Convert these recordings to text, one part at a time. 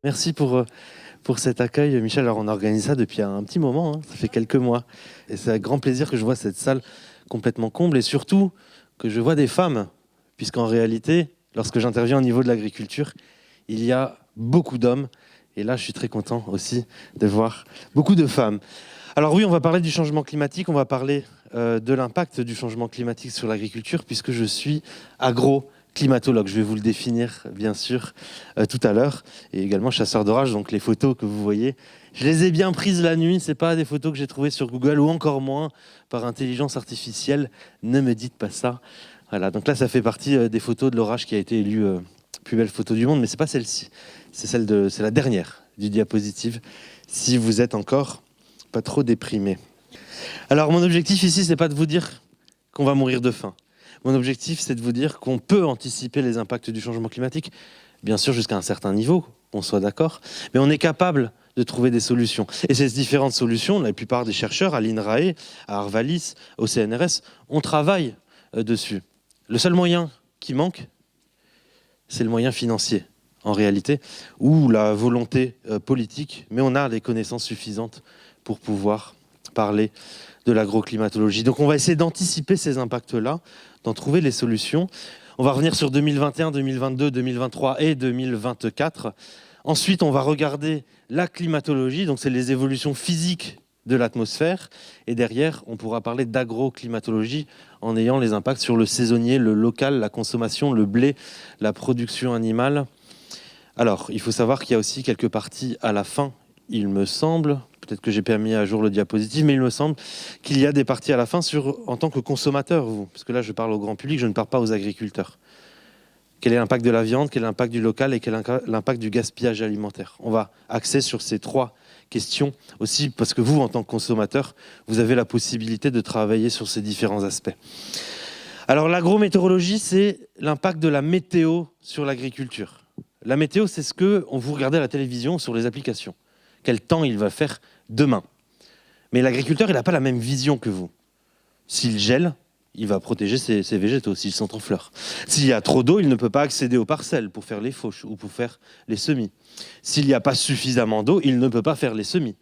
Merci pour cet accueil, Michel. Alors, on organise ça depuis un petit moment, hein. Ça fait quelques mois. Et c'est avec grand plaisir que je vois cette salle complètement comble et surtout que je vois des femmes, puisqu'en réalité, lorsque j'interviens au niveau de l'agriculture, il y a beaucoup d'hommes. Et là, je suis très content aussi de voir beaucoup de femmes. Alors oui, on va parler du changement climatique, on va parler de l'impact du changement climatique sur l'agriculture, puisque je suis agro-climatologue. Je vais vous le définir, bien sûr, tout à l'heure. Et également chasseur d'orage, donc les photos que vous voyez, je les ai bien prises la nuit. Ce n'est pas des photos que j'ai trouvées sur Google, ou encore moins par intelligence artificielle. Ne me dites pas ça. Voilà, donc là, ça fait partie des photos de l'orage qui a été élue plus belle photo du monde, mais ce n'est pas celle-ci. C'est la dernière du diapositive, si vous êtes encore pas trop déprimé. Alors mon objectif ici, c'est pas de vous dire qu'on va mourir de faim. Mon objectif, c'est de vous dire qu'on peut anticiper les impacts du changement climatique, bien sûr jusqu'à un certain niveau, qu'on soit d'accord, mais on est capable de trouver des solutions. Et ces différentes solutions, la plupart des chercheurs, à l'INRAE, à Arvalis, au CNRS, on travaille dessus. Le seul moyen qui manque, c'est le moyen financier, en réalité, ou la volonté politique, mais on a les connaissances suffisantes pour pouvoir parler de l'agroclimatologie. Donc on va essayer d'anticiper ces impacts-là, d'en trouver les solutions. On va revenir sur 2021, 2022, 2023 et 2024. Ensuite, on va regarder la climatologie, donc c'est les évolutions physiques de l'atmosphère. Et derrière, on pourra parler d'agroclimatologie en ayant les impacts sur le saisonnier, le local, la consommation, le blé, la production animale. Alors, il faut savoir qu'il y a aussi quelques parties à la fin, il me semble, peut-être que j'ai pas mis à jour le diapositive, mais il me semble qu'il y a des parties à la fin en tant que consommateur, vous. Parce que là, je parle au grand public, je ne parle pas aux agriculteurs. Quel est l'impact de la viande, quel est l'impact du local et quel est l'impact du gaspillage alimentaire? On va axer sur ces trois questions aussi, parce que vous, en tant que consommateur, vous avez la possibilité de travailler sur ces différents aspects. Alors, l'agrométéorologie, c'est l'impact de la météo sur l'agriculture. La météo, c'est ce que vous regardez à la télévision sur les applications. Quel temps il va faire demain. Mais l'agriculteur, il n'a pas la même vision que vous. S'il gèle, il va protéger ses végétaux, s'ils sont en fleurs. S'il y a trop d'eau, il ne peut pas accéder aux parcelles pour faire les fauches ou pour faire les semis. S'il n'y a pas suffisamment d'eau, il ne peut pas faire les semis.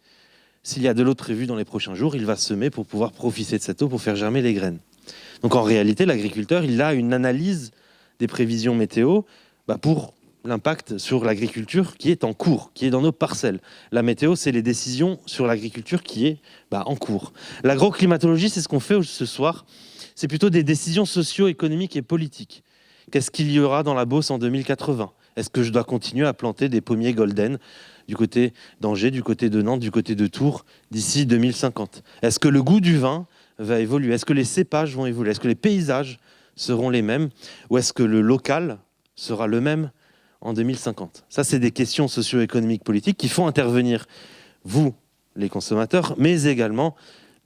S'il y a de l'eau prévue dans les prochains jours, il va semer pour pouvoir profiter de cette eau pour faire germer les graines. Donc en réalité, l'agriculteur, il a une analyse des prévisions météo pour l'impact sur l'agriculture qui est en cours, qui est dans nos parcelles. La météo, c'est les décisions sur l'agriculture qui est en cours. L'agroclimatologie, c'est ce qu'on fait ce soir. C'est plutôt des décisions socio-économiques et politiques. Qu'est-ce qu'il y aura dans la Beauce en 2080 ? Est-ce que je dois continuer à planter des pommiers golden du côté d'Angers, du côté de Nantes, du côté de Tours d'ici 2050 ? Est-ce que le goût du vin va évoluer ? Est-ce que les cépages vont évoluer ? Est-ce que les paysages seront les mêmes ? Ou est-ce que le local sera le même en 2050 ? Ça, c'est des questions socio-économiques politiques qui font intervenir vous, les consommateurs, mais également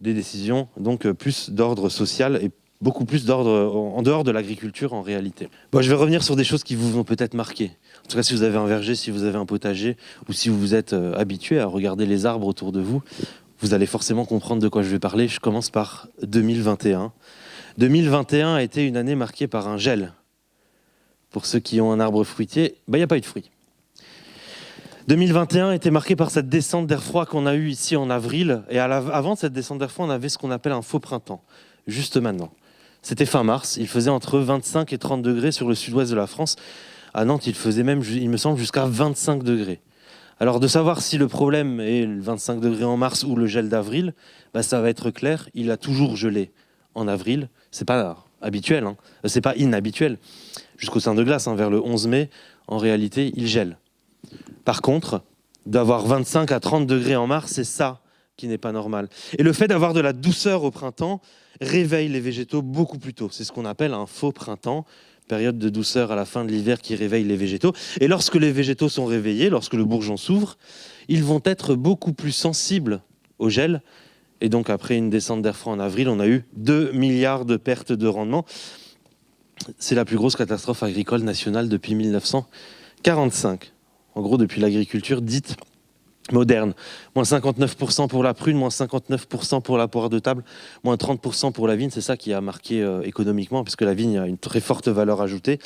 des décisions donc plus d'ordre social et beaucoup plus d'ordre en dehors de l'agriculture en réalité. Bon, je vais revenir sur des choses qui vous vont peut-être marquer. En tout cas, si vous avez un verger, si vous avez un potager, ou si vous vous êtes habitué à regarder les arbres autour de vous, vous allez forcément comprendre de quoi je vais parler. Je commence par 2021. 2021 a été une année marquée par un gel. Pour ceux qui ont un arbre fruitier, il n'y a pas eu de fruits. 2021 était marqué par cette descente d'air froid qu'on a eue ici en avril. Et avant cette descente d'air froid, on avait ce qu'on appelle un faux printemps, juste maintenant. C'était fin mars, il faisait entre 25 et 30 degrés sur le sud-ouest de la France. À Nantes, il faisait même, il me semble, jusqu'à 25 degrés. Alors de savoir si le problème est le 25 degrés en mars ou le gel d'avril, ça va être clair, il a toujours gelé en avril. C'est pas habituel, c'est pas inhabituel. Jusqu'au sein de glace, vers le 11 mai, en réalité, il gèle. Par contre, d'avoir 25 à 30 degrés en mars, c'est ça qui n'est pas normal. Et le fait d'avoir de la douceur au printemps réveille les végétaux beaucoup plus tôt. C'est ce qu'on appelle un faux printemps, période de douceur à la fin de l'hiver qui réveille les végétaux. Et lorsque les végétaux sont réveillés, lorsque le bourgeon s'ouvre, ils vont être beaucoup plus sensibles au gel. Et donc après une descente d'air froid en avril, on a eu 2 milliards de pertes de rendement. C'est la plus grosse catastrophe agricole nationale depuis 1945. En gros, depuis l'agriculture dite moderne. Moins 59% pour la prune, moins 59% pour la poire de table, moins 30% pour la vigne. C'est ça qui a marqué économiquement, puisque la vigne a une très forte valeur ajoutée.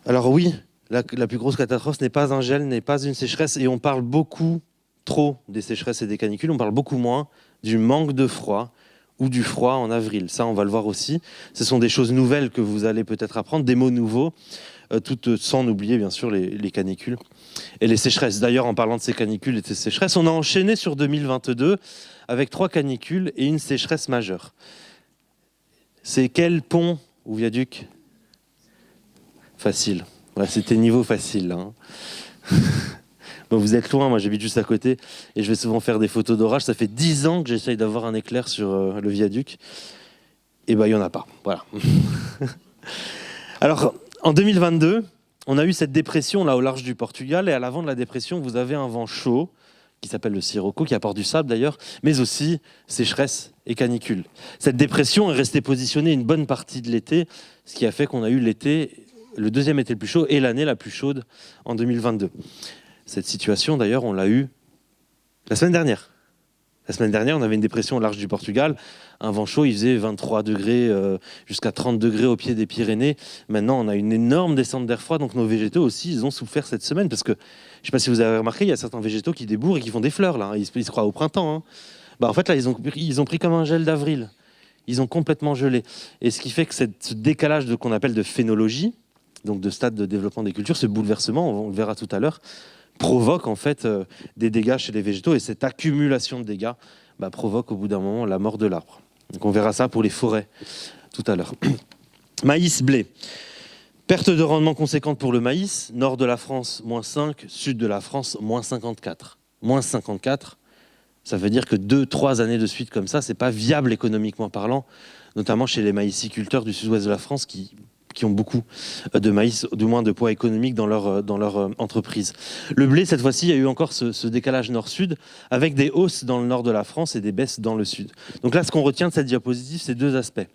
Alors oui, La plus grosse catastrophe n'est pas un gel, n'est pas une sécheresse, et on parle beaucoup trop des sécheresses et des canicules, on parle beaucoup moins du manque de froid ou du froid en avril. Ça, on va le voir aussi. Ce sont des choses nouvelles que vous allez peut-être apprendre, des mots nouveaux, tout sans oublier bien sûr les canicules et les sécheresses. D'ailleurs, en parlant de ces canicules et de ces sécheresses, on a enchaîné sur 2022 avec 3 canicules et une sécheresse majeure. C'est quel pont ou viaduc? Facile. Ouais, c'était niveau facile, là, hein. Bon, vous êtes loin, moi j'habite juste à côté et je vais souvent faire des photos d'orage. Ça fait 10 ans que j'essaye d'avoir un éclair sur le viaduc. Et il n'y en a pas. Voilà. Alors, en 2022, on a eu cette dépression là au large du Portugal, et à l'avant de la dépression, vous avez un vent chaud qui s'appelle le sirocco, qui apporte du sable d'ailleurs, mais aussi sécheresse et canicule. Cette dépression est restée positionnée une bonne partie de l'été, ce qui a fait qu'on a eu l'été, le deuxième été le plus chaud et l'année la plus chaude en 2022. Cette situation d'ailleurs, on l'a eue la semaine dernière. La semaine dernière, on avait une dépression au large du Portugal, un vent chaud, il faisait 23 degrés jusqu'à 30 degrés au pied des Pyrénées. Maintenant, on a une énorme descente d'air froid, donc nos végétaux aussi, ils ont souffert cette semaine, parce que, je ne sais pas si vous avez remarqué, il y a certains végétaux qui débourrent et qui font des fleurs, là, ils se croient au printemps, hein. En fait, là, ils ont pris comme un gel d'avril. Ils ont complètement gelé. Et ce qui fait que ce décalage qu'on appelle de phénologie, donc de stade de développement des cultures, ce bouleversement, on le verra tout à l'heure, provoque en fait des dégâts chez les végétaux, et cette accumulation de dégâts provoque au bout d'un moment la mort de l'arbre. Donc on verra ça pour les forêts tout à l'heure. Maïs, blé. Perte de rendement conséquente pour le maïs. Nord de la France, moins 5. Sud de la France, moins 54. Moins 54, ça veut dire que 2-3 années de suite comme ça, c'est pas viable économiquement parlant, notamment chez les maïsiculteurs du sud-ouest de la France qui ont beaucoup de maïs, du moins de poids économique dans leur entreprise. Le blé, cette fois-ci, il y a eu encore ce décalage nord-sud, avec des hausses dans le nord de la France et des baisses dans le sud. Donc là, ce qu'on retient de cette diapositive, c'est 2 aspects.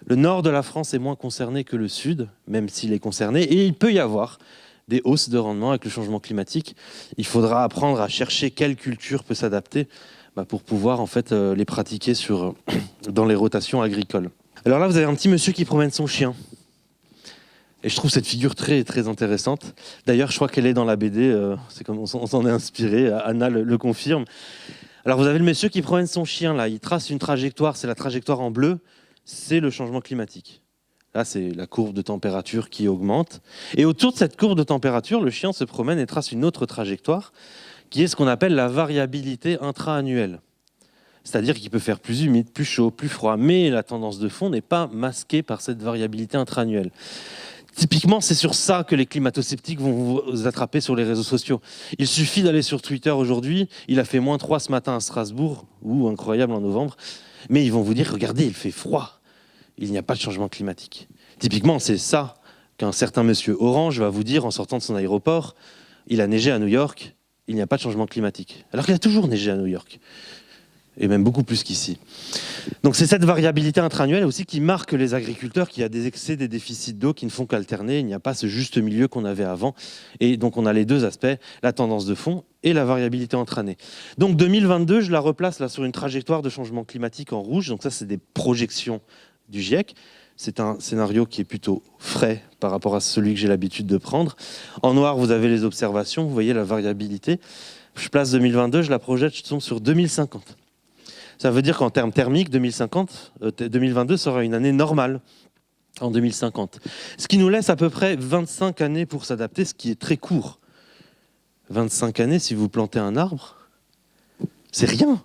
Le nord de la France est moins concerné que le sud, même s'il est concerné, et il peut y avoir des hausses de rendement avec le changement climatique. Il faudra apprendre à chercher quelle culture peut s'adapter pour pouvoir en fait, les pratiquer dans les rotations agricoles. Alors là, vous avez un petit monsieur qui promène son chien. Et je trouve cette figure très, très intéressante. D'ailleurs, je crois qu'elle est dans la BD, c'est comme on s'en est inspiré, Anna le confirme. Alors, vous avez le monsieur qui promène son chien, là, il trace une trajectoire, c'est la trajectoire en bleu, c'est le changement climatique. Là, c'est la courbe de température qui augmente. Et autour de cette courbe de température, le chien se promène et trace une autre trajectoire, qui est ce qu'on appelle la variabilité intra-annuelle. C'est-à-dire qu'il peut faire plus humide, plus chaud, plus froid, mais la tendance de fond n'est pas masquée par cette variabilité intra-annuelle. Typiquement, c'est sur ça que les climato-sceptiques vont vous attraper sur les réseaux sociaux. Il suffit d'aller sur Twitter aujourd'hui, il a fait -3 ce matin à Strasbourg, ou incroyable en novembre, mais ils vont vous dire, regardez, il fait froid, il n'y a pas de changement climatique. Typiquement, c'est ça qu'un certain monsieur Orange va vous dire en sortant de son aéroport, il a neigé à New York, il n'y a pas de changement climatique. Alors qu'il a toujours neigé à New York, et même beaucoup plus qu'ici. Donc c'est cette variabilité intra-annuelle aussi qui marque les agriculteurs, qui a des excès, des déficits d'eau qui ne font qu'alterner. Il n'y a pas ce juste milieu qu'on avait avant. Et donc on a les 2 aspects, la tendance de fond et la variabilité entre-année. Donc 2022, je la replace là sur une trajectoire de changement climatique en rouge. Donc ça, c'est des projections du GIEC. C'est un scénario qui est plutôt frais par rapport à celui que j'ai l'habitude de prendre. En noir, vous avez les observations, vous voyez la variabilité. Je place 2022, je la projette sur 2050. Ça veut dire qu'en termes thermiques, 2022 sera une année normale en 2050. Ce qui nous laisse à peu près 25 années pour s'adapter, ce qui est très court. 25 années, si vous plantez un arbre, c'est rien.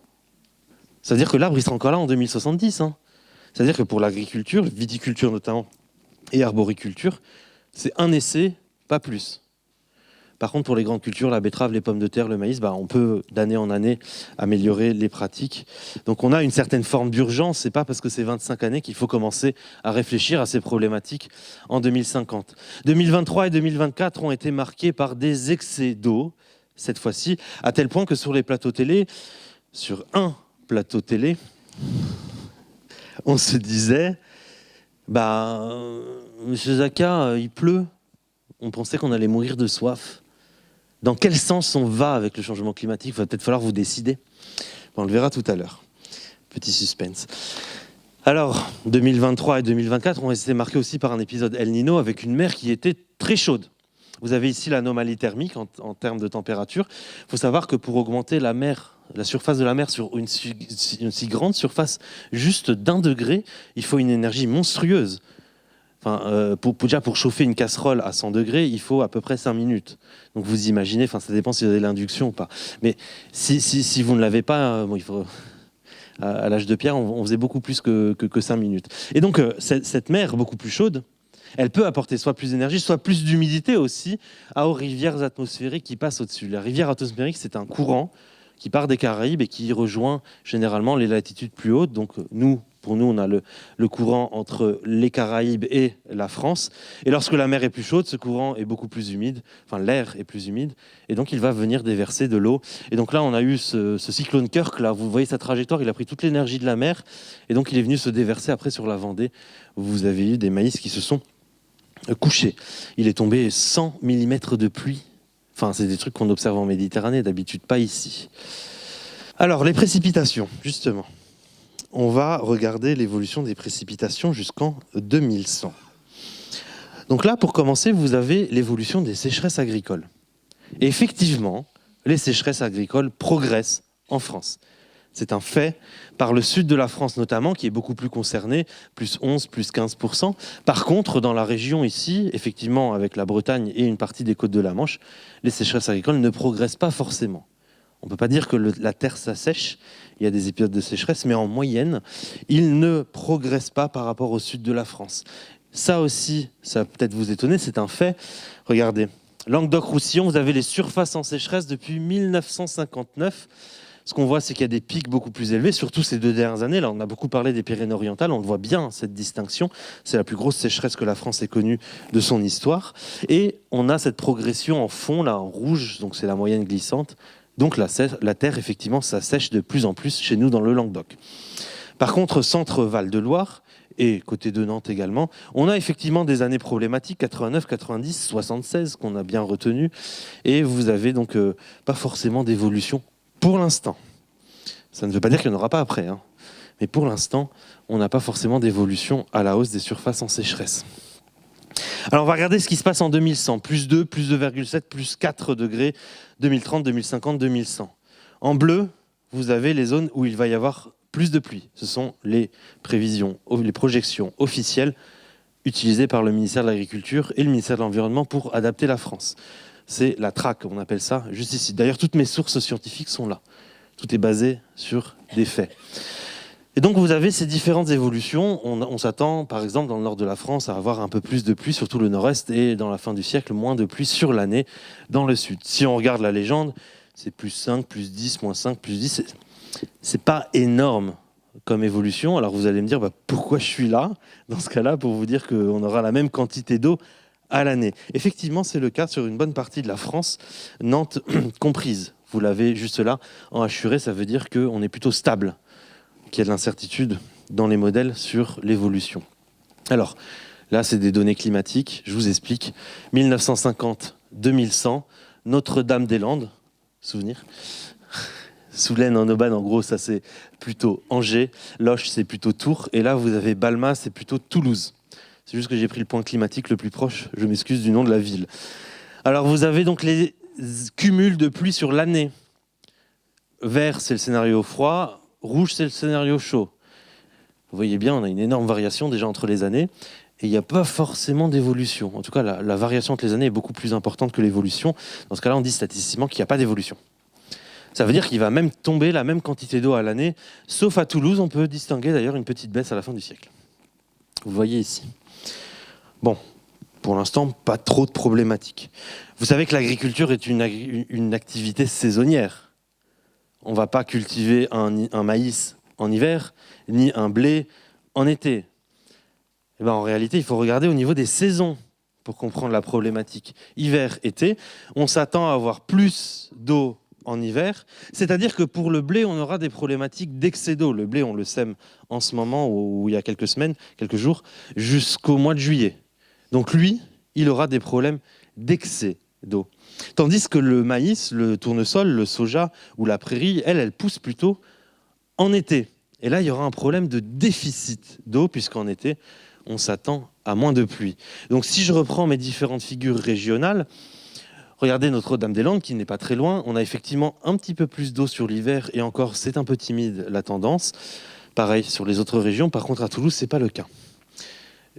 C'est-à-dire que l'arbre, il sera encore là en 2070. C'est-à-dire que pour l'agriculture, viticulture notamment, et arboriculture, c'est un essai, pas plus. Par contre, pour les grandes cultures, la betterave, les pommes de terre, le maïs, on peut d'année en année améliorer les pratiques. Donc on a une certaine forme d'urgence. C'est pas parce que c'est 25 années qu'il faut commencer à réfléchir à ces problématiques en 2050. 2023 et 2024 ont été marqués par des excès d'eau, cette fois-ci, à tel point que sur les plateaux télé, sur un plateau télé, on se disait, Monsieur Zaka, il pleut. On pensait qu'on allait mourir de soif. Dans quel sens on va avec le changement climatique? Il va peut-être falloir vous décider. On le verra tout à l'heure. Petit suspense. Alors, 2023 et 2024 ont été marqués aussi par un épisode El Niño avec une mer qui était très chaude. Vous avez ici l'anomalie thermique en termes de température. Il faut savoir que pour augmenter la surface de la mer sur une si grande surface, juste d'1 degré, il faut une énergie monstrueuse. Enfin, déjà pour chauffer une casserole à 100 degrés, il faut à peu près 5 minutes. Donc vous imaginez, ça dépend si vous avez l'induction ou pas. Mais si vous ne l'avez pas, il faut... À l'âge de pierre, on faisait beaucoup plus que 5 minutes. Et donc, cette mer beaucoup plus chaude, elle peut apporter soit plus d'énergie, soit plus d'humidité aussi aux rivières atmosphériques qui passent au-dessus. La rivière atmosphérique, c'est un courant qui part des Caraïbes et qui rejoint généralement les latitudes plus hautes. Donc pour nous, on a le courant entre les Caraïbes et la France. Et lorsque la mer est plus chaude, ce courant est beaucoup plus humide, l'air est plus humide, et donc il va venir déverser de l'eau. Et donc là, on a eu ce cyclone Kirk, là, vous voyez sa trajectoire, il a pris toute l'énergie de la mer, et donc il est venu se déverser après sur la Vendée, où vous avez eu des maïs qui se sont couchés. Il est tombé 100 mm de pluie. C'est des trucs qu'on observe en Méditerranée, d'habitude pas ici. Alors, les précipitations, justement. On va regarder l'évolution des précipitations jusqu'en 2100. Donc là, pour commencer, vous avez l'évolution des sécheresses agricoles. Et effectivement, les sécheresses agricoles progressent en France. C'est un fait, par le sud de la France notamment, qui est beaucoup plus concerné, plus 11, plus 15%. Par contre, dans la région ici, effectivement, avec la Bretagne et une partie des côtes de la Manche, les sécheresses agricoles ne progressent pas forcément. On ne peut pas dire que la terre s'assèche, il y a des épisodes de sécheresse, mais en moyenne, ils ne progressent pas par rapport au sud de la France. Ça aussi, ça va peut-être vous étonner, c'est un fait. Regardez, Languedoc-Roussillon, vous avez les surfaces en sécheresse depuis 1959. Ce qu'on voit, c'est qu'il y a des pics beaucoup plus élevés, surtout ces 2 dernières années. Là, on a beaucoup parlé des Pyrénées-Orientales, on le voit bien, cette distinction. C'est la plus grosse sécheresse que la France ait connue de son histoire. Et on a cette progression en fond, là, en rouge, donc c'est la moyenne glissante. Donc la terre, effectivement, ça sèche de plus en plus chez nous dans le Languedoc. Par contre, centre-Val de Loire, et côté de Nantes également, on a effectivement des années problématiques, 89, 90, 76, qu'on a bien retenu. Et vous avez donc pas forcément d'évolution pour l'instant. Ça ne veut pas dire qu'il n'y en aura pas après, hein. Mais pour l'instant, on n'a pas forcément d'évolution à la hausse des surfaces en sécheresse. Alors on va regarder ce qui se passe en 2100. Plus 2, plus 2,7, plus 4 degrés, 2030, 2050, 2100. En bleu, vous avez les zones où il va y avoir plus de pluie. Ce sont les prévisions, les projections officielles utilisées par le ministère de l'Agriculture et le ministère de l'Environnement pour adapter la France. C'est la traque, on appelle ça, juste ici. D'ailleurs, toutes mes sources scientifiques sont là. Tout est basé sur des faits. Et donc, vous avez ces différentes évolutions. On s'attend, par exemple, dans le nord de la France, à avoir un peu plus de pluie, surtout le nord-est, et dans la fin du siècle, moins de pluie sur l'année dans le sud. Si on regarde la légende, c'est plus 5, plus 10, moins 5, plus 10. C'est pas énorme comme évolution. Alors, vous allez me dire, pourquoi je suis là, dans ce cas-là, pour vous dire qu'on aura la même quantité d'eau à l'année. Effectivement, c'est le cas sur une bonne partie de la France, Nantes comprise. Vous l'avez juste là, en hachuré, ça veut dire qu'on est plutôt stable, qu'il y a de l'incertitude dans les modèles sur l'évolution. Alors, là, c'est des données climatiques, je vous explique. 1950-2100, Notre-Dame-des-Landes, souvenir. Soulaine en Aubaine, en gros, ça c'est plutôt Angers. Loches, c'est plutôt Tours. Et là, vous avez Balma, c'est plutôt Toulouse. C'est juste que j'ai pris le point climatique le plus proche, je m'excuse du nom de la ville. Alors vous avez donc les cumuls de pluie sur l'année. Vert, c'est le scénario froid, rouge, c'est le scénario chaud. Vous voyez bien, on a une énorme variation déjà entre les années, et il n'y a pas forcément d'évolution. En tout cas, la variation entre les années est beaucoup plus importante que l'évolution. Dans ce cas-là, on dit statistiquement qu'il n'y a pas d'évolution. Ça veut dire qu'il va même tomber la même quantité d'eau à l'année, sauf à Toulouse, on peut distinguer d'ailleurs une petite baisse à la fin du siècle. Vous voyez ici. Bon, pour l'instant, pas trop de problématiques. Vous savez que l'agriculture est une activité saisonnière. On ne va pas cultiver un maïs en hiver, ni un blé en été. Et en réalité, il faut regarder au niveau des saisons pour comprendre la problématique. Hiver, été, on s'attend à avoir plus d'eau en hiver, c'est-à-dire que pour le blé, on aura des problématiques d'excès d'eau. Le blé, on le sème en ce moment, ou il y a quelques semaines, quelques jours, jusqu'au mois de juillet. Donc lui, il aura des problèmes d'excès d'eau. Tandis que le maïs, le tournesol, le soja ou la prairie, elle pousse plutôt en été. Et là, il y aura un problème de déficit d'eau, puisqu'en été, on s'attend à moins de pluie. Donc si je reprends mes différentes figures régionales, regardez Notre-Dame-des-Landes qui n'est pas très loin. On a effectivement un petit peu plus d'eau sur l'hiver et encore c'est un peu timide la tendance. Pareil sur les autres régions. Par contre à Toulouse c'est pas le cas.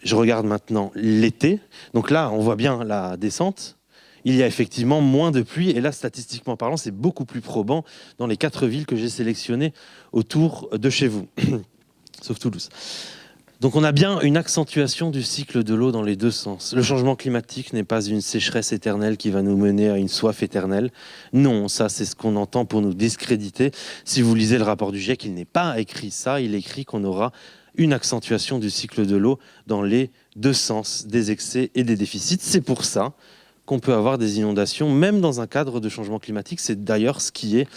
Je regarde maintenant l'été. Donc là on voit bien la descente. Il y a effectivement moins de pluie et là statistiquement parlant c'est beaucoup plus probant dans les 4 villes que j'ai sélectionnées autour de chez vous. Sauf Toulouse. Donc on a bien une accentuation du cycle de l'eau dans les deux sens. Le changement climatique n'est pas une sécheresse éternelle qui va nous mener à une soif éternelle. Non, ça c'est ce qu'on entend pour nous discréditer. Si vous lisez le rapport du GIEC, il n'est pas écrit ça, il écrit qu'on aura une accentuation du cycle de l'eau dans les deux sens, des excès et des déficits. C'est pour ça qu'on peut avoir des inondations, même dans un cadre de changement climatique. C'est d'ailleurs ce qui est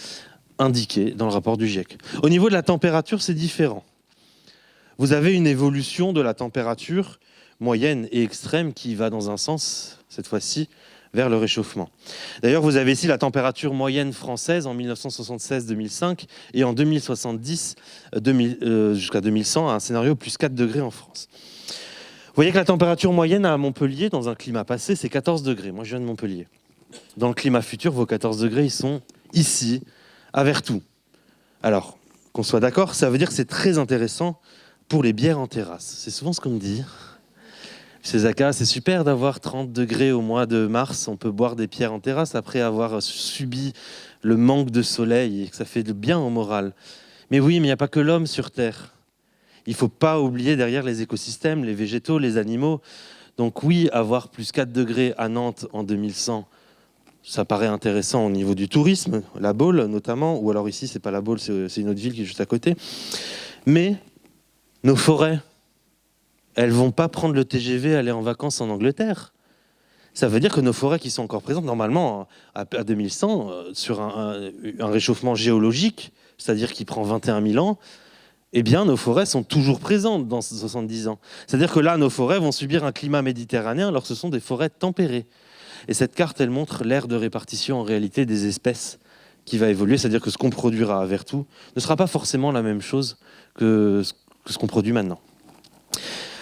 indiqué dans le rapport du GIEC. Au niveau de la température, c'est différent. Vous avez une évolution de la température moyenne et extrême qui va dans un sens, cette fois-ci, vers le réchauffement. D'ailleurs, vous avez ici la température moyenne française en 1976-2005 et en 2070 jusqu'à 2100, un scénario plus 4 degrés en France. Vous voyez que la température moyenne à Montpellier, dans un climat passé, c'est 14 degrés. Moi, je viens de Montpellier. Dans le climat futur, vos 14 degrés, ils sont ici, à Vertou. Alors, qu'on soit d'accord, ça veut dire que c'est très intéressant pour les bières en terrasse. C'est souvent ce qu'on me dit. Chez Zaka, c'est super d'avoir 30 degrés au mois de mars. On peut boire des bières en terrasse après avoir subi le manque de soleil et que ça fait du bien au moral. Mais oui, mais il n'y a pas que l'homme sur Terre. Il ne faut pas oublier derrière les écosystèmes, les végétaux, les animaux. Donc oui, avoir plus 4 degrés à Nantes en 2100, ça paraît intéressant au niveau du tourisme, la Baule notamment, ou alors ici, c'est pas la Baule, c'est une autre ville qui est juste à côté. Mais nos forêts, elles ne vont pas prendre le TGV, aller en vacances en Angleterre. Ça veut dire que nos forêts qui sont encore présentes, normalement, à 2100, sur un réchauffement géologique, c'est-à-dire qui prend 21 000 ans, eh bien, nos forêts sont toujours présentes dans 70 ans. C'est-à-dire que là, nos forêts vont subir un climat méditerranéen alors que ce sont des forêts tempérées. Et cette carte, elle montre l'aire de répartition en réalité des espèces qui va évoluer. C'est-à-dire que ce qu'on produira à Vertou ne sera pas forcément la même chose que ce qu'on produit maintenant.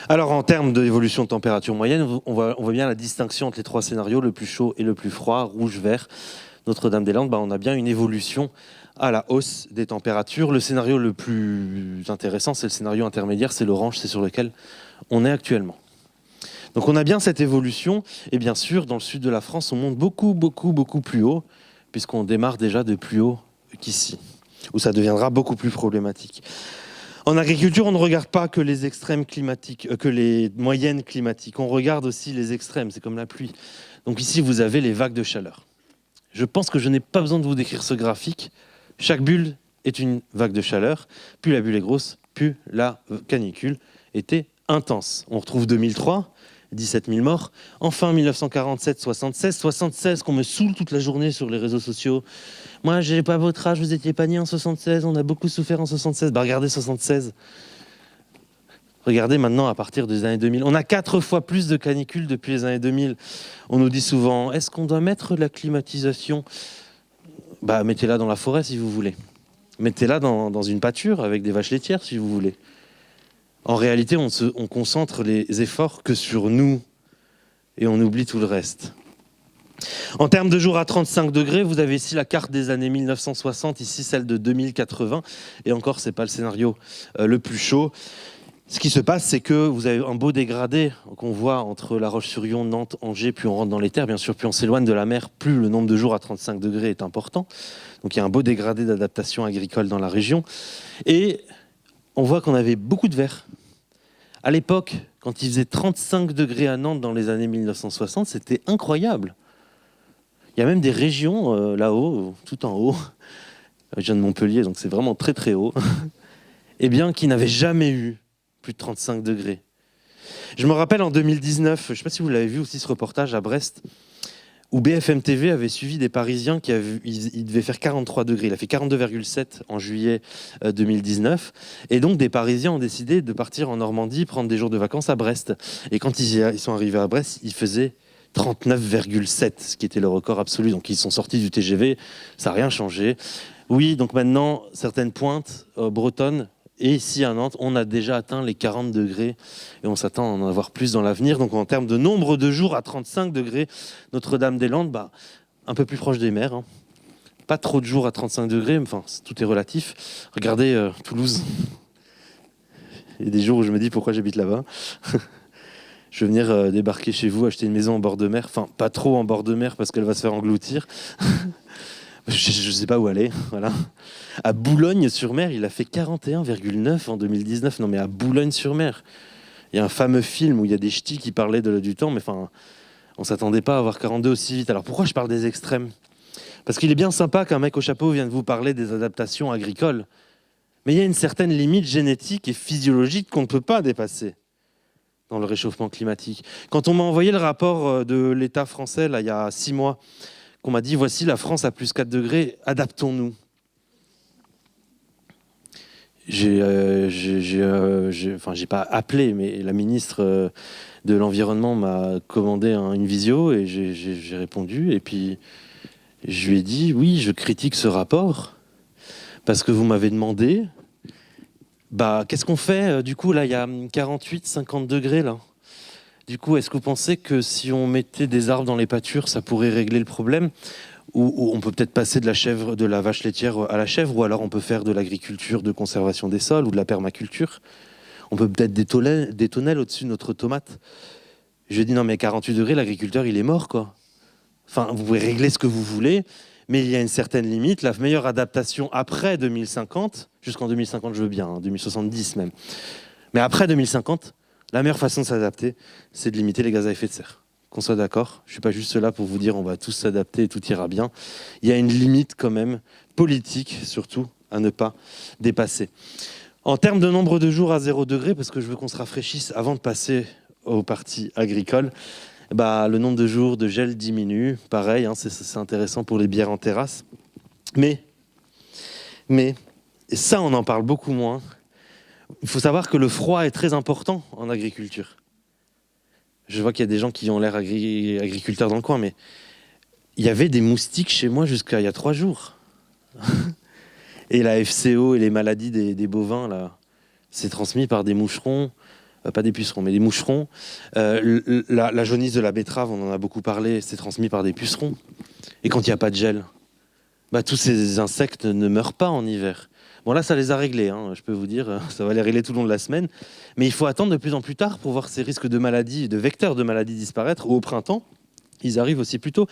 Alors en termes d'évolution de température moyenne, on voit bien la distinction entre les 3 scénarios, le plus chaud et le plus froid, rouge, vert. Notre-Dame-des-Landes, on a bien une évolution à la hausse des températures. Le scénario le plus intéressant, c'est le scénario intermédiaire, c'est l'orange, c'est sur lequel on est actuellement. Donc on a bien cette évolution, et bien sûr, dans le sud de la France, on monte beaucoup plus haut, puisqu'on démarre déjà de plus haut qu'ici, où ça deviendra beaucoup plus problématique. En agriculture, on ne regarde pas que les extrêmes climatiques, que les moyennes climatiques. On regarde aussi les extrêmes, c'est comme la pluie. Donc ici, vous avez les vagues de chaleur. Je pense que je n'ai pas besoin de vous décrire ce graphique. Chaque bulle est une vague de chaleur. Plus la bulle est grosse, plus la canicule était intense. On retrouve 2003, 17 000 morts. Enfin, 1947, 76 qu'on me saoule toute la journée sur les réseaux sociaux. Moi, j'ai pas votre âge, vous étiez pas né en 76, on a beaucoup souffert en 76. Bah, regardez 76. Regardez maintenant à partir des années 2000. On a 4 fois plus de canicules depuis les années 2000. On nous dit souvent, est-ce qu'on doit mettre la climatisation ? Bah, mettez-la dans la forêt si vous voulez. Mettez-la dans une pâture avec des vaches laitières si vous voulez. En réalité, on concentre les efforts que sur nous et on oublie tout le reste. En termes de jours à 35 degrés, vous avez ici la carte des années 1960, ici celle de 2080. Et encore, ce n'est pas le scénario le plus chaud. Ce qui se passe, c'est que vous avez un beau dégradé qu'on voit entre La Roche-sur-Yon, Nantes, Angers, puis on rentre dans les terres. Bien sûr, plus on s'éloigne de la mer, plus le nombre de jours à 35 degrés est important. Donc il y a un beau dégradé d'adaptation agricole dans la région. Et on voit qu'on avait beaucoup de verre. À l'époque, quand il faisait 35 degrés à Nantes dans les années 1960, c'était incroyable. Il y a même des régions là-haut, tout en haut, je viens de Montpellier, donc c'est vraiment très très haut, eh bien, qui n'avaient jamais eu plus de 35 degrés. Je me rappelle en 2019, je ne sais pas si vous l'avez vu aussi ce reportage à Brest, où BFM TV avait suivi des Parisiens qui il devait faire 43 degrés. Il a fait 42,7 en juillet 2019. Et donc, des Parisiens ont décidé de partir en Normandie, prendre des jours de vacances à Brest. Et quand ils sont arrivés à Brest, il faisait 39,7, ce qui était le record absolu. Donc, ils sont sortis du TGV, ça n'a rien changé. Oui, donc maintenant, certaines pointes bretonnes Et ici à Nantes, on a déjà atteint les 40 degrés et on s'attend à en avoir plus dans l'avenir. Donc en termes de nombre de jours à 35 degrés, Notre-Dame-des-Landes, un peu plus proche des mers. Hein. Pas trop de jours à 35 degrés, enfin tout est relatif. Regardez Toulouse. Il y a des jours où je me dis pourquoi j'habite là-bas. Je vais venir débarquer chez vous, acheter une maison en bord de mer. Enfin, pas trop en bord de mer parce qu'elle va se faire engloutir. Je ne sais pas où aller. Voilà. À Boulogne-sur-Mer, il a fait 41,9 en 2019. Non, mais à Boulogne-sur-Mer. Il y a un fameux film où il y a des ch'tis qui parlaient du temps, mais enfin, on ne s'attendait pas à avoir 42 aussi vite. Alors pourquoi je parle des extrêmes ? Parce qu'il est bien sympa qu'un mec au chapeau vienne vous parler des adaptations agricoles. Mais il y a une certaine limite génétique et physiologique qu'on ne peut pas dépasser dans le réchauffement climatique. Quand on m'a envoyé le rapport de l'État français, là, il y a 6 mois, qu'on m'a dit, voici la France à plus 4 degrés, adaptons-nous. J'ai pas appelé, mais la ministre de l'Environnement m'a commandé une visio et j'ai répondu. Et puis, je lui ai dit, oui, je critique ce rapport parce que vous m'avez demandé, qu'est-ce qu'on fait ? Du coup, là, il y a 48, 50 degrés, là. Du coup, est-ce que vous pensez que si on mettait des arbres dans les pâtures, ça pourrait régler le problème ? Ou on peut peut-être passer de la vache laitière à la chèvre, ou alors on peut faire de l'agriculture de conservation des sols ou de la permaculture. On peut peut-être des tonnelles au-dessus de notre tomate. Je lui ai dit, non mais 48 degrés, l'agriculteur, il est mort, quoi. Enfin, vous pouvez régler ce que vous voulez, mais il y a une certaine limite. La meilleure adaptation après 2050, jusqu'en 2050 je veux bien, 2070 même, mais après 2050, la meilleure façon de s'adapter, c'est de limiter les gaz à effet de serre. Qu'on soit d'accord, je ne suis pas juste là pour vous dire on va tous s'adapter et tout ira bien. Il y a une limite quand même, politique surtout, à ne pas dépasser. En termes de nombre de jours à 0 degré, parce que je veux qu'on se rafraîchisse avant de passer aux parties agricoles, le nombre de jours de gel diminue. Pareil, c'est intéressant pour les bières en terrasse. Mais, et ça on en parle beaucoup moins, il faut savoir que le froid est très important en agriculture. Je vois qu'il y a des gens qui ont l'air agriculteurs dans le coin, mais il y avait des moustiques chez moi jusqu'à il y a 3 jours. Et la FCO et les maladies des bovins, là, c'est transmis par des moucherons, pas des pucerons, mais des moucherons. La jaunisse de la betterave, on en a beaucoup parlé, c'est transmis par des pucerons. Et quand il n'y a pas de gel, tous ces insectes ne meurent pas en hiver. Bon là, ça les a réglés, je peux vous dire, ça va les régler tout le long de la semaine. Mais il faut attendre de plus en plus tard pour voir ces risques de maladies, de vecteurs de maladies disparaître. Ou au printemps, ils arrivent aussi plus tôt.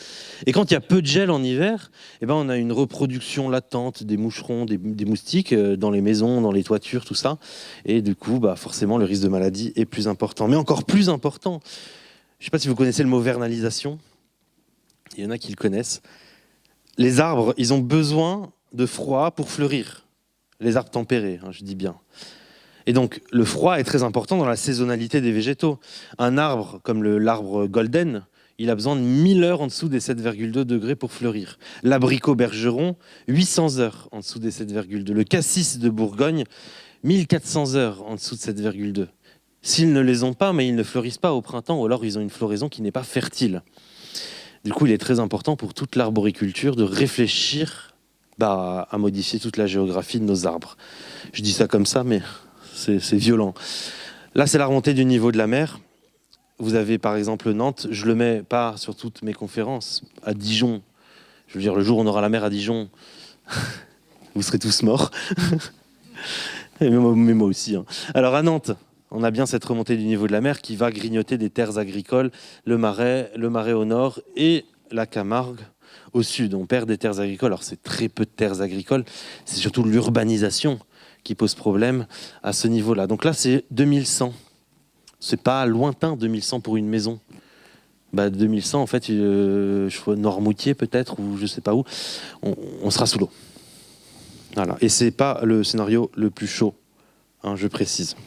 Et quand il y a peu de gel en hiver, on a une reproduction latente des moucherons, des moustiques dans les maisons, dans les toitures, tout ça. Et du coup, forcément, le risque de maladie est plus important. Mais encore plus important, je ne sais pas si vous connaissez le mot vernalisation. Il y en a qui le connaissent. Les arbres, ils ont besoin de froid pour fleurir. Les arbres tempérés, je dis bien. Et donc, le froid est très important dans la saisonnalité des végétaux. Un arbre, comme l'arbre golden, il a besoin de 1000 heures en dessous des 7,2 degrés pour fleurir. L'abricot bergeron, 800 heures en dessous des 7,2. Le cassis de Bourgogne, 1400 heures en dessous de 7,2. S'ils ne les ont pas, mais ils ne fleurissent pas au printemps, ou alors ils ont une floraison qui n'est pas fertile. Du coup, il est très important pour toute l'arboriculture de réfléchir à modifier toute la géographie de nos arbres. Je dis ça comme ça, mais c'est violent. Là, c'est la remontée du niveau de la mer. Vous avez par exemple Nantes, je le mets pas sur toutes mes conférences, à Dijon. Je veux dire, le jour où on aura la mer à Dijon, vous serez tous morts. Mais moi aussi. Alors à Nantes, on a bien cette remontée du niveau de la mer qui va grignoter des terres agricoles, le Marais au nord et la Camargue au sud. On perd des terres agricoles. Alors c'est très peu de terres agricoles, c'est surtout l'urbanisation qui pose problème à ce niveau-là. Donc là, c'est 2100. C'est pas lointain, 2100 pour une maison. 2100, en fait, Noirmoutier peut-être, ou je sais pas où, on sera sous l'eau. Voilà. Et c'est pas le scénario le plus chaud, je précise.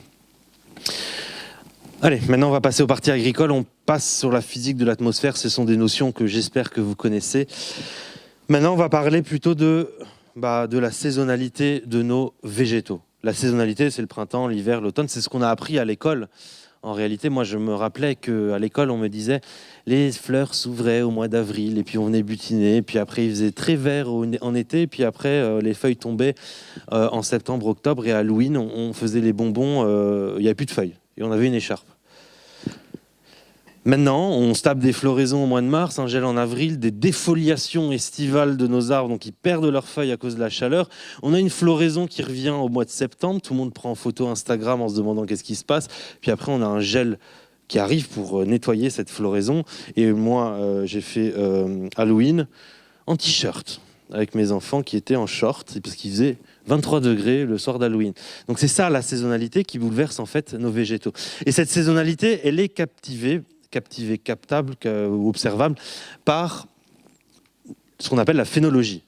Allez, maintenant on va passer aux parties agricoles. On passe sur la physique de l'atmosphère. Ce sont des notions que j'espère que vous connaissez. Maintenant, on va parler plutôt de la saisonnalité de nos végétaux. La saisonnalité, c'est le printemps, l'hiver, l'automne. C'est ce qu'on a appris à l'école En réalité, moi, je me rappelais qu'à l'école, on me disait les fleurs s'ouvraient au mois d'avril, et puis on venait butiner, et puis après, il faisait très vert en été, et puis après, les feuilles tombaient en septembre, octobre, et à Halloween, on faisait les bonbons, il n'y avait plus de feuilles, et on avait une écharpe. Maintenant, on se tape des floraisons au mois de mars, un gel en avril, des défoliations estivales de nos arbres, donc ils perdent leurs feuilles à cause de la chaleur. On a une floraison qui revient au mois de septembre, tout le monde prend en photo Instagram en se demandant qu'est-ce qui se passe. Puis après, on a un gel qui arrive pour nettoyer cette floraison. Et moi, j'ai fait Halloween en t-shirt, avec mes enfants qui étaient en short, parce qu'il faisait 23 degrés le soir d'Halloween. Donc c'est ça la saisonnalité qui bouleverse en fait nos végétaux. Et cette saisonnalité, elle est captable ou observable par ce qu'on appelle la phénologie.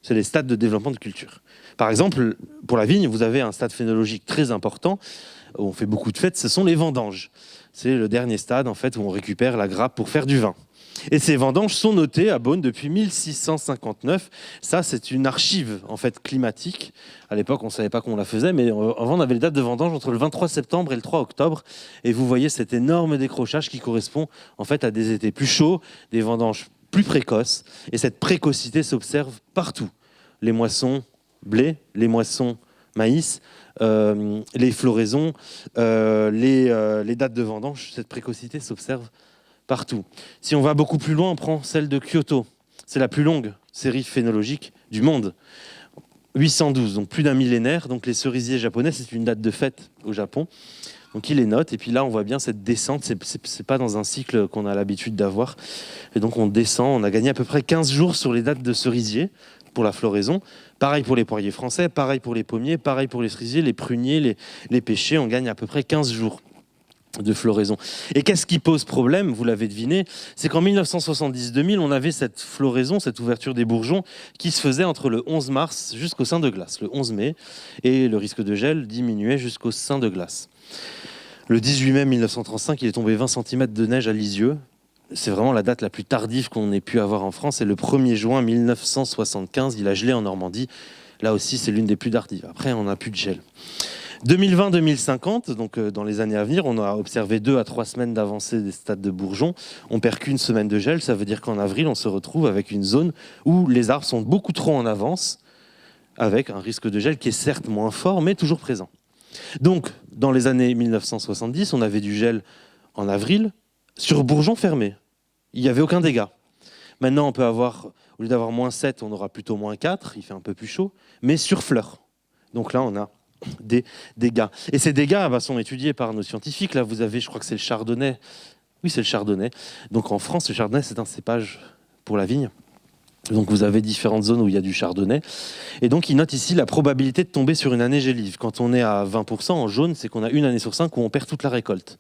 C'est les stades de développement de culture. Par exemple, pour la vigne, vous avez un stade phénologique très important, où on fait beaucoup de fêtes, ce sont les vendanges. C'est le dernier stade en fait, où on récupère la grappe pour faire du vin. Et ces vendanges sont notées à Beaune depuis 1659. Ça, c'est une archive en fait climatique. À l'époque, on ne savait pas comment on la faisait, mais avant, on avait les dates de vendange entre le 23 septembre et le 3 octobre. Et vous voyez cet énorme décrochage qui correspond en fait à des étés plus chauds, des vendanges plus précoces. Et cette précocité s'observe partout. Les moissons blé, les moissons maïs, les floraisons, les dates de vendange, cette précocité s'observe partout. Si on va beaucoup plus loin, on prend celle de Kyoto. C'est la plus longue série phénologique du monde. 812, donc plus d'un millénaire. Donc les cerisiers japonais, c'est une date de fête au Japon. Donc il les note. Et puis là, on voit bien cette descente. C'est pas dans un cycle qu'on a l'habitude d'avoir. Et donc on descend. On a gagné à peu près 15 jours sur les dates de cerisiers pour la floraison. Pareil pour les poiriers français, pareil pour les pommiers, pareil pour les cerisiers, les pruniers, les pêchers. On gagne à peu près 15 jours de floraison. Et qu'est-ce qui pose problème, vous l'avez deviné, c'est qu'en 1970-2000, on avait cette floraison, cette ouverture des bourgeons qui se faisait entre le 11 mars jusqu'au sein de glace, le 11 mai, et le risque de gel diminuait jusqu'au sein de glace. Le 18 mai 1935, il est tombé 20 cm de neige à Lisieux. C'est vraiment la date la plus tardive qu'on ait pu avoir en France. Et le 1er juin 1975, il a gelé en Normandie. Là aussi, c'est l'une des plus tardives. Après, on n'a plus de gel. 2020-2050, donc dans les années à venir, on a observé 2 à 3 semaines d'avancée des stades de bourgeons. On perd qu'une semaine de gel, ça veut dire qu'en avril, on se retrouve avec une zone où les arbres sont beaucoup trop en avance, avec un risque de gel qui est certes moins fort, mais toujours présent. Donc, dans les années 1970, on avait du gel en avril sur bourgeons fermés. Il n'y avait aucun dégât. Maintenant, on peut avoir, au lieu d'avoir -7, on aura plutôt -4, il fait un peu plus chaud, mais sur fleurs. Donc là, on a des dégâts. Et ces dégâts sont étudiés par nos scientifiques. Là, vous avez, je crois que c'est le chardonnay. Oui, c'est le chardonnay. Donc en France, le chardonnay, c'est un cépage pour la vigne. Donc vous avez différentes zones où il y a du chardonnay. Et donc il note ici la probabilité de tomber sur une année gélive. Quand on est à 20% en jaune, c'est qu'on a une année sur 5 où on perd toute la récolte.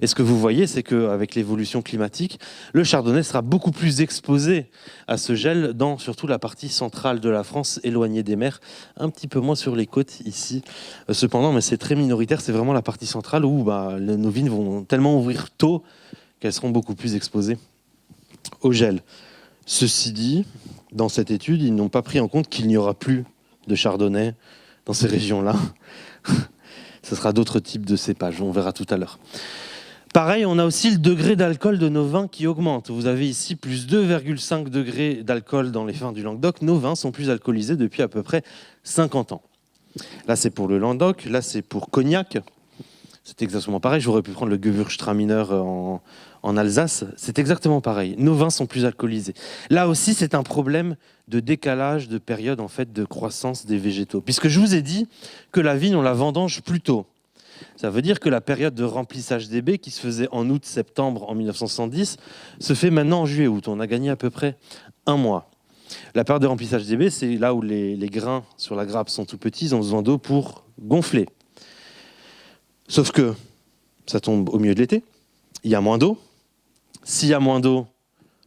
Et ce que vous voyez, c'est qu'avec l'évolution climatique, le chardonnay sera beaucoup plus exposé à ce gel dans surtout la partie centrale de la France, éloignée des mers, un petit peu moins sur les côtes ici. Cependant, mais c'est très minoritaire, c'est vraiment la partie centrale où nos vignes vont tellement ouvrir tôt qu'elles seront beaucoup plus exposées au gel. Ceci dit, dans cette étude, ils n'ont pas pris en compte qu'il n'y aura plus de chardonnay dans ces régions-là. Ce sera d'autres types de cépages, on verra tout à l'heure. Pareil, on a aussi le degré d'alcool de nos vins qui augmente. Vous avez ici plus 2,5 degrés d'alcool dans les vins du Languedoc. Nos vins sont plus alcoolisés depuis à peu près 50 ans. Là, c'est pour le Languedoc. Là, c'est pour Cognac. C'est exactement pareil. J'aurais pu prendre le Gewürztraminer en Alsace. C'est exactement pareil. Nos vins sont plus alcoolisés. Là aussi, c'est un problème de décalage de période en fait, de croissance des végétaux. Puisque je vous ai dit que la vigne, on la vendange plus tôt. Ça veut dire que la période de remplissage des baies qui se faisait en août-septembre en 1910 se fait maintenant en juillet-août. On a gagné à peu près un mois. La période de remplissage des baies, c'est là où les grains sur la grappe sont tout petits, ils ont besoin d'eau pour gonfler. Sauf que ça tombe au milieu de l'été, il y a moins d'eau. S'il y a moins d'eau,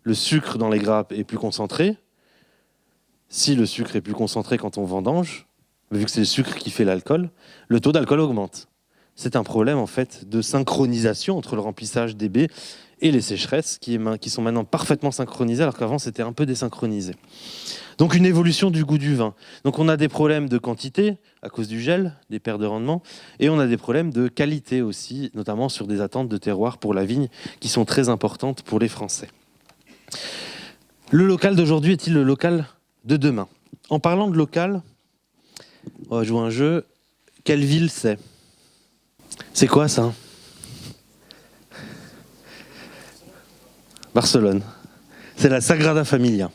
le sucre dans les grappes est plus concentré. Si le sucre est plus concentré quand on vendange, vu que c'est le sucre qui fait l'alcool, le taux d'alcool augmente. c'est un problème en fait de synchronisation entre le remplissage des baies et les sécheresses qui sont maintenant parfaitement synchronisées alors qu'avant c'était un peu désynchronisé. Donc une évolution du goût du vin. Donc on a des problèmes de quantité à cause du gel, des pertes de rendement, et on a des problèmes de qualité aussi, notamment sur des attentes de terroir pour la vigne qui sont très importantes pour les Français. Le local d'aujourd'hui est-il le local de demain? En parlant de local, on va jouer un jeu. Quelle ville c'est? C'est quoi ça? Barcelone. C'est la Sagrada Familia.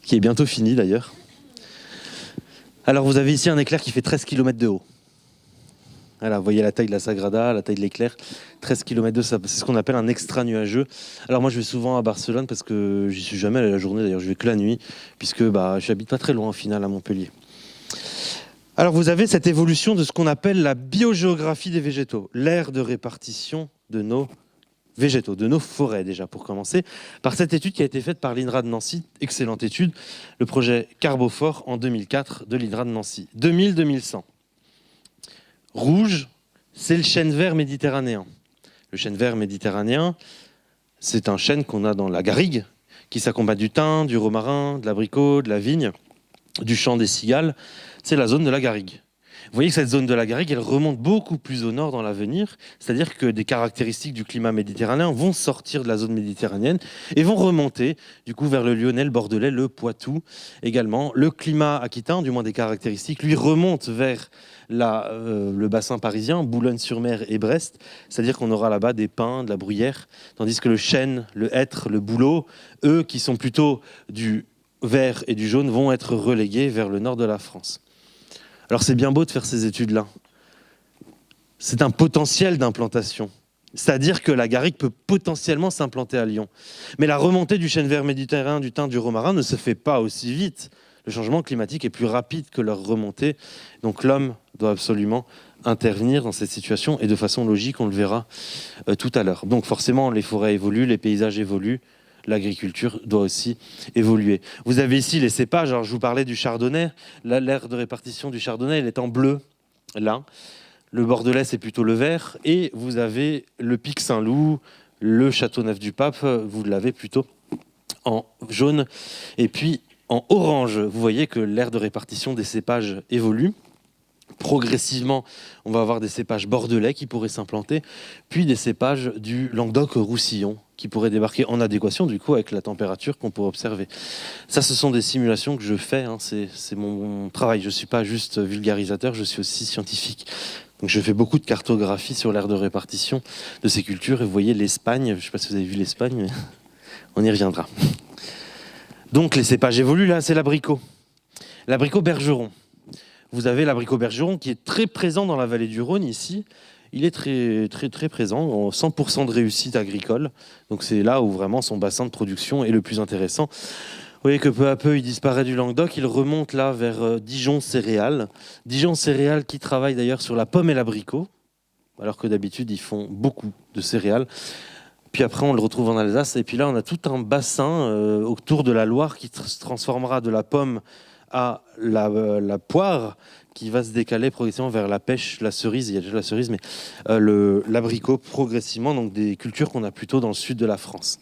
Qui est bientôt fini d'ailleurs. Alors vous avez ici un éclair qui fait 13 km de haut. Voilà, vous voyez la taille de la Sagrada, la taille de l'éclair, 13 km de haut, c'est ce qu'on appelle un extra nuageux. Alors moi je vais souvent à Barcelone parce que j'y suis jamais allé la journée d'ailleurs, je vais que la nuit, puisque j'habite pas très loin au final à Montpellier. Alors vous avez cette évolution de ce qu'on appelle la biogéographie des végétaux, l'aire de répartition de nos végétaux, de nos forêts déjà pour commencer, par cette étude qui a été faite par l'INRA de Nancy, excellente étude, le projet Carbophore en 2004 de l'INRA de Nancy. 2000-2100. Rouge, c'est le chêne vert méditerranéen. Le chêne vert méditerranéen, c'est un chêne qu'on a dans la garrigue, qui s'accompagne du thym, du romarin, de l'abricot, de la vigne, du chant des cigales. C'est la zone de la garrigue. Vous voyez que cette zone de la garrigue, elle remonte beaucoup plus au nord dans l'avenir, c'est-à-dire que des caractéristiques du climat méditerranéen vont sortir de la zone méditerranéenne et vont remonter du coup vers le Lyonnais, le Bordelais, le Poitou également. Le climat aquitain, du moins des caractéristiques, lui remonte vers le bassin parisien, Boulogne-sur-Mer et Brest, c'est-à-dire qu'on aura là-bas des pins, de la bruyère, tandis que le chêne, le hêtre, le bouleau, eux qui sont plutôt du vert et du jaune, vont être relégués vers le nord de la France. Alors c'est bien beau de faire ces études-là. C'est un potentiel d'implantation. C'est-à-dire que la garrigue peut potentiellement s'implanter à Lyon. Mais la remontée du chêne vert méditerranéen, du thym, du romarin ne se fait pas aussi vite. Le changement climatique est plus rapide que leur remontée. Donc l'homme doit absolument intervenir dans cette situation et de façon logique, on le verra tout à l'heure. Donc forcément, les forêts évoluent, les paysages évoluent. L'agriculture doit aussi évoluer. Vous avez ici les cépages. Alors, je vous parlais du chardonnay. L'aire de répartition du chardonnay, elle est en bleu, là. Le bordelais, c'est plutôt le vert. Et vous avez le Pic Saint-Loup, le Châteauneuf-du-Pape, vous l'avez plutôt en jaune. Et puis, en orange, vous voyez que l'aire de répartition des cépages évolue. Progressivement, on va avoir des cépages bordelais qui pourraient s'implanter, puis des cépages du Languedoc-Roussillon qui pourraient débarquer en adéquation du coup avec la température qu'on pourrait observer. Ça, ce sont des simulations que je fais, hein, c'est mon travail. Je ne suis pas juste vulgarisateur, je suis aussi scientifique. Donc je fais beaucoup de cartographie sur l'aire de répartition de ces cultures. Et vous voyez l'Espagne, je ne sais pas si vous avez vu l'Espagne, mais on y reviendra. Donc les cépages évoluent, là c'est l'abricot. L'abricot bergeron. Vous avez l'abricot bergeron qui est très présent dans la vallée du Rhône ici. Il est très, très, très présent, 100% de réussite agricole. Donc c'est là où vraiment son bassin de production est le plus intéressant. Vous voyez que peu à peu, il disparaît du Languedoc. Il remonte là vers Dijon Céréales. Dijon Céréales qui travaille d'ailleurs sur la pomme et l'abricot, alors que d'habitude, ils font beaucoup de céréales. Puis après, on le retrouve en Alsace. Et puis là, on a tout un bassin autour de la Loire qui se transformera de la pomme à la poire, qui va se décaler progressivement vers la pêche, la cerise, il y a déjà la cerise, mais l'abricot progressivement, donc des cultures qu'on a plutôt dans le sud de la France.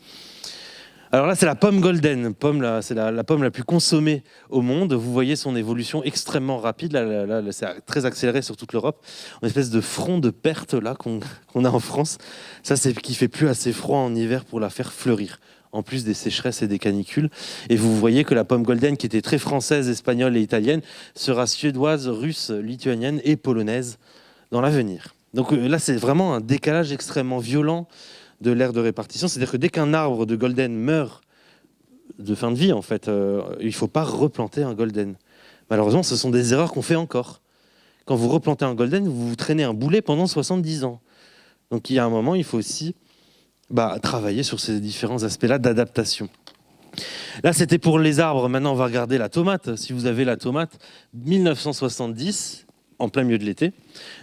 Alors là, c'est la pomme golden, c'est la pomme la plus consommée au monde. Vous voyez son évolution extrêmement rapide, là, c'est très accéléré sur toute l'Europe. Une espèce de front de perte là qu'on a en France. Ça, c'est qui fait plus assez froid en hiver pour la faire fleurir, en plus des sécheresses et des canicules. Et vous voyez que la pomme golden, qui était très française, espagnole et italienne, sera suédoise, russe, lituanienne et polonaise dans l'avenir. Donc là, c'est vraiment un décalage extrêmement violent de l'aire de répartition. C'est-à-dire que dès qu'un arbre de golden meurt de fin de vie, en fait, il ne faut pas replanter un golden. Malheureusement, ce sont des erreurs qu'on fait encore. Quand vous replantez un golden, vous vous traînez un boulet pendant 70 ans. Donc il y a un moment, il faut aussi travailler sur ces différents aspects-là d'adaptation. Là, c'était pour les arbres. Maintenant, on va regarder la tomate. Si vous avez la tomate, 1970, en plein milieu de l'été,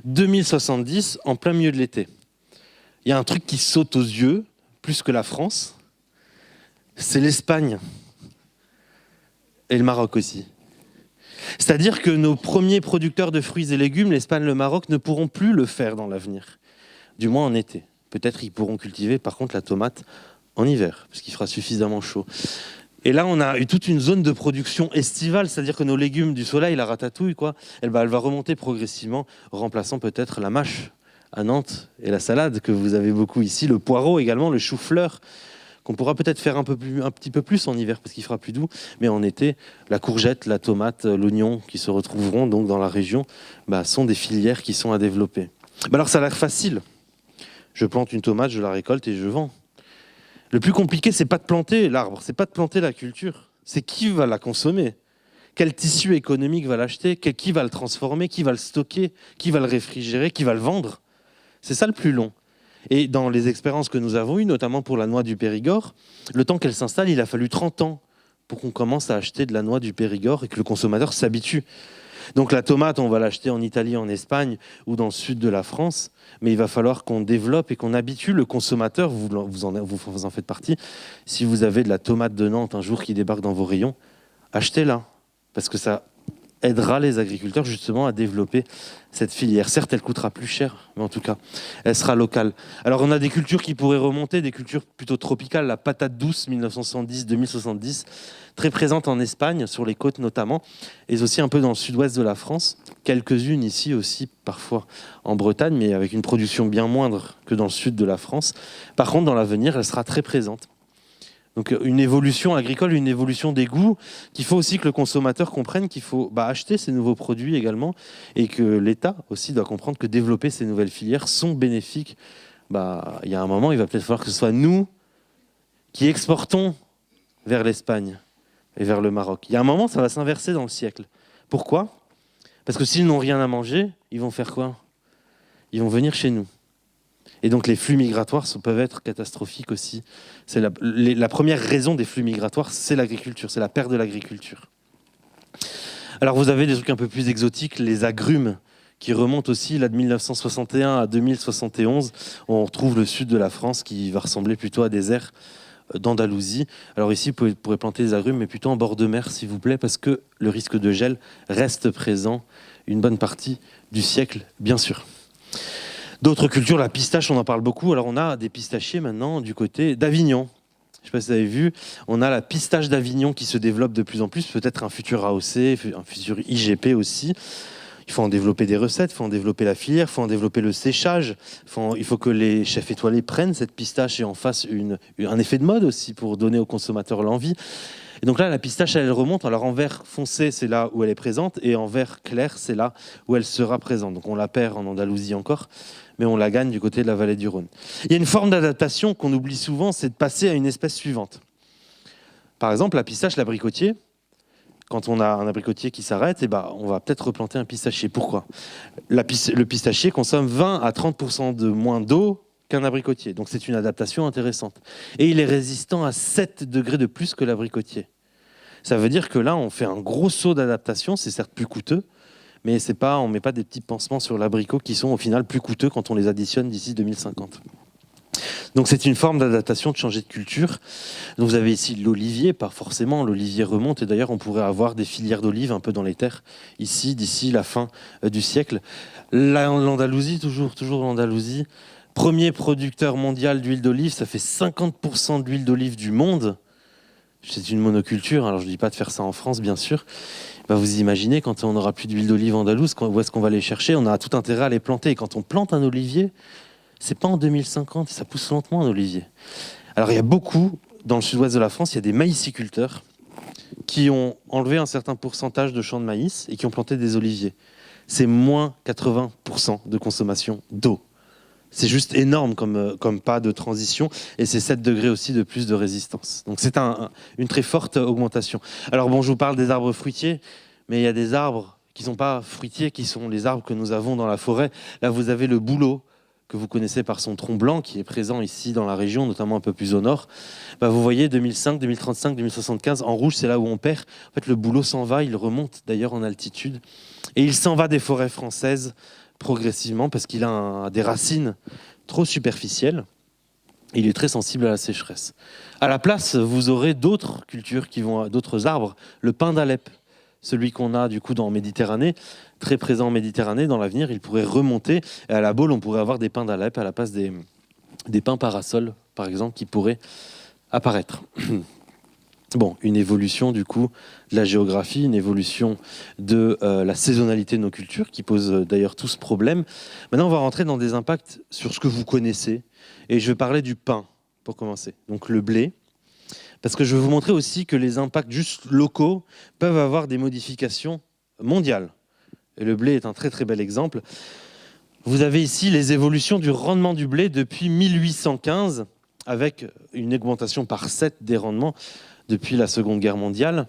2070, en plein milieu de l'été. Il y a un truc qui saute aux yeux, plus que la France, c'est l'Espagne. Et le Maroc aussi. C'est-à-dire que nos premiers producteurs de fruits et légumes, l'Espagne, le Maroc, ne pourront plus le faire dans l'avenir, du moins en été. Peut-être qu'ils pourront cultiver par contre la tomate en hiver, parce qu'il fera suffisamment chaud. Et là, on a eu toute une zone de production estivale, c'est-à-dire que nos légumes du soleil, la ratatouille, quoi, elle va remonter progressivement, remplaçant peut-être la mâche à Nantes et la salade que vous avez beaucoup ici, le poireau également, le chou-fleur, qu'on pourra peut-être faire un petit peu plus en hiver parce qu'il fera plus doux, mais en été, la courgette, la tomate, l'oignon qui se retrouveront donc dans la région sont des filières qui sont à développer. Alors ça a l'air facile. Je plante une tomate, je la récolte et je vends. Le plus compliqué, c'est pas de planter l'arbre, c'est pas de planter la culture, c'est qui va la consommer. Quel tissu économique va l'acheter, qui va le transformer, qui va le stocker, qui va le réfrigérer, qui va le vendre. C'est ça le plus long. Et dans les expériences que nous avons eues, notamment pour la noix du Périgord, le temps qu'elle s'installe, il a fallu 30 ans pour qu'on commence à acheter de la noix du Périgord et que le consommateur s'habitue. Donc la tomate, on va l'acheter en Italie, en Espagne ou dans le sud de la France, mais il va falloir qu'on développe et qu'on habitue le consommateur, vous en faites partie. Si vous avez de la tomate de Nantes un jour qui débarque dans vos rayons, achetez-la, parce que ça aidera les agriculteurs justement à développer cette filière. Certes, elle coûtera plus cher, mais en tout cas, elle sera locale. Alors, on a des cultures qui pourraient remonter, des cultures plutôt tropicales. La patate douce, 1970-2070, très présente en Espagne, sur les côtes notamment, et aussi un peu dans le sud-ouest de la France. Quelques-unes ici aussi, parfois en Bretagne, mais avec une production bien moindre que dans le sud de la France. Par contre, dans l'avenir, elle sera très présente. Donc une évolution agricole, une évolution des goûts, qu'il faut aussi que le consommateur comprenne qu'il faut acheter ces nouveaux produits également, et que l'État aussi doit comprendre que développer ces nouvelles filières sont bénéfiques. Il y a un moment, il va peut-être falloir que ce soit nous qui exportons vers l'Espagne et vers le Maroc. Il y a un moment, ça va s'inverser dans le siècle. Pourquoi ? Parce que s'ils n'ont rien à manger, ils vont faire quoi ? Ils vont venir chez nous. Et donc les flux migratoires peuvent être catastrophiques aussi. C'est la première raison des flux migratoires, c'est l'agriculture, c'est la perte de l'agriculture. Alors vous avez des trucs un peu plus exotiques, les agrumes, qui remontent aussi là, de 1961 à 2071. On retrouve le sud de la France qui va ressembler plutôt à des aires d'Andalousie. Alors ici, vous pourrez planter des agrumes, mais plutôt en bord de mer, s'il vous plaît, parce que le risque de gel reste présent une bonne partie du siècle, bien sûr. D'autres cultures, la pistache, on en parle beaucoup. Alors on a des pistachiers maintenant du côté d'Avignon. Je ne sais pas si vous avez vu, on a la pistache d'Avignon qui se développe de plus en plus, peut-être un futur AOC, un futur IGP aussi. Il faut en développer des recettes, il faut en développer la filière, il faut en développer le séchage. Il faut que les chefs étoilés prennent cette pistache et en fassent un effet de mode aussi pour donner aux consommateurs l'envie. Et donc là, la pistache, elle remonte. Alors en vert foncé, c'est là où elle est présente, et en vert clair, c'est là où elle sera présente. Donc on la perd en Andalousie encore, mais on la gagne du côté de la vallée du Rhône. Il y a une forme d'adaptation qu'on oublie souvent, c'est de passer à une espèce suivante. Par exemple, la pistache, l'abricotier, quand on a un abricotier qui s'arrête, on va peut-être replanter un pistachier. Pourquoi ? Le pistachier consomme 20 à 30% de moins d'eau qu'un abricotier. Donc c'est une adaptation intéressante. Et il est résistant à 7 degrés de plus que l'abricotier. Ça veut dire que là, on fait un gros saut d'adaptation. C'est certes plus coûteux, mais on ne met pas des petits pansements sur l'abricot qui sont au final plus coûteux quand on les additionne d'ici 2050. Donc c'est une forme d'adaptation, de changer de culture. Donc vous avez ici l'olivier, pas forcément, l'olivier remonte, et d'ailleurs on pourrait avoir des filières d'olives un peu dans les terres, ici, d'ici la fin du siècle. L'Andalousie, toujours l'Andalousie, premier producteur mondial d'huile d'olive, ça fait 50% de l'huile d'olive du monde. C'est une monoculture, alors je ne dis pas de faire ça en France, bien sûr. Vous imaginez, quand on n'aura plus d'huile d'olive andalouse, où est-ce qu'on va les chercher ? On a tout intérêt à les planter. Et quand on plante un olivier, c'est pas en 2050, ça pousse lentement un olivier. Alors il y a beaucoup, dans le sud-ouest de la France, il y a des maïsiculteurs qui ont enlevé un certain pourcentage de champs de maïs et qui ont planté des oliviers. C'est moins 80% de consommation d'eau. C'est juste énorme comme pas de transition, et c'est 7 degrés aussi de plus de résistance. Donc c'est une très forte augmentation. Alors bon, je vous parle des arbres fruitiers, mais il y a des arbres qui ne sont pas fruitiers, qui sont les arbres que nous avons dans la forêt. Là, vous avez le bouleau, que vous connaissez par son tronc blanc, qui est présent ici dans la région, notamment un peu plus au nord. Vous voyez 2005, 2035, 2075, en rouge, c'est là où on perd. En fait, le bouleau s'en va, il remonte d'ailleurs en altitude. Et il s'en va des forêts françaises progressivement parce qu'il a des racines trop superficielles. Il est très sensible à la sécheresse. À la place, vous aurez d'autres cultures, d'autres arbres. Le pin d'Alep, celui qu'on a du coup dans Méditerranée, très présent en Méditerranée, dans l'avenir, il pourrait remonter. Et à la Baule, on pourrait avoir des pins d'Alep à la place des pins parasols, par exemple, qui pourraient apparaître. Bon, une évolution du coup de la géographie, une évolution de la saisonnalité de nos cultures qui pose d'ailleurs tout ce problème. Maintenant, on va rentrer dans des impacts sur ce que vous connaissez. Et je vais parler du pain pour commencer. Donc le blé. Parce que je vais vous montrer aussi que les impacts juste locaux peuvent avoir des modifications mondiales. Et le blé est un très très bel exemple. Vous avez ici les évolutions du rendement du blé depuis 1815, avec une augmentation par 7 des rendements depuis la Seconde Guerre mondiale.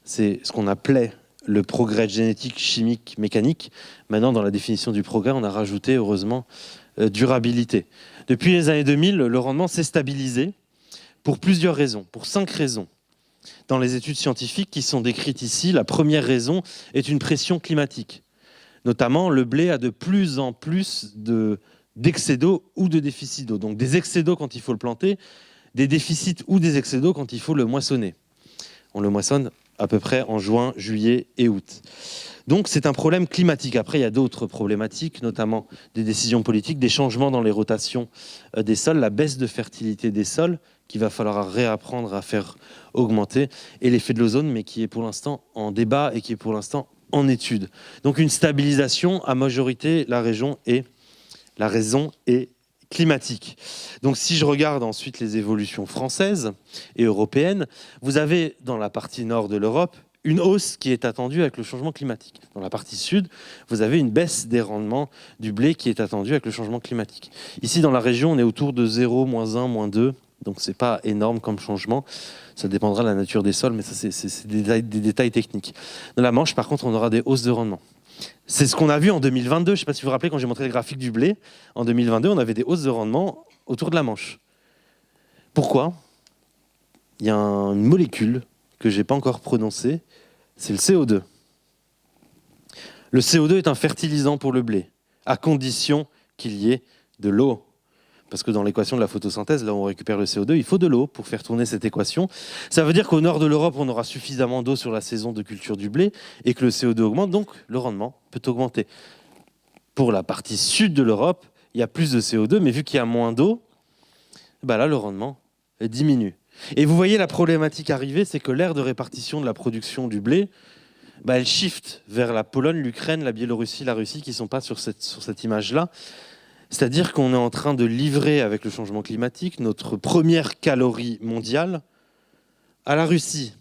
C'est ce qu'on appelait le progrès génétique, chimique, mécanique. Maintenant, dans la définition du progrès, on a rajouté, heureusement, durabilité. Depuis les années 2000, le rendement s'est stabilisé pour plusieurs raisons, pour 5 raisons. Dans les études scientifiques qui sont décrites ici, la première raison est une pression climatique. Notamment, le blé a de plus en plus d'excès d'eau ou de déficit d'eau. Donc des excès d'eau quand il faut le planter, des déficits ou des excès d'eau quand il faut le moissonner. On le moissonne à peu près en juin, juillet et août. Donc c'est un problème climatique. Après, il y a d'autres problématiques, notamment des décisions politiques, des changements dans les rotations des sols, la baisse de fertilité des sols, qu'il va falloir réapprendre à faire augmenter, et l'effet de l'ozone, mais qui est pour l'instant en débat et qui est pour l'instant en étude. Donc une stabilisation, à majorité, la raison est climatique. Donc si je regarde ensuite les évolutions françaises et européennes, vous avez dans la partie nord de l'Europe une hausse qui est attendue avec le changement climatique. Dans la partie sud, vous avez une baisse des rendements du blé qui est attendue avec le changement climatique. Ici, dans la région, on est autour de 0, -1, -2, donc c'est pas énorme comme changement. Ça dépendra de la nature des sols, mais ça, c'est des détails techniques. Dans la Manche, par contre, on aura des hausses de rendement. C'est ce qu'on a vu en 2022. Je ne sais pas si vous vous rappelez, quand j'ai montré le graphique du blé, en 2022, on avait des hausses de rendement autour de la Manche. Pourquoi ? Il y a une molécule que je n'ai pas encore prononcée, c'est le CO2. Le CO2 est un fertilisant pour le blé, à condition qu'il y ait de l'eau. Parce que dans l'équation de la photosynthèse, là où on récupère le CO2, il faut de l'eau pour faire tourner cette équation. Ça veut dire qu'au nord de l'Europe, on aura suffisamment d'eau sur la saison de culture du blé et que le CO2 augmente, donc le rendement peut augmenter. Pour la partie sud de l'Europe, il y a plus de CO2, mais vu qu'il y a moins d'eau, là, le rendement diminue. Et vous voyez la problématique arriver, c'est que l'aire de répartition de la production du blé, elle shift vers la Pologne, l'Ukraine, la Biélorussie, la Russie, qui ne sont pas sur cette image-là. C'est-à-dire qu'on est en train de livrer, avec le changement climatique, notre première calorie mondiale à la Russie.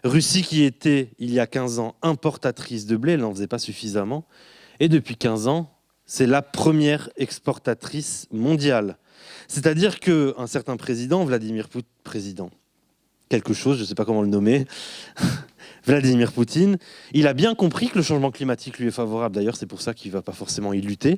Russie qui était, il y a 15 ans, importatrice de blé, elle n'en faisait pas suffisamment. Et depuis 15 ans, c'est la première exportatrice mondiale. C'est-à-dire qu'un certain président, Vladimir Poutine, quelque chose, je ne sais pas comment le nommer, Vladimir Poutine, il a bien compris que le changement climatique lui est favorable. D'ailleurs, c'est pour ça qu'il ne va pas forcément y lutter.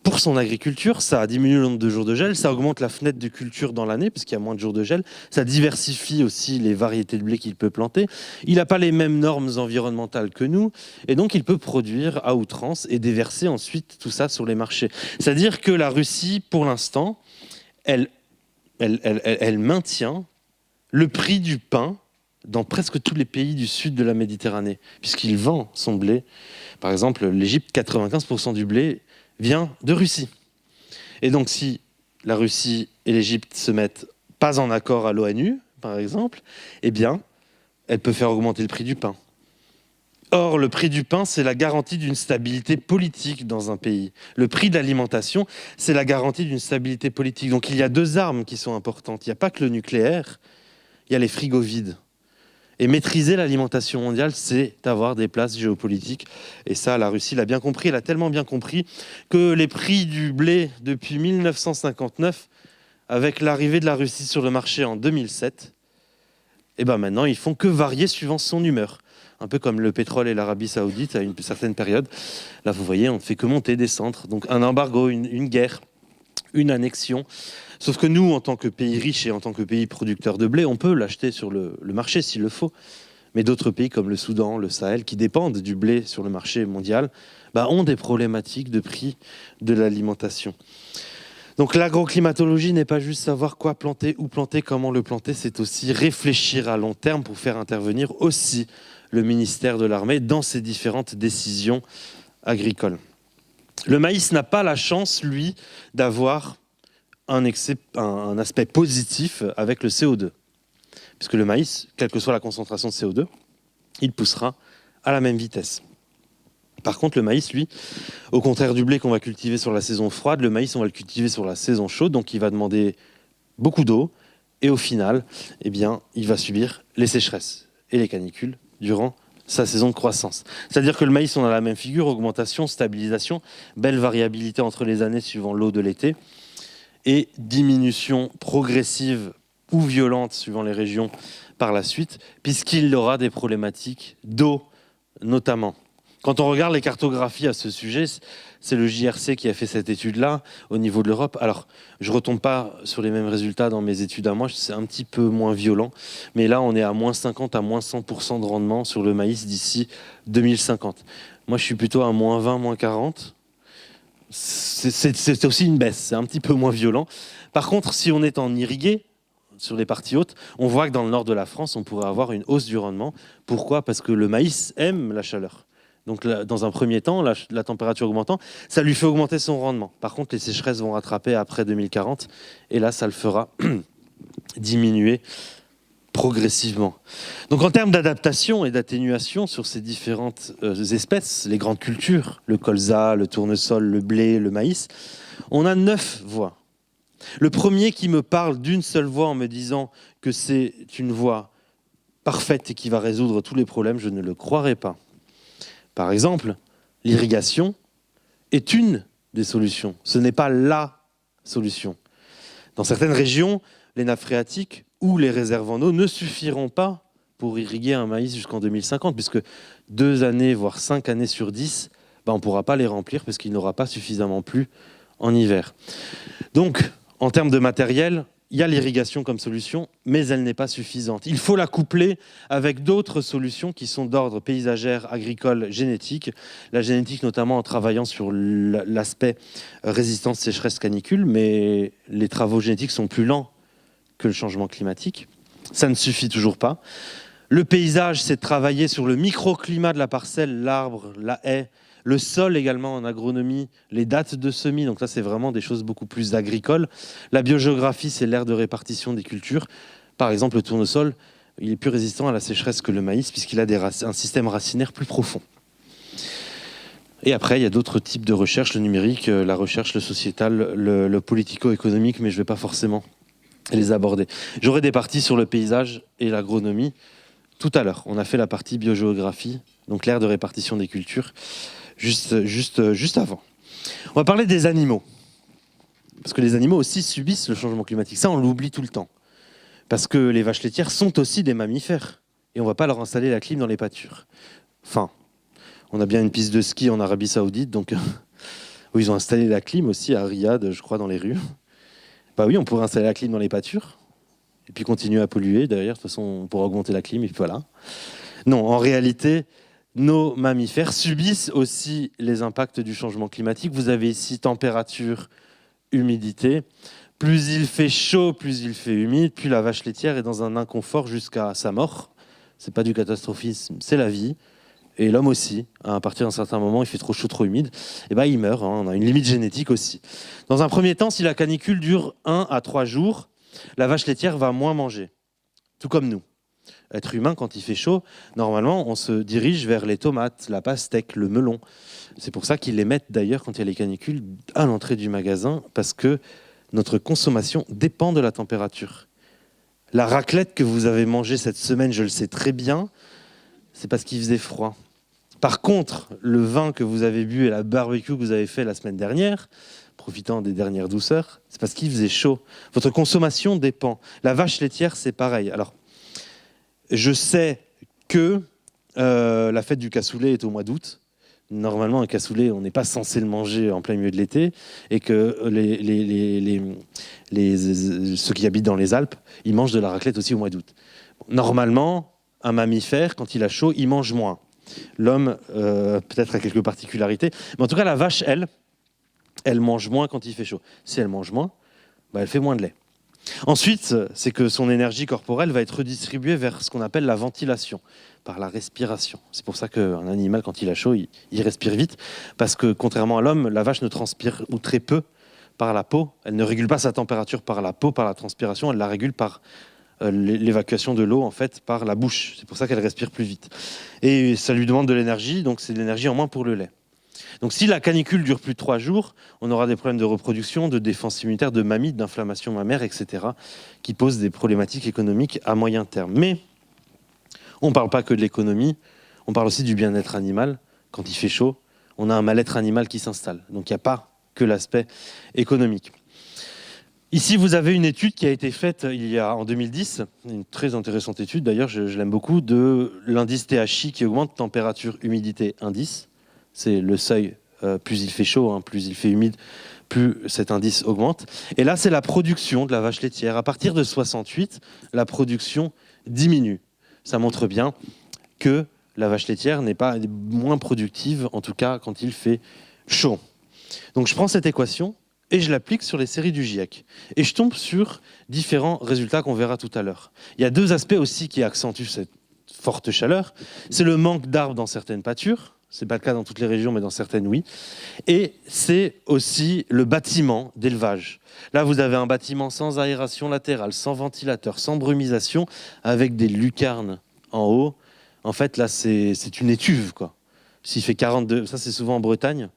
Pour son agriculture, ça diminue le nombre de jours de gel, ça augmente la fenêtre de culture dans l'année, puisqu'il y a moins de jours de gel, ça diversifie aussi les variétés de blé qu'il peut planter. Il n'a pas les mêmes normes environnementales que nous, et donc il peut produire à outrance et déverser ensuite tout ça sur les marchés. C'est-à-dire que la Russie, pour l'instant, elle maintient le prix du pain dans presque tous les pays du sud de la Méditerranée, puisqu'il vend son blé. Par exemple, l'Égypte, 95% du blé vient de Russie. Et donc, si la Russie et l'Égypte se mettent pas en accord à l'ONU, par exemple, eh bien, elle peut faire augmenter le prix du pain. Or, le prix du pain, c'est la garantie d'une stabilité politique dans un pays. Le prix de l'alimentation, c'est la garantie d'une stabilité politique. Donc, il y a deux armes qui sont importantes. Il n'y a pas que le nucléaire, il y a les frigos vides. Et maîtriser l'alimentation mondiale, c'est avoir des places géopolitiques. Et ça, la Russie l'a bien compris. Elle a tellement bien compris que les prix du blé depuis 1959, avec l'arrivée de la Russie sur le marché en 2007, maintenant, ils font que varier suivant son humeur. Un peu comme le pétrole et l'Arabie Saoudite à une certaine période. Là, vous voyez, on ne fait que monter, descendre. Donc un embargo, une guerre, une annexion. Sauf que nous, en tant que pays riche et en tant que pays producteur de blé, on peut l'acheter sur le marché s'il le faut. Mais d'autres pays comme le Soudan, le Sahel, qui dépendent du blé sur le marché mondial, ont des problématiques de prix de l'alimentation. Donc l'agroclimatologie n'est pas juste savoir quoi planter, où planter, comment le planter, c'est aussi réfléchir à long terme pour faire intervenir aussi le ministère de l'Armée dans ses différentes décisions agricoles. Le maïs n'a pas la chance, lui, d'avoir un aspect positif avec le CO2. Puisque le maïs, quelle que soit la concentration de CO2, il poussera à la même vitesse. Par contre, le maïs, lui, au contraire du blé qu'on va cultiver sur la saison froide, le maïs, on va le cultiver sur la saison chaude, donc il va demander beaucoup d'eau, et au final, eh bien, il va subir les sécheresses et les canicules durant sa saison de croissance. C'est-à-dire que le maïs, on a la même figure, augmentation, stabilisation, belle variabilité entre les années suivant l'eau de l'été, et diminution progressive ou violente, suivant les régions, par la suite, puisqu'il aura des problématiques d'eau, notamment. Quand on regarde les cartographies à ce sujet, c'est le JRC qui a fait cette étude-là au niveau de l'Europe. Alors, je ne retombe pas sur les mêmes résultats dans mes études à moi, c'est un petit peu moins violent. Mais là, on est à moins 50 à moins 100% de rendement sur le maïs d'ici 2050. Moi, je suis plutôt à moins 20, moins 40. C'est aussi une baisse, c'est un petit peu moins violent. Par contre, si on est en irrigué, sur les parties hautes, on voit que dans le nord de la France, on pourrait avoir une hausse du rendement. Pourquoi ? Parce que le maïs aime la chaleur. Donc, dans un premier temps, la température augmentant, ça lui fait augmenter son rendement. Par contre, les sécheresses vont rattraper après 2040, et là, ça le fera diminuer progressivement. Donc, en termes d'adaptation et d'atténuation sur ces différentes espèces, les grandes cultures, le colza, le tournesol, le blé, le maïs, on a 9 voies. Le premier qui me parle d'une seule voie en me disant que c'est une voie parfaite et qui va résoudre tous les problèmes, je ne le croirais pas. Par exemple, l'irrigation est une des solutions. Ce n'est pas la solution. Dans certaines régions, les nappes phréatiques ou les réserves en eau ne suffiront pas pour irriguer un maïs jusqu'en 2050, puisque 2 années, voire 5 années sur 10, on ne pourra pas les remplir parce qu'il n'aura pas suffisamment plu en hiver. Donc, en termes de matériel, il y a l'irrigation comme solution, mais elle n'est pas suffisante. Il faut la coupler avec d'autres solutions qui sont d'ordre paysagère, agricole, génétique. La génétique notamment en travaillant sur l'aspect résistance sécheresse canicule, mais les travaux génétiques sont plus lents que le changement climatique. Ça ne suffit toujours pas. Le paysage, c'est de travailler sur le microclimat de la parcelle, l'arbre, la haie, le sol également en agronomie, les dates de semis, donc ça c'est vraiment des choses beaucoup plus agricoles. La biogéographie, c'est l'aire de répartition des cultures. Par exemple, le tournesol, il est plus résistant à la sécheresse que le maïs puisqu'il a un système racinaire plus profond. Et après, il y a d'autres types de recherches, le numérique, la recherche, le sociétal, le politico-économique, mais je ne vais pas forcément les aborder. J'aurai des parties sur le paysage et l'agronomie tout à l'heure. On a fait la partie biogéographie, donc l'aire de répartition des cultures, juste avant. On va parler des animaux. Parce que les animaux aussi subissent le changement climatique. Ça, on l'oublie tout le temps. Parce que les vaches laitières sont aussi des mammifères. Et on ne va pas leur installer la clim dans les pâtures. Enfin, on a bien une piste de ski en Arabie Saoudite, donc où ils ont installé la clim aussi à Riyad, je crois, dans les rues. Bah oui, on pourrait installer la clim dans les pâtures. Et puis continuer à polluer. Derrière, de toute façon, on pourra augmenter la clim, et puis voilà. Non, en réalité, nos mammifères subissent aussi les impacts du changement climatique. Vous avez ici température, humidité. Plus il fait chaud, plus il fait humide, plus la vache laitière est dans un inconfort jusqu'à sa mort. C'est pas du catastrophisme, c'est la vie. Et l'homme aussi, à partir d'un certain moment, il fait trop chaud, trop humide, et il meurt. On a une limite génétique aussi. Dans un premier temps, si la canicule dure 1 à 3 jours, la vache laitière va moins manger, tout comme nous. Être humain, quand il fait chaud, normalement, on se dirige vers les tomates, la pastèque, le melon. C'est pour ça qu'ils les mettent d'ailleurs, quand il y a les canicules, à l'entrée du magasin, parce que notre consommation dépend de la température. La raclette que vous avez mangée cette semaine, je le sais très bien, c'est parce qu'il faisait froid. Par contre, le vin que vous avez bu et la barbecue que vous avez fait la semaine dernière, profitant des dernières douceurs, c'est parce qu'il faisait chaud. Votre consommation dépend. La vache laitière, c'est pareil. Alors, je sais que la fête du cassoulet est au mois d'août. Normalement, un cassoulet, on n'est pas censé le manger en plein milieu de l'été, et que ceux qui habitent dans les Alpes, ils mangent de la raclette aussi au mois d'août. Normalement, un mammifère, quand il a chaud, il mange moins. L'homme, peut-être, a quelques particularités. Mais en tout cas, la vache, elle, elle mange moins quand il fait chaud. Si elle mange moins, elle fait moins de lait. Ensuite, c'est que son énergie corporelle va être redistribuée vers ce qu'on appelle la ventilation, par la respiration. C'est pour ça qu'un animal, quand il a chaud, il respire vite, parce que contrairement à l'homme, la vache ne transpire ou très peu par la peau. Elle ne régule pas sa température par la peau, par la transpiration, elle la régule par l'évacuation de l'eau en fait par la bouche. C'est pour ça qu'elle respire plus vite. Et ça lui demande de l'énergie, donc c'est de l'énergie en moins pour le lait. Donc si la canicule dure plus de 3 jours, on aura des problèmes de reproduction, de défense immunitaire, de mammites, d'inflammation mammaire, etc., qui posent des problématiques économiques à moyen terme. Mais on ne parle pas que de l'économie, on parle aussi du bien-être animal. Quand il fait chaud, on a un mal-être animal qui s'installe. Donc il n'y a pas que l'aspect économique. Ici, vous avez une étude qui a été faite en 2010, une très intéressante étude d'ailleurs, je l'aime beaucoup, de l'indice THI qui augmente, température, humidité, indice. C'est le seuil, plus il fait chaud, plus il fait humide, plus cet indice augmente. Et là, c'est la production de la vache laitière. À partir de 68, la production diminue. Ça montre bien que la vache laitière n'est pas moins productive, en tout cas quand il fait chaud. Donc je prends cette équation et je l'applique sur les séries du GIEC. Et je tombe sur différents résultats qu'on verra tout à l'heure. Il y a deux aspects aussi qui accentuent cette forte chaleur. C'est le manque d'arbres dans certaines pâtures. Ce n'est pas le cas dans toutes les régions, mais dans certaines, oui. Et c'est aussi le bâtiment d'élevage. Là, vous avez un bâtiment sans aération latérale, sans ventilateur, sans brumisation, avec des lucarnes en haut. En fait, là, c'est une étuve, quoi. S'il fait 42, ça c'est souvent en Bretagne,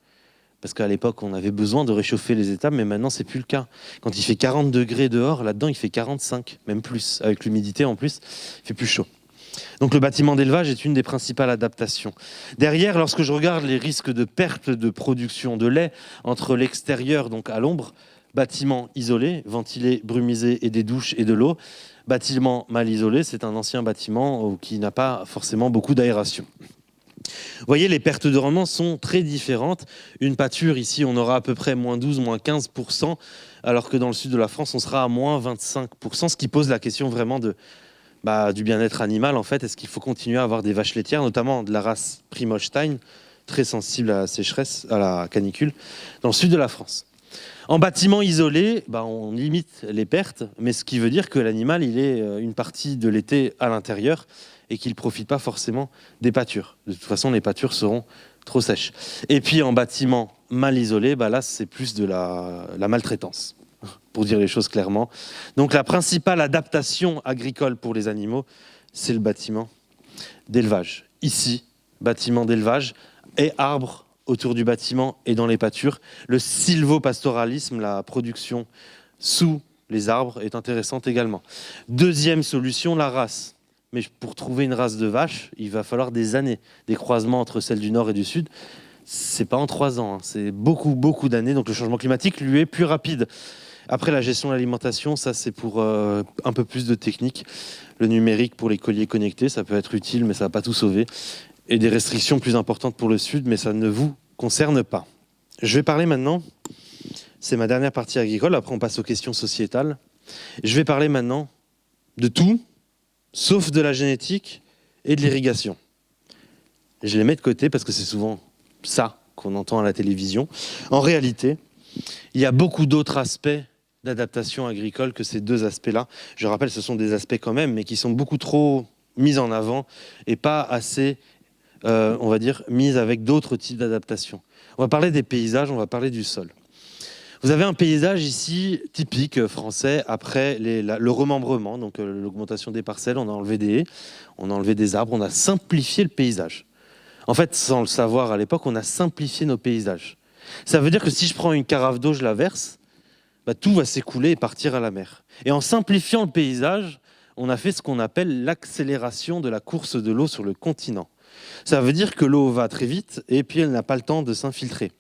parce qu'à l'époque, on avait besoin de réchauffer les étables, mais maintenant, c'est plus le cas. Quand il fait 40 degrés dehors, là-dedans, il fait 45, même plus. Avec l'humidité, en plus, il fait plus chaud. Donc le bâtiment d'élevage est une des principales adaptations. Derrière, lorsque je regarde les risques de perte de production de lait entre l'extérieur, donc à l'ombre, bâtiment isolé, ventilé, brumisé et des douches et de l'eau, bâtiment mal isolé, c'est un ancien bâtiment qui n'a pas forcément beaucoup d'aération. Vous voyez, les pertes de rendement sont très différentes. Une pâture, ici, on aura à peu près moins 12, moins 15%, alors que dans le sud de la France, on sera à moins 25%, ce qui pose la question vraiment du bien-être animal. En fait, est-ce qu'il faut continuer à avoir des vaches laitières, notamment de la race Primostein, très sensible à la sécheresse, à la canicule, dans le sud de la France. En bâtiment isolé, on limite les pertes, mais ce qui veut dire que l'animal, il est une partie de l'été à l'intérieur et qu'il ne profite pas forcément des pâtures. De toute façon, les pâtures seront trop sèches. Et puis en bâtiment mal isolé, là, c'est plus de la maltraitance, pour dire les choses clairement. Donc la principale adaptation agricole pour les animaux, c'est le bâtiment d'élevage. Ici, bâtiment d'élevage et arbres autour du bâtiment et dans les pâtures. Le sylvopastoralisme, la production sous les arbres, est intéressante également. Deuxième solution, la race. Mais pour trouver une race de vache, il va falloir des années. Des croisements entre celles du nord et du sud, c'est pas en 3 ans, c'est beaucoup d'années. Donc le changement climatique, lui, est plus rapide. Après, la gestion de l'alimentation, ça, c'est pour un peu plus de technique. Le numérique pour les colliers connectés, ça peut être utile, mais ça ne va pas tout sauver. Et des restrictions plus importantes pour le Sud, mais ça ne vous concerne pas. Je vais parler maintenant, c'est ma dernière partie agricole, après on passe aux questions sociétales. Je vais parler maintenant de tout, sauf de la génétique et de l'irrigation. Je les mets de côté parce que c'est souvent ça qu'on entend à la télévision. En réalité, il y a beaucoup d'autres aspects d'adaptation agricole que ces deux aspects-là. Je rappelle, ce sont des aspects quand même, mais qui sont beaucoup trop mis en avant et pas assez, on va dire, mis avec d'autres types d'adaptation. On va parler des paysages, on va parler du sol. Vous avez un paysage ici typique français après le remembrement, donc l'augmentation des parcelles, on a enlevé des haies, on a enlevé des arbres, on a simplifié le paysage. En fait, sans le savoir à l'époque, on a simplifié nos paysages. Ça veut dire que si je prends une carafe d'eau, je la verse, tout va s'écouler et partir à la mer. Et en simplifiant le paysage, on a fait ce qu'on appelle l'accélération de la course de l'eau sur le continent. Ça veut dire que l'eau va très vite et puis elle n'a pas le temps de s'infiltrer.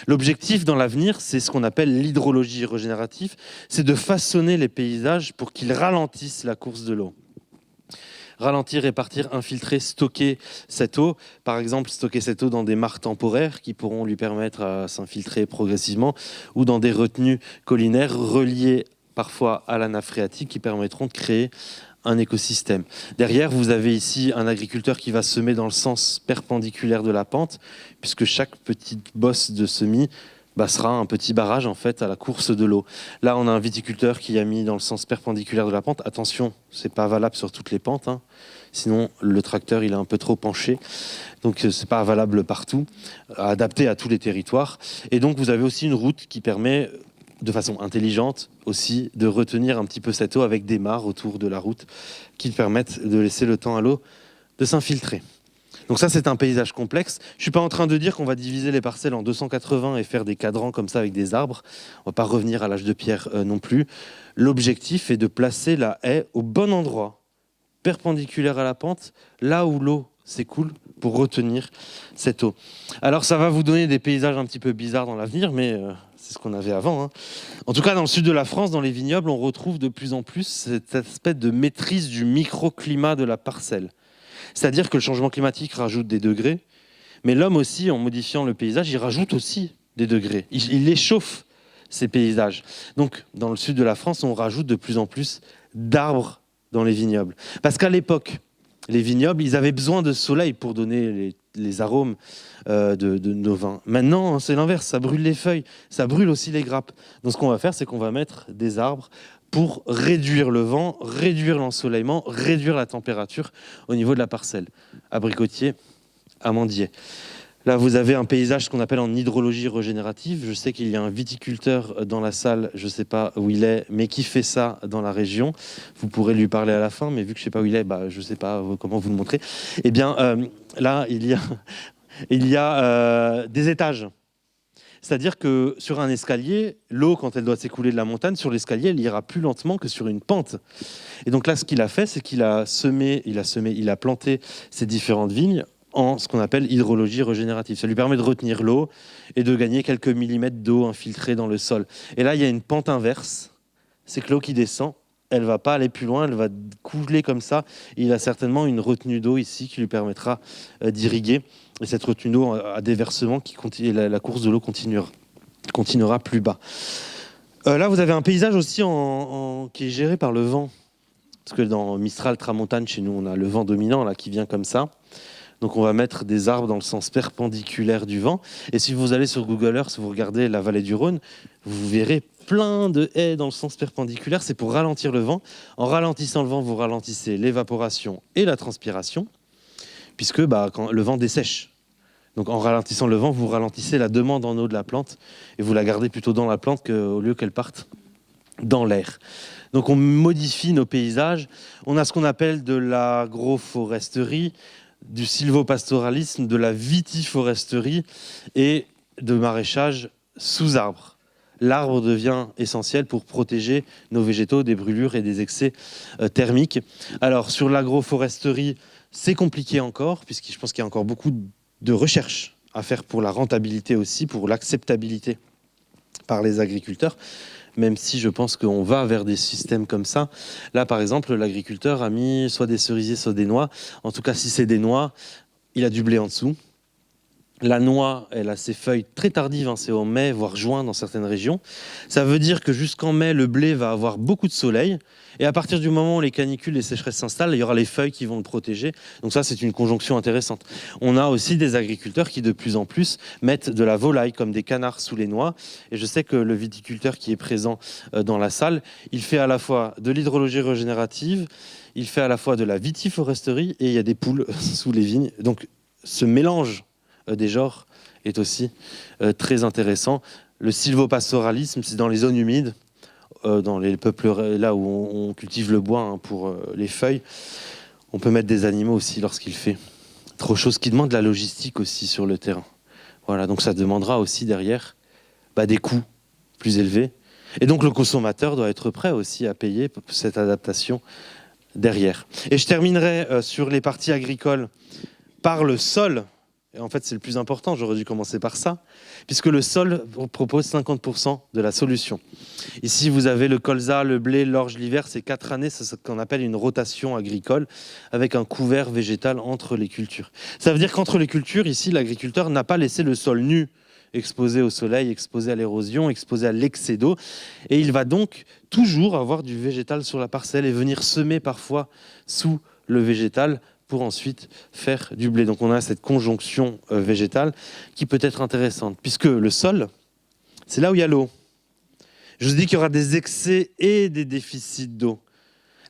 L'objectif dans l'avenir, c'est ce qu'on appelle l'hydrologie régénérative, c'est de façonner les paysages pour qu'ils ralentissent la course de l'eau. Ralentir, répartir, infiltrer, stocker cette eau. Par exemple, stocker cette eau dans des mares temporaires qui pourront lui permettre à s'infiltrer progressivement ou dans des retenues collinaires reliées parfois à la nappe phréatique qui permettront de créer un écosystème. Derrière, vous avez ici un agriculteur qui va semer dans le sens perpendiculaire de la pente puisque chaque petite bosse de semis sera un petit barrage en fait à la course de l'eau. Là, on a un viticulteur qui a mis dans le sens perpendiculaire de la pente. Attention, c'est pas valable sur toutes les pentes, hein. Sinon le tracteur il est un peu trop penché, donc c'est pas valable partout, adapté à tous les territoires. Et donc vous avez aussi une route qui permet de façon intelligente aussi de retenir un petit peu cette eau avec des mares autour de la route qui permettent de laisser le temps à l'eau de s'infiltrer. Donc ça, c'est un paysage complexe. Je ne suis pas en train de dire qu'on va diviser les parcelles en 280 et faire des cadrans comme ça avec des arbres. On ne va pas revenir à l'âge de pierre non plus. L'objectif est de placer la haie au bon endroit, perpendiculaire à la pente, là où l'eau s'écoule pour retenir cette eau. Alors ça va vous donner des paysages un petit peu bizarres dans l'avenir, mais c'est ce qu'on avait avant, hein. En tout cas, dans le sud de la France, dans les vignobles, on retrouve de plus en plus cet aspect de maîtrise du microclimat de la parcelle. C'est-à-dire que le changement climatique rajoute des degrés, mais l'homme aussi, en modifiant le paysage, il rajoute aussi des degrés. Il échauffe ces paysages. Donc, dans le sud de la France, on rajoute de plus en plus d'arbres dans les vignobles. Parce qu'à l'époque, les vignobles, ils avaient besoin de soleil pour donner les arômes de nos vins. Maintenant, c'est l'inverse, ça brûle les feuilles, ça brûle aussi les grappes. Donc, ce qu'on va faire, c'est qu'on va mettre des arbres pour réduire le vent, réduire l'ensoleillement, réduire la température au niveau de la parcelle. Abricotier, amandier. Là, vous avez un paysage qu'on appelle en hydrologie régénérative. Je sais qu'il y a un viticulteur dans la salle, je ne sais pas où il est, mais qui fait ça dans la région. Vous pourrez lui parler à la fin, mais vu que je ne sais pas où il est, je ne sais pas comment vous le montrer. Eh bien, là, il y a des étages. C'est-à-dire que sur un escalier, l'eau, quand elle doit s'écouler de la montagne, sur l'escalier, elle ira plus lentement que sur une pente. Et donc là, ce qu'il a fait, c'est qu'il a planté ces différentes vignes en ce qu'on appelle hydrologie régénérative. Ça lui permet de retenir l'eau et de gagner quelques millimètres d'eau infiltrée dans le sol. Et là, il y a une pente inverse. C'est que l'eau qui descend, elle ne va pas aller plus loin, elle va couler comme ça. Et il a certainement une retenue d'eau ici qui lui permettra d'irriguer. Et cette retenue d'eau a des versements qui continue, la course de l'eau continuera plus bas. Là, vous avez un paysage aussi qui est géré par le vent. Parce que dans Mistral, Tramontane, chez nous, on a le vent dominant là, qui vient comme ça. Donc on va mettre des arbres dans le sens perpendiculaire du vent. Et si vous allez sur Google Earth, vous regardez la vallée du Rhône, vous verrez plein de haies dans le sens perpendiculaire. C'est pour ralentir le vent. En ralentissant le vent, vous ralentissez l'évaporation et la transpiration, puisque quand le vent dessèche. Donc en ralentissant le vent, vous ralentissez la demande en eau de la plante et vous la gardez plutôt dans la plante qu'au lieu qu'elle parte dans l'air. Donc on modifie nos paysages. On a ce qu'on appelle de l'agroforesterie, du sylvopastoralisme, de la vitiforesterie et de maraîchage sous arbre. L'arbre devient essentiel pour protéger nos végétaux des brûlures et des excès thermiques. Alors sur l'agroforesterie, c'est compliqué encore, puisque je pense qu'il y a encore beaucoup de recherche à faire pour la rentabilité aussi, pour l'acceptabilité par les agriculteurs, même si je pense qu'on va vers des systèmes comme ça. Là, par exemple, l'agriculteur a mis soit des cerisiers, soit des noix. En tout cas, si c'est des noix, il a du blé en dessous. La noix, elle a ses feuilles très tardives, c'est en mai, voire juin dans certaines régions. Ça veut dire que jusqu'en mai, le blé va avoir beaucoup de soleil. Et à partir du moment où les canicules, les sécheresses s'installent, il y aura les feuilles qui vont le protéger. Donc ça, c'est une conjonction intéressante. On a aussi des agriculteurs qui, de plus en plus, mettent de la volaille, comme des canards sous les noix. Et je sais que le viticulteur qui est présent dans la salle, il fait à la fois de l'hydrologie régénérative, il fait à la fois de la vitiforesterie, et il y a des poules sous les vignes. Donc ce mélange des genres est aussi très intéressant. Le sylvopastoralisme, c'est dans les zones humides, dans les peuples là où on cultive le bois pour les feuilles. On peut mettre des animaux aussi lorsqu'il fait trop chaud, ce qui demande de la logistique aussi sur le terrain. Voilà, donc ça demandera aussi derrière des coûts plus élevés. Et donc le consommateur doit être prêt aussi à payer pour cette adaptation derrière. Et je terminerai sur les parties agricoles par le sol. Et en fait, c'est le plus important, j'aurais dû commencer par ça, puisque le sol propose 50% de la solution. Ici, vous avez le colza, le blé, l'orge, l'hiver, c'est 4 années, c'est ce qu'on appelle une rotation agricole, avec un couvert végétal entre les cultures. Ça veut dire qu'entre les cultures, ici, l'agriculteur n'a pas laissé le sol nu, exposé au soleil, exposé à l'érosion, exposé à l'excès d'eau, et il va donc toujours avoir du végétal sur la parcelle et venir semer parfois sous le végétal, pour ensuite faire du blé. Donc on a cette conjonction végétale qui peut être intéressante, puisque le sol, C'est là où il y a l'eau. Je vous dis qu'il y aura des excès et des déficits d'eau.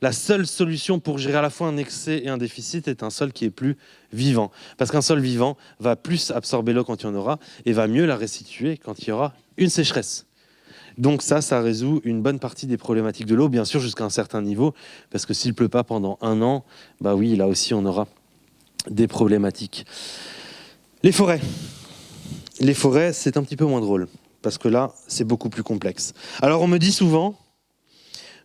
La seule solution pour gérer à la fois un excès et un déficit est un sol qui est plus vivant. Parce qu'un sol vivant va plus absorber l'eau quand il y en aura et va mieux la restituer quand il y aura une sécheresse. Donc ça résout une bonne partie des problématiques de l'eau, bien sûr jusqu'à un certain niveau, parce que s'il ne pleut pas pendant un an, bah oui, là aussi on aura des problématiques. Les forêts. Les forêts, c'est un petit peu moins drôle, parce que là, c'est beaucoup plus complexe. Alors on me dit souvent,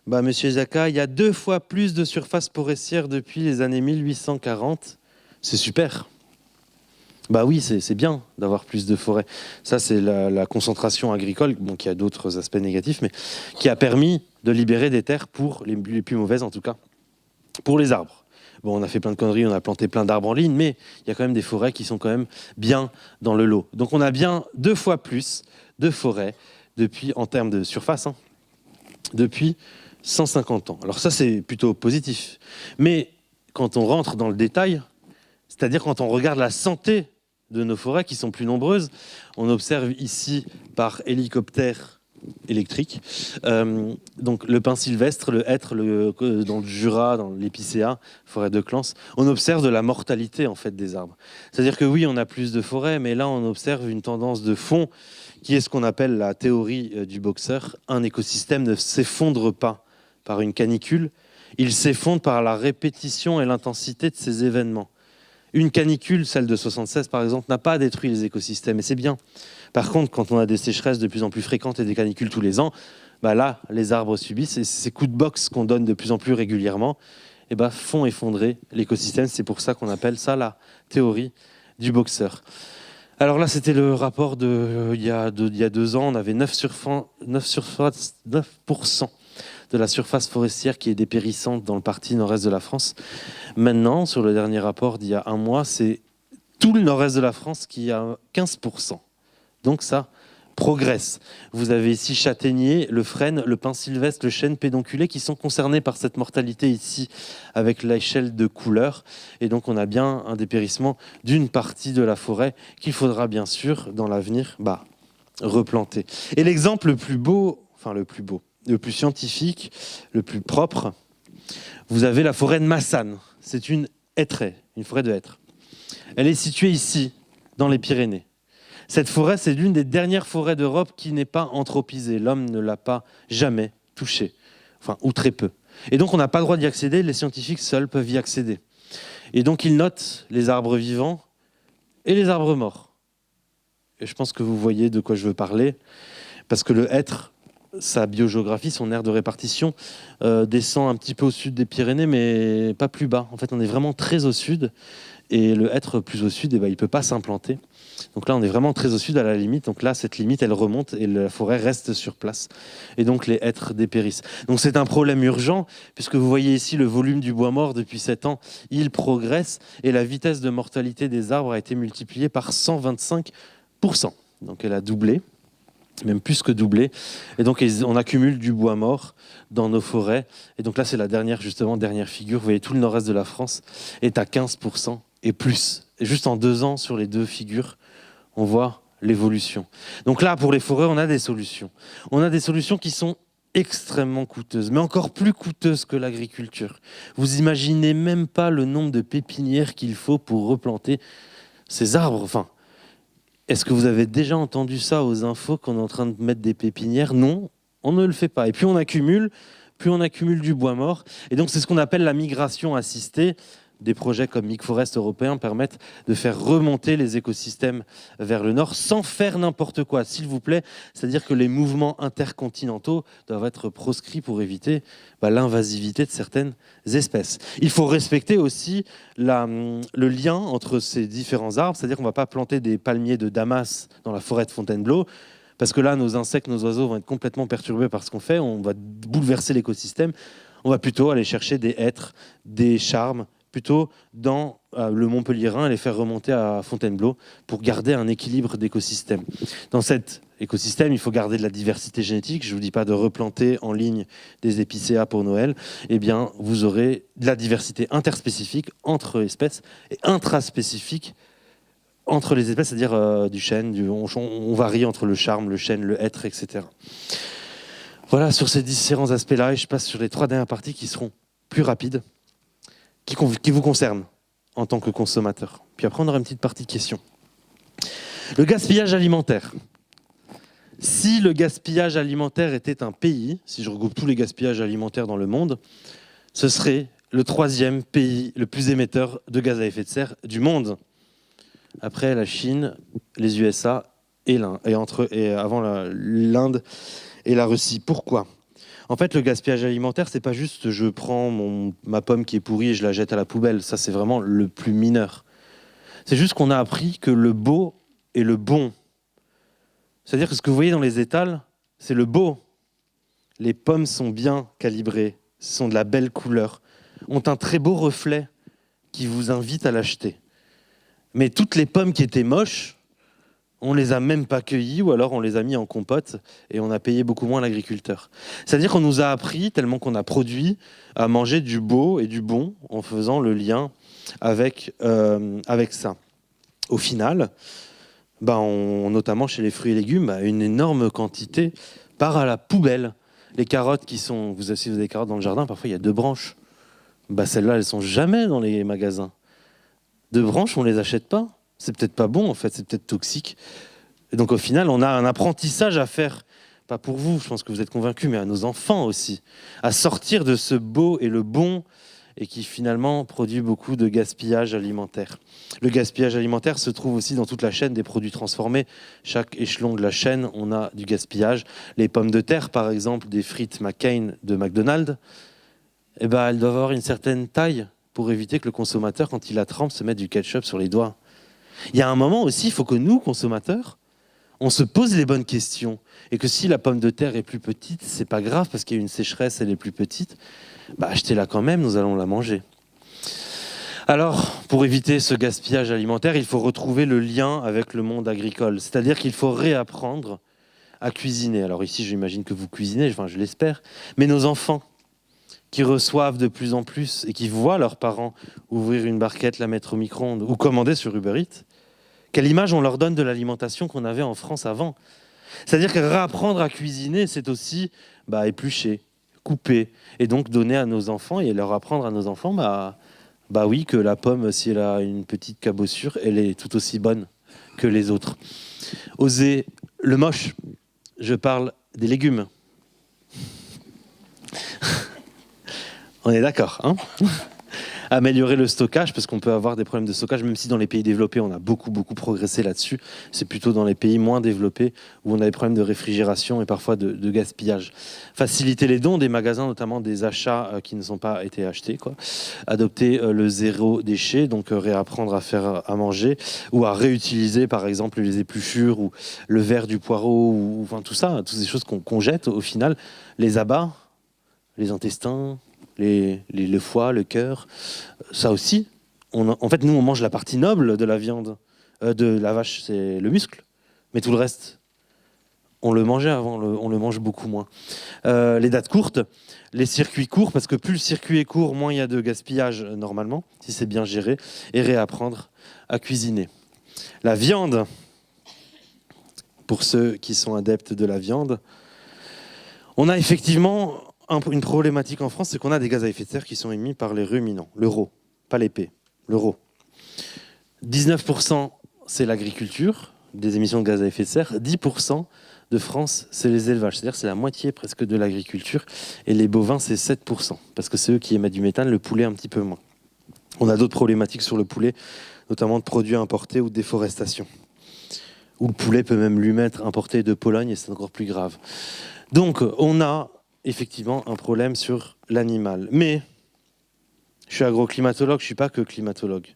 Monsieur Zaka, il y a 2 fois plus de surface forestière depuis les années 1840. C'est super. Oui, c'est bien d'avoir plus de forêts. Ça, c'est la concentration agricole, qui a d'autres aspects négatifs, mais qui a permis de libérer des terres pour les plus mauvaises, en tout cas, pour les arbres. On a fait plein de conneries, on a planté plein d'arbres en ligne, mais il y a quand même des forêts qui sont quand même bien dans le lot. Donc on a bien 2 fois plus de forêts depuis, en termes de surface, depuis 150 ans. Alors ça, c'est plutôt positif. Mais quand on rentre dans le détail, c'est-à-dire quand on regarde la santé de nos forêts qui sont plus nombreuses, on observe ici par hélicoptère électrique, donc le pin sylvestre, le hêtre, dans le Jura, dans l'épicéa, forêt de Clans, on observe de la mortalité en fait des arbres. C'est-à-dire que oui, on a plus de forêts, mais là on observe une tendance de fond qui est ce qu'on appelle la théorie du boxeur. Un écosystème ne s'effondre pas par une canicule, il s'effondre par la répétition et l'intensité de ces événements. Une canicule, celle de 76 par exemple, n'a pas détruit les écosystèmes et c'est bien. Par contre, quand on a des sécheresses de plus en plus fréquentes et des canicules tous les ans, là, les arbres subissent et ces coups de boxe qu'on donne de plus en plus régulièrement font effondrer l'écosystème. C'est pour ça qu'on appelle ça la théorie du boxeur. Alors là, c'était le rapport il y a 2 ans. On avait 9% de la surface forestière qui est dépérissante dans le parti nord-est de la France. Maintenant, sur le dernier rapport d'il y a un mois, c'est tout le nord-est de la France qui a 15%. Donc ça progresse. Vous avez ici châtaignier, le frêne, le pin sylvestre, le chêne pédonculé qui sont concernés par cette mortalité ici avec l'échelle de couleur. Et donc on a bien un dépérissement d'une partie de la forêt qu'il faudra bien sûr dans l'avenir replanter. Et l'exemple le plus scientifique, le plus propre, vous avez la forêt de Massane. C'est une forêt de hêtres. Elle est située ici, dans les Pyrénées. Cette forêt, c'est l'une des dernières forêts d'Europe qui n'est pas anthropisée. L'homme ne l'a pas jamais touchée, ou très peu. Et donc on n'a pas le droit d'y accéder, les scientifiques seuls peuvent y accéder. Et donc ils notent les arbres vivants et les arbres morts. Et je pense que vous voyez de quoi je veux parler, parce que le hêtre, sa biogéographie, son aire de répartition, descend un petit peu au sud des Pyrénées, mais pas plus bas. En fait, on est vraiment très au sud, et le hêtre plus au sud, il ne peut pas s'implanter. Donc là, on est vraiment très au sud à la limite. Donc là, cette limite, elle remonte et la forêt reste sur place. Et donc les hêtres dépérissent. Donc c'est un problème urgent, puisque vous voyez ici le volume du bois mort depuis 7 ans, il progresse, et la vitesse de mortalité des arbres a été multipliée par 125%. Donc elle a doublé. Même plus que doublé. Et donc, on accumule du bois mort dans nos forêts. Et donc là, c'est la dernière figure. Vous voyez, tout le nord-est de la France est à 15% et plus. Et juste en 2 ans, sur les 2 figures, on voit l'évolution. Donc là, pour les forêts, on a des solutions. On a des solutions qui sont extrêmement coûteuses, mais encore plus coûteuses que l'agriculture. Vous imaginez même pas le nombre de pépinières qu'il faut pour replanter ces arbres. Est-ce que vous avez déjà entendu ça aux infos qu'on est en train de mettre des pépinières? Non, on ne le fait pas. Et plus on accumule du bois mort. Et donc c'est ce qu'on appelle la migration assistée. Des projets comme MIG-Forest européen permettent de faire remonter les écosystèmes vers le nord sans faire n'importe quoi, s'il vous plaît. C'est-à-dire que les mouvements intercontinentaux doivent être proscrits pour éviter l'invasivité de certaines espèces. Il faut respecter aussi le lien entre ces différents arbres, c'est-à-dire qu'on ne va pas planter des palmiers de Damas dans la forêt de Fontainebleau, parce que là, nos insectes, nos oiseaux vont être complètement perturbés par ce qu'on fait, on va bouleverser l'écosystème. On va plutôt aller chercher des hêtres, des charmes, plutôt dans le Montpellierin et les faire remonter à Fontainebleau pour garder un équilibre d'écosystème. Dans cet écosystème, il faut garder de la diversité génétique. Je ne vous dis pas de replanter en ligne des épicéas pour Noël. Eh bien, vous aurez de la diversité interspécifique entre espèces et intraspécifique entre les espèces, c'est-à-dire du chêne, on varie entre le charme, le chêne, le hêtre, etc. Voilà, sur ces différents aspects-là, et je passe sur les 3 dernières parties qui seront plus rapides, qui vous concernent en tant que consommateur. Puis après, on aura une petite partie de questions. Le gaspillage alimentaire. Si le gaspillage alimentaire était un pays, si je regroupe tous les gaspillages alimentaires dans le monde, ce serait le 3e pays le plus émetteur de gaz à effet de serre du monde. Après la Chine, les USA et l'Inde, et avant l'Inde et la Russie. Pourquoi ? En fait, le gaspillage alimentaire, c'est pas juste je prends ma pomme qui est pourrie et je la jette à la poubelle. Ça, c'est vraiment le plus mineur. C'est juste qu'on a appris que le beau est le bon. C'est-à-dire que ce que vous voyez dans les étals, c'est le beau. Les pommes sont bien calibrées, sont de la belle couleur, ont un très beau reflet qui vous invite à l'acheter. Mais toutes les pommes qui étaient moches, on les a même pas cueillies ou alors on les a mis en compote et on a payé beaucoup moins l'agriculteur. C'est-à-dire qu'on nous a appris, tellement qu'on a produit, à manger du beau et du bon en faisant le lien avec ça. Au final, notamment chez les fruits et légumes, une énorme quantité part à la poubelle. Les carottes si vous avez des carottes dans le jardin, parfois il y a 2 branches. Celles-là, elles sont jamais dans les magasins. 2 branches, on les achète pas. C'est peut-être pas bon, en fait, c'est peut-être toxique. Et donc, au final, on a un apprentissage à faire, pas pour vous, je pense que vous êtes convaincus, mais à nos enfants aussi, à sortir de ce beau et le bon, et qui finalement produit beaucoup de gaspillage alimentaire. Le gaspillage alimentaire se trouve aussi dans toute la chaîne des produits transformés. Chaque échelon de la chaîne, on a du gaspillage. Les pommes de terre, par exemple, des frites McCain de McDonald's, elles doivent avoir une certaine taille pour éviter que le consommateur, quand il la trempe, se mette du ketchup sur les doigts. Il y a un moment aussi, il faut que nous, consommateurs, on se pose les bonnes questions. Et que si la pomme de terre est plus petite, c'est pas grave parce qu'il y a une sécheresse, elle est plus petite. Achetez-la quand même, nous allons la manger. Alors, pour éviter ce gaspillage alimentaire, il faut retrouver le lien avec le monde agricole. C'est-à-dire qu'il faut réapprendre à cuisiner. Alors ici, j'imagine que vous cuisinez, je l'espère. Mais nos enfants, qui reçoivent de plus en plus et qui voient leurs parents ouvrir une barquette, la mettre au micro-ondes ou commander sur Uber Eats, quelle image on leur donne de l'alimentation qu'on avait en France avant ? C'est-à-dire que réapprendre à cuisiner, c'est aussi éplucher, couper, et donc donner à nos enfants et leur apprendre à nos enfants, oui, que la pomme, si elle a une petite cabossure, elle est tout aussi bonne que les autres. Oser le moche, je parle des légumes. On est d'accord, hein ? Améliorer le stockage, parce qu'on peut avoir des problèmes de stockage, même si dans les pays développés, on a beaucoup progressé là-dessus. C'est plutôt dans les pays moins développés où on a des problèmes de réfrigération et parfois de gaspillage. Faciliter les dons des magasins, notamment des achats qui ne sont pas été achetés. Adopter le 0 déchet, donc réapprendre à faire à manger ou à réutiliser, par exemple, les épluchures ou le verre du poireau, ou tout ça, toutes ces choses qu'on jette au final, les abats, les intestins, le foie, le cœur, ça aussi. En fait, nous, on mange la partie noble de la viande. De la vache, c'est le muscle. Mais tout le reste, on le mangeait avant, on le mange beaucoup moins. Les dates courtes, les circuits courts, parce que plus le circuit est court, moins il y a de gaspillage normalement, si c'est bien géré, et réapprendre à cuisiner. La viande, pour ceux qui sont adeptes de la viande, on a effectivement une problématique en France, c'est qu'on a des gaz à effet de serre qui sont émis par les ruminants, le RAU, pas l'épée, le RAU. 19%, c'est l'agriculture, des émissions de gaz à effet de serre. 10% de France, c'est les élevages, c'est-à-dire c'est la moitié presque de l'agriculture. Et les bovins, c'est 7%, parce que c'est eux qui émettent du méthane, le poulet un petit peu moins. On a d'autres problématiques sur le poulet, notamment de produits importés ou de déforestation. Où le poulet peut même lui mettre importé de Pologne, et c'est encore plus grave. Donc, on a effectivement un problème sur l'animal. Mais je suis agroclimatologue, je ne suis pas que climatologue.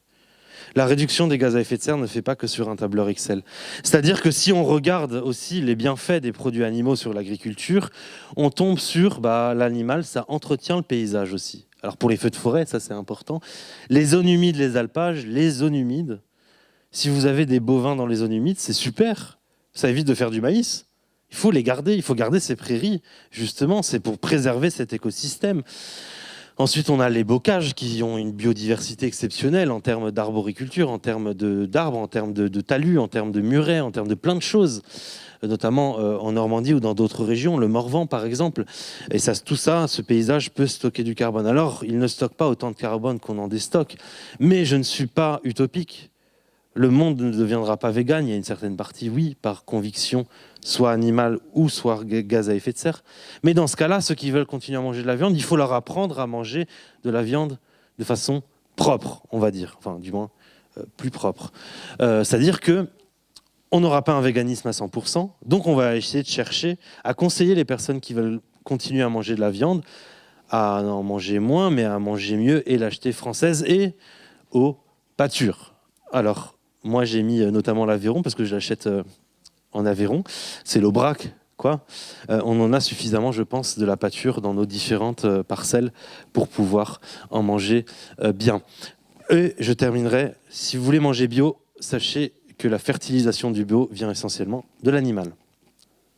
La réduction des gaz à effet de serre ne fait pas que sur un tableur Excel. C'est-à-dire que si on regarde aussi les bienfaits des produits animaux sur l'agriculture, on tombe sur l'animal, ça entretient le paysage aussi. Alors pour les feux de forêt, ça c'est important. Les zones humides, les alpages, les zones humides, si vous avez des bovins dans les zones humides, c'est super. Ça évite de faire du maïs. Il faut les garder, il faut garder ces prairies. Justement, c'est pour préserver cet écosystème. Ensuite, on a les bocages qui ont une biodiversité exceptionnelle en termes d'arboriculture, en termes d'arbres, en termes de talus, en termes de murets, en termes de plein de choses, notamment en Normandie ou dans d'autres régions, le Morvan par exemple. Et ça, tout ça, ce paysage peut stocker du carbone. Alors, il ne stocke pas autant de carbone qu'on en déstocke, mais je ne suis pas utopique. Le monde ne deviendra pas vegan, il y a une certaine partie, oui, par conviction, soit animale ou soit gaz à effet de serre. Mais dans ce cas-là, ceux qui veulent continuer à manger de la viande, il faut leur apprendre à manger de la viande de façon propre, on va dire. Enfin, du moins, plus propre. C'est-à-dire que on n'aura pas un véganisme à 100%, donc on va essayer de chercher à conseiller les personnes qui veulent continuer à manger de la viande, à en manger moins, mais à manger mieux et l'acheter française et au pâture. Alors, moi, j'ai mis notamment l'Aveyron parce que je l'achète en Aveyron. C'est l'Aubrac, quoi. On en a suffisamment, je pense, de la pâture dans nos différentes parcelles pour pouvoir en manger bien. Et je terminerai. Si vous voulez manger bio, sachez que la fertilisation du bio vient essentiellement de l'animal.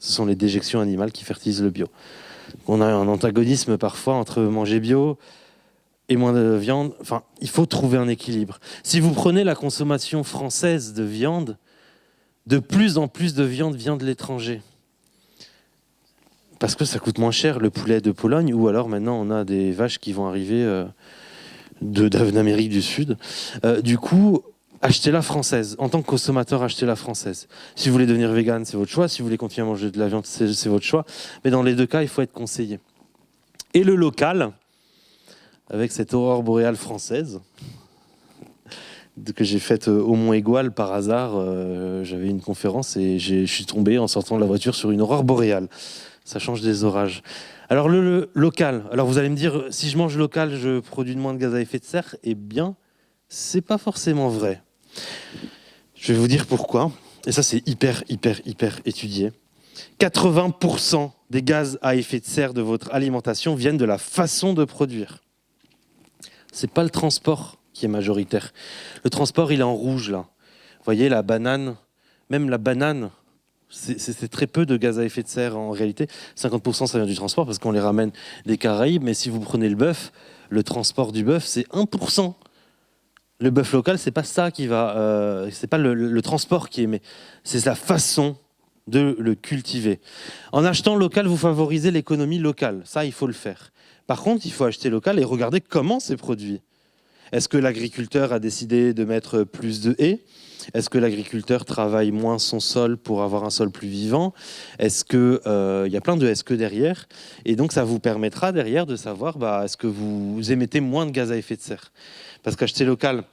Ce sont les déjections animales qui fertilisent le bio. On a un antagonisme parfois entre manger bio et moins de viande. Enfin, il faut trouver un équilibre. Si vous prenez la consommation française de viande, de plus en plus de viande vient de l'étranger. Parce que ça coûte moins cher, le poulet de Pologne, ou alors maintenant on a des vaches qui vont arriver d'Amérique du Sud. Du coup, achetez-la française. En tant que consommateur, achetez-la française. Si vous voulez devenir vegan, c'est votre choix. Si vous voulez continuer à manger de la viande, c'est votre choix. Mais dans les deux cas, il faut être conseillé. Et le local, avec cette aurore boréale française que j'ai faite au Mont Aigoual par hasard. J'avais une conférence et je suis tombé en sortant de la voiture sur une aurore boréale. Ça change des orages. Alors le local, alors vous allez me dire, si je mange local, je produis moins de gaz à effet de serre. Eh bien, c'est pas forcément vrai. Je vais vous dire pourquoi. Et ça, c'est hyper étudié. 80% des gaz à effet de serre de votre alimentation viennent de la façon de produire. C'est pas le transport qui est majoritaire. Le transport, il est en rouge, là. Vous voyez, la banane, même la banane, c'est très peu de gaz à effet de serre en réalité. 50%, ça vient du transport parce qu'on les ramène des Caraïbes. Mais si vous prenez le bœuf, le transport du bœuf, c'est 1%. Le bœuf local, c'est pas ça qui va... c'est pas le transport qui est émet. C'est la façon de le cultiver. En achetant local, vous favorisez l'économie locale. Ça, il faut le faire. Par contre, il faut acheter local et regarder comment c'est produit. Est-ce que l'agriculteur a décidé de mettre plus de haies ? Est-ce que l'agriculteur travaille moins son sol pour avoir un sol plus vivant ? Est-ce que y a plein de est-ce que derrière ? Et donc, ça vous permettra derrière de savoir est-ce que vous émettez moins de gaz à effet de serre ? Parce qu'acheter local,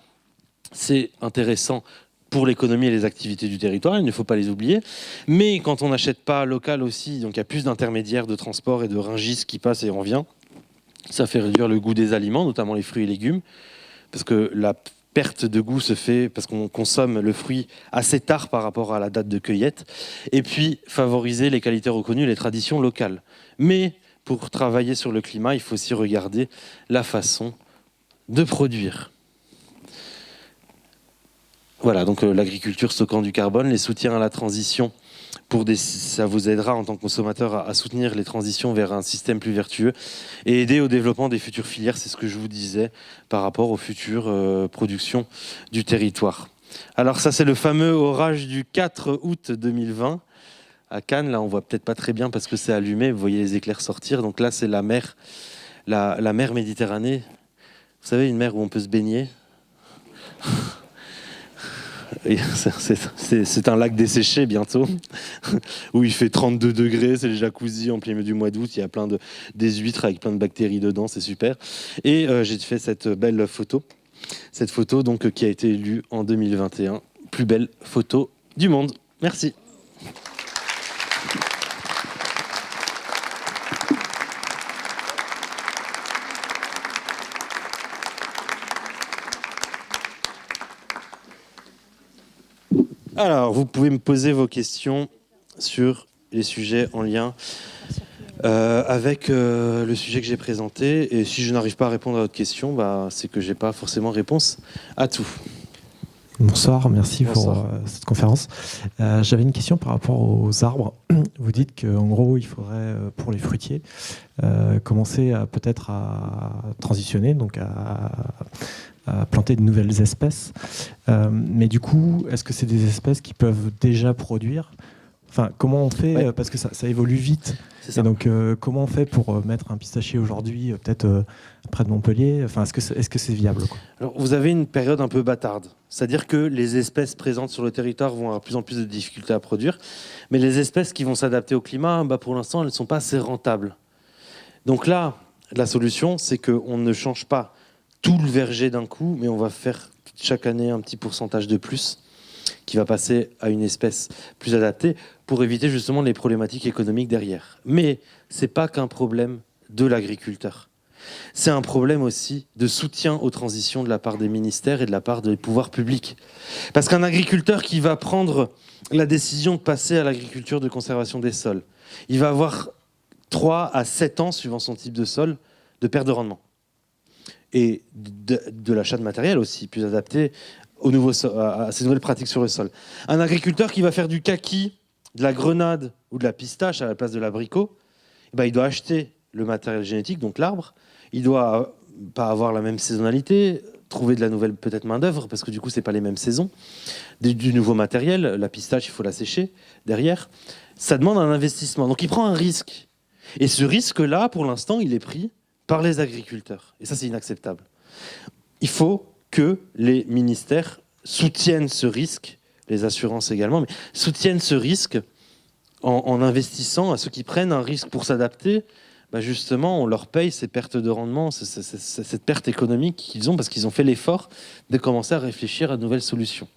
c'est intéressant pour l'économie et les activités du territoire, il ne faut pas les oublier. Mais quand on n'achète pas local aussi, donc il y a plus d'intermédiaires de transport et de ringis qui passent et on revient, ça fait réduire le goût des aliments, notamment les fruits et légumes, parce que la perte de goût se fait parce qu'on consomme le fruit assez tard par rapport à la date de cueillette, et puis favoriser les qualités reconnues, les traditions locales. Mais pour travailler sur le climat, il faut aussi regarder la façon de produire. Voilà, donc l'agriculture stockant du carbone, les soutiens à la transition, ça vous aidera en tant que consommateur à soutenir les transitions vers un système plus vertueux et aider au développement des futures filières, c'est ce que je vous disais, par rapport aux futures productions du territoire. Alors ça, c'est le fameux orage du 4 août 2020 à Cannes. Là, on voit peut-être pas très bien parce que c'est allumé, vous voyez les éclairs sortir. Donc là, c'est la mer Méditerranée. Vous savez, une mer où on peut se baigner. C'est un lac desséché bientôt, où il fait 32 degrés, c'est le jacuzzi en plein milieu du mois d'août, il y a des huîtres avec plein de bactéries dedans, c'est super. Et j'ai fait cette belle photo, donc, qui a été élue en 2021, plus belle photo du monde. Merci. Alors, vous pouvez me poser vos questions sur les sujets en lien avec le sujet que j'ai présenté. Et si je n'arrive pas à répondre à votre question, c'est que je n'ai pas forcément réponse à tout. Bonsoir, merci Bonsoir. pour cette conférence. J'avais une question par rapport aux arbres. Vous dites qu'en gros, il faudrait, pour les fruitiers, commencer peut-être à transitionner, donc à planter de nouvelles espèces. Mais du coup, est-ce que c'est des espèces qui peuvent déjà produire? Enfin, comment on fait, Ouais. parce que ça évolue vite. C'est ça. Et donc, comment on fait pour mettre un pistachier aujourd'hui, peut-être près de Montpellier? Enfin, est-ce que c'est viable, quoi? Alors, vous avez une période un peu bâtarde. C'est-à-dire que les espèces présentes sur le territoire vont avoir de plus en plus de difficultés à produire. Mais les espèces qui vont s'adapter au climat, bah, pour l'instant, elles ne sont pas assez rentables. Donc là, la solution, c'est qu'on ne change pas tout le verger d'un coup, mais on va faire chaque année un petit pourcentage de plus qui va passer à une espèce plus adaptée pour éviter justement les problématiques économiques derrière. Mais ce n'est pas qu'un problème de l'agriculteur. C'est un problème aussi de soutien aux transitions de la part des ministères et de la part des pouvoirs publics. Parce qu'un agriculteur qui va prendre la décision de passer à l'agriculture de conservation des sols, il va avoir 3 à 7 ans, suivant son type de sol, de perte de rendement. Et de l'achat de matériel aussi, plus adapté à ces nouvelles pratiques sur le sol. Un agriculteur qui va faire du kaki, de la grenade ou de la pistache à la place de l'abricot, eh ben, il doit acheter le matériel génétique, donc l'arbre. Il doit pas avoir la même saisonnalité, trouver de la nouvelle peut-être main-d'œuvre, parce que du coup, c'est pas les mêmes saisons. Du nouveau matériel, la pistache, il faut la sécher derrière. Ça demande un investissement. Donc il prend un risque. Et ce risque-là, pour l'instant, il est pris par les agriculteurs. Et ça, c'est inacceptable. Il faut que les ministères soutiennent ce risque, les assurances également, mais soutiennent ce risque en investissant à ceux qui prennent un risque pour s'adapter. Bah justement, on leur paye ces pertes de rendement, cette perte économique qu'ils ont parce qu'ils ont fait l'effort de commencer à réfléchir à de nouvelles solutions.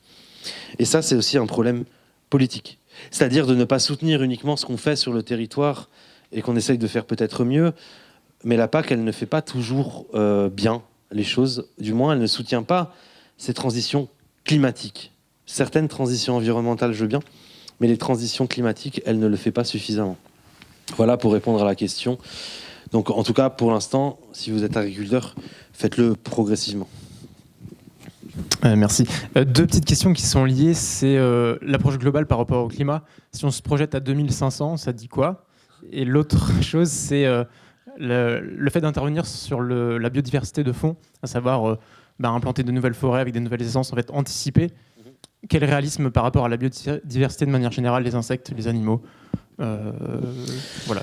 Et ça, c'est aussi un problème politique. C'est-à-dire de ne pas soutenir uniquement ce qu'on fait sur le territoire et qu'on essaye de faire peut-être mieux, mais la PAC, elle ne fait pas toujours bien les choses. Du moins, elle ne soutient pas ces transitions climatiques. Certaines transitions environnementales, je veux bien, mais les transitions climatiques, elle ne le fait pas suffisamment. Voilà pour répondre à la question. Donc, en tout cas, pour l'instant, si vous êtes agriculteur, faites-le progressivement. Merci. Deux petites questions qui sont liées. C'est l'approche globale par rapport au climat. Si on se projette à 2500, ça dit quoi? Et l'autre chose, c'est le fait d'intervenir sur la biodiversité de fond, à savoir implanter de nouvelles forêts avec des nouvelles essences, en fait, anticiper. Quel réalisme par rapport à la biodiversité de manière générale, les insectes, les animaux? Voilà.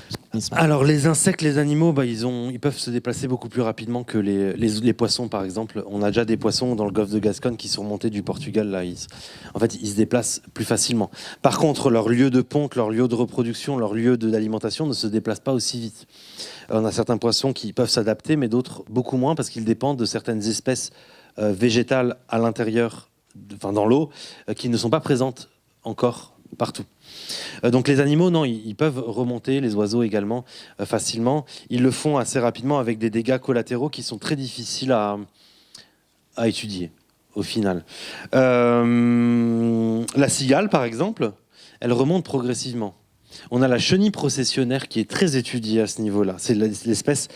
Alors les insectes, les animaux, ils peuvent se déplacer beaucoup plus rapidement que les poissons par exemple. On a déjà des poissons dans le golfe de Gascogne qui sont remontés du Portugal. Là, en fait, ils se déplacent plus facilement. Par contre, leur lieu de ponte, leur lieu de reproduction, leur lieu d'alimentation ne se déplacent pas aussi vite. On a certains poissons qui peuvent s'adapter, mais d'autres beaucoup moins parce qu'ils dépendent de certaines espèces végétales à l'intérieur, dans l'eau, qui ne sont pas présentes encore partout. Donc les animaux, non, ils peuvent remonter, les oiseaux également, facilement. Ils le font assez rapidement avec des dégâts collatéraux qui sont très difficiles à étudier, au final. La cigale, par exemple, elle remonte progressivement. On a la chenille processionnaire qui est très étudiée à ce niveau-là. C'est l'espèce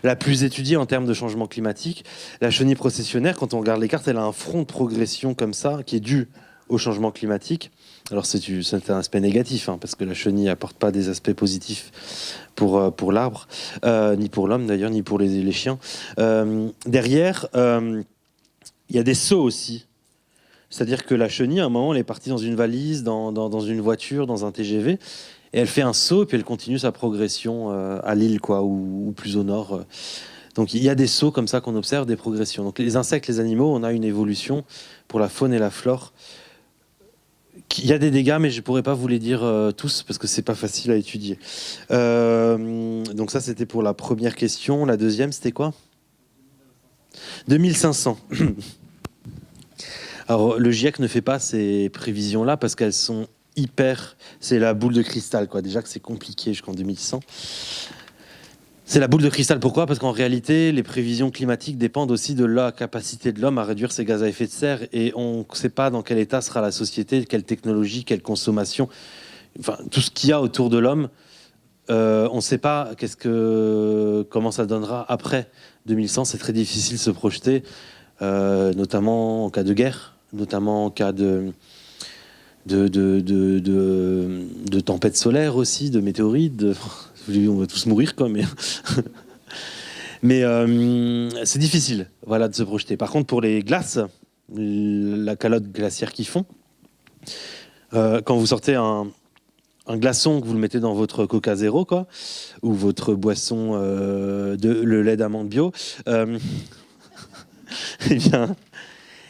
la plus étudiée en termes de changement climatique. La chenille processionnaire, quand on regarde les cartes, elle a un front de progression comme ça, qui est dû au changement climatique. Alors c'est un aspect négatif, parce que la chenille n'apporte pas des aspects positifs pour l'arbre, ni pour l'homme d'ailleurs, ni pour les chiens. Derrière, il y a des sauts aussi. C'est-à-dire que la chenille, à un moment, elle est partie dans une valise, dans une voiture, dans un TGV, et elle fait un saut, et puis elle continue sa progression à l'île, quoi, ou plus au nord. Donc il y a des sauts comme ça qu'on observe, des progressions. Donc les insectes, les animaux, on a une évolution pour la faune et la flore. Il y a des dégâts, mais je ne pourrais pas vous les dire tous parce que c'est pas facile à étudier. Donc ça, c'était pour la première question. La deuxième, c'était quoi? 2500. Alors le GIEC ne fait pas ces prévisions-là parce qu'elles sont hyper... C'est la boule de cristal, quoi. Déjà que c'est compliqué jusqu'en 2100. C'est la boule de cristal. Pourquoi? Parce qu'en réalité, les prévisions climatiques dépendent aussi de la capacité de l'homme à réduire ses gaz à effet de serre. Et on ne sait pas dans quel état sera la société, quelle technologie, quelle consommation. Enfin, tout ce qu'il y a autour de l'homme, on ne sait pas comment ça donnera après 2100. C'est très difficile de se projeter, notamment en cas de guerre. notamment en cas de tempête solaire aussi, de météorites. On va tous mourir, quoi, mais... mais c'est difficile, voilà, de se projeter. Par contre, pour les glaces, la calotte glaciaire qui fond, quand vous sortez un glaçon que vous le mettez dans votre Coca Zéro, quoi, ou votre boisson le lait d'amande bio, eh bien,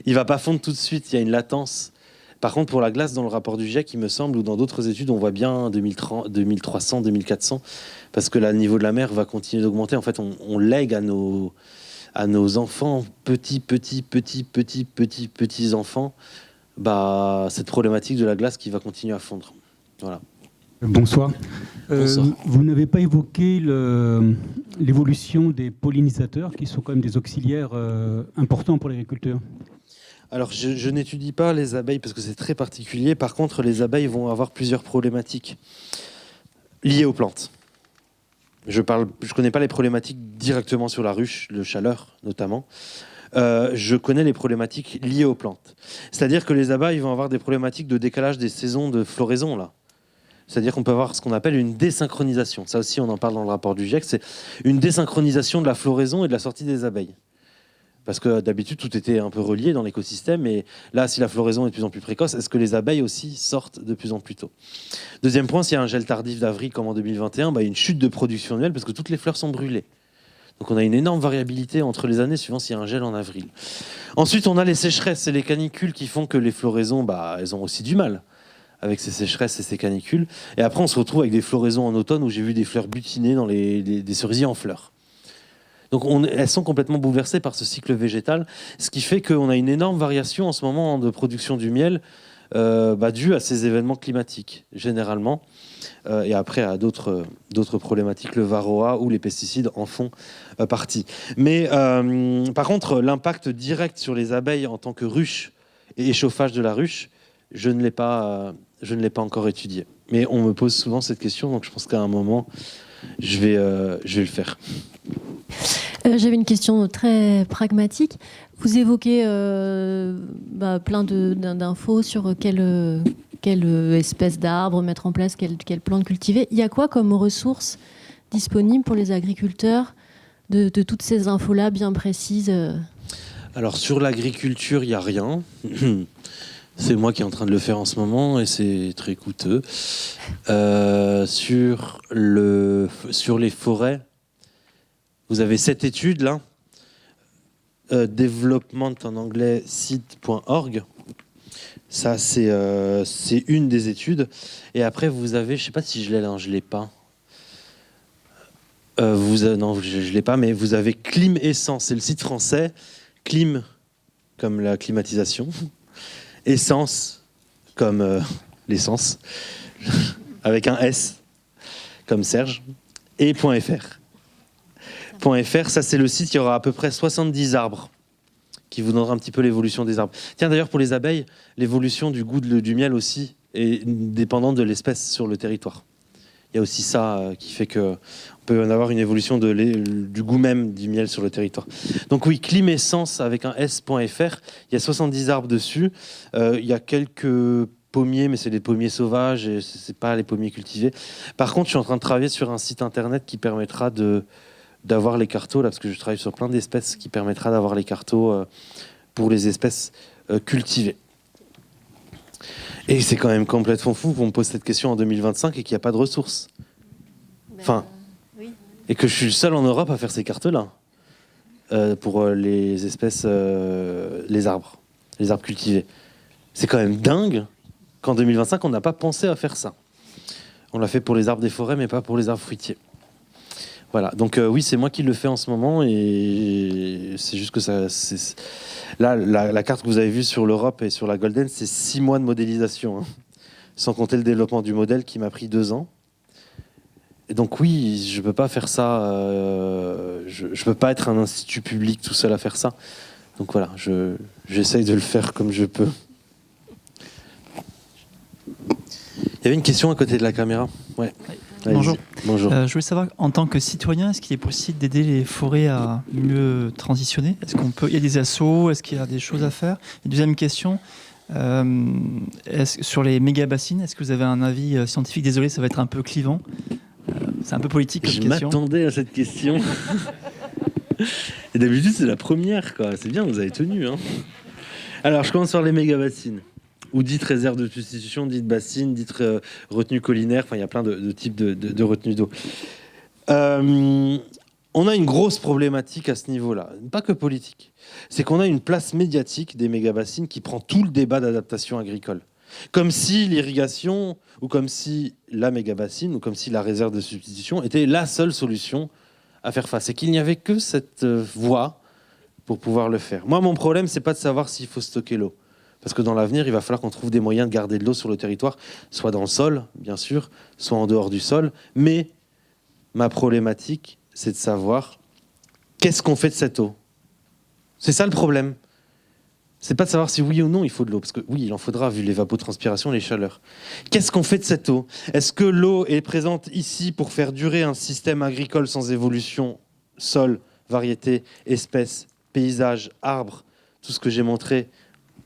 il va pas fondre tout de suite. Il y a une latence. Par contre, pour la glace, dans le rapport du GIEC, il me semble, ou dans d'autres études, on voit bien 2300, 2400, parce que là, le niveau de la mer va continuer d'augmenter. En fait, on lègue à nos enfants, petits enfants, cette problématique de la glace qui va continuer à fondre. Voilà. Bonsoir. Bonsoir. Vous n'avez pas évoqué l'évolution des pollinisateurs, qui sont quand même des auxiliaires importants pour l'agriculteur. Alors, je n'étudie pas les abeilles parce que c'est très particulier. Par contre, les abeilles vont avoir plusieurs problématiques liées aux plantes. Je connais pas les problématiques directement sur la ruche, le chaleur notamment. Je connais les problématiques liées aux plantes. C'est-à-dire que les abeilles vont avoir des problématiques de décalage des saisons de floraison, là. C'est-à-dire qu'on peut avoir ce qu'on appelle une désynchronisation. Ça aussi, on en parle dans le rapport du GIEC. C'est une désynchronisation de la floraison et de la sortie des abeilles. Parce que d'habitude, tout était un peu relié dans l'écosystème. Et là, si la floraison est de plus en plus précoce, est-ce que les abeilles aussi sortent de plus en plus tôt? Deuxième point, s'il y a un gel tardif d'avril comme en 2021, il y a une chute de production annuelle parce que toutes les fleurs sont brûlées. Donc on a une énorme variabilité entre les années suivant s'il y a un gel en avril. Ensuite, on a les sécheresses et les canicules qui font que les floraisons, elles ont aussi du mal avec ces sécheresses et ces canicules. Et après, on se retrouve avec des floraisons en automne où j'ai vu des fleurs butinées dans des cerisiers en fleurs. Donc elles sont complètement bouleversées par ce cycle végétal, ce qui fait qu'on a une énorme variation en ce moment de production du miel due à ces événements climatiques, généralement. Et après, à d'autres problématiques, le varroa ou les pesticides en font partie. Mais par contre, l'impact direct sur les abeilles en tant que ruche et échauffage de la ruche, je ne l'ai pas encore étudié. Mais on me pose souvent cette question, donc je pense qu'à un moment, je vais le faire. J'avais une question très pragmatique. Vous évoquez plein d'infos sur quelle espèce d'arbre mettre en place, quelle plante cultiver. Il y a quoi comme ressources disponibles pour les agriculteurs de toutes ces infos-là bien précises? Alors sur l'agriculture, il n'y a rien. C'est moi qui est en train de le faire en ce moment et c'est très coûteux. Sur les forêts, vous avez cette étude là, development en anglais seed.org. Ça c'est une des études. Et après vous avez, je sais pas si je l'ai là, je l'ai pas. Non, je l'ai pas, mais vous avez Clim Essence, c'est le site français. Clim comme la climatisation. Essence, comme l'essence, avec un S, comme Serge, et .fr. .fr, ça c'est le site, il y aura à peu près 70 arbres qui vous donnera un petit peu l'évolution des arbres. Tiens, d'ailleurs, pour les abeilles, l'évolution du goût du miel aussi est dépendante de l'espèce sur le territoire. Il y a aussi ça qui fait qu'on peut en avoir une évolution du goût même du miel sur le territoire. Donc oui, Climessence avec un S.fr, il y a 70 arbres dessus. Il y a quelques pommiers, mais c'est des pommiers sauvages et c'est pas les pommiers cultivés. Par contre, je suis en train de travailler sur un site internet qui permettra d'avoir les cartos, là, parce que je travaille sur plein d'espèces, qui permettra d'avoir les cartos pour les espèces cultivées. Et c'est quand même complètement fou qu'on me pose cette question en 2025 et qu'il n'y a pas de ressources. Enfin, oui. Et que je suis le seul en Europe à faire ces cartes-là pour les espèces, les arbres cultivés. C'est quand même dingue qu'en 2025, on n'a pas pensé à faire ça. On l'a fait pour les arbres des forêts, mais pas pour les arbres fruitiers. Voilà, donc oui, c'est moi qui le fais en ce moment et c'est juste que ça... Là, la carte que vous avez vue sur l'Europe et sur la Golden, c'est 6 mois de modélisation, hein, sans compter le développement du modèle qui m'a pris 2 ans. Et donc oui, je ne peux pas faire ça, je ne peux pas être un institut public tout seul à faire ça. Donc voilà, j'essaye de le faire comme je peux. Il y avait une question à côté de la caméra. Ouais. Vas-y. Bonjour. Bonjour. Je voulais savoir, en tant que citoyen, est-ce qu'il est possible d'aider les forêts à mieux transitionner ? Il y a des assos ? Est-ce qu'il y a des choses à faire ? Et deuxième question, sur les méga-bassines, est-ce que vous avez un avis scientifique ? Désolé, ça va être un peu clivant. C'est un peu politique comme Je question. m'attendais à cette question. Et d'habitude, c'est la première, quoi. C'est bien, vous avez tenu. Hein. Alors, je commence par les méga-bassines. Ou dites réserves de substitution, dites bassines, dites retenues collinaires. Enfin, il y a plein de types de retenues d'eau. On a une grosse problématique à ce niveau-là. Pas que politique. C'est qu'on a une place médiatique des méga-bassines qui prend tout le débat d'adaptation agricole. Comme si l'irrigation, ou comme si la méga-bassine, ou comme si la réserve de substitution était la seule solution à faire face. Et qu'il n'y avait que cette voie pour pouvoir le faire. Moi, mon problème, c'est pas de savoir s'il faut stocker l'eau. Parce que dans l'avenir, il va falloir qu'on trouve des moyens de garder de l'eau sur le territoire, soit dans le sol, bien sûr, soit en dehors du sol. Mais ma problématique, c'est de savoir qu'est-ce qu'on fait de cette eau. C'est ça le problème. C'est pas de savoir si oui ou non il faut de l'eau, parce que oui, il en faudra vu l'évapotranspiration, les chaleurs. Qu'est-ce qu'on fait de cette eau ? Est-ce que l'eau est présente ici pour faire durer un système agricole sans évolution, sol, variété, espèces, paysages, arbres, tout ce que j'ai montré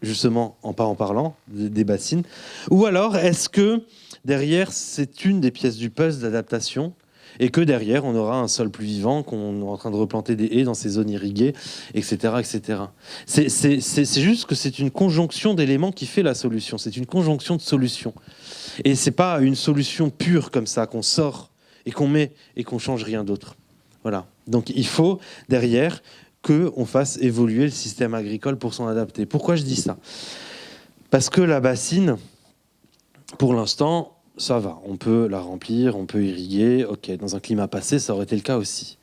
justement en parlant des bassines ? Ou alors est-ce que derrière c'est une des pièces du puzzle d'adaptation et que derrière on aura un sol plus vivant, qu'on est en train de replanter des haies dans ces zones irriguées, etc. etc. C'est juste que c'est une conjonction d'éléments qui fait la solution, c'est une conjonction de solutions. Et c'est pas une solution pure comme ça qu'on sort et qu'on met et qu'on change rien d'autre. Voilà. Donc il faut derrière qu'on fasse évoluer le système agricole pour s'en adapter. Pourquoi je dis ça ? Parce que la bassine, pour l'instant, ça va. On peut la remplir, on peut irriguer. Ok, dans un climat passé, ça aurait été le cas aussi.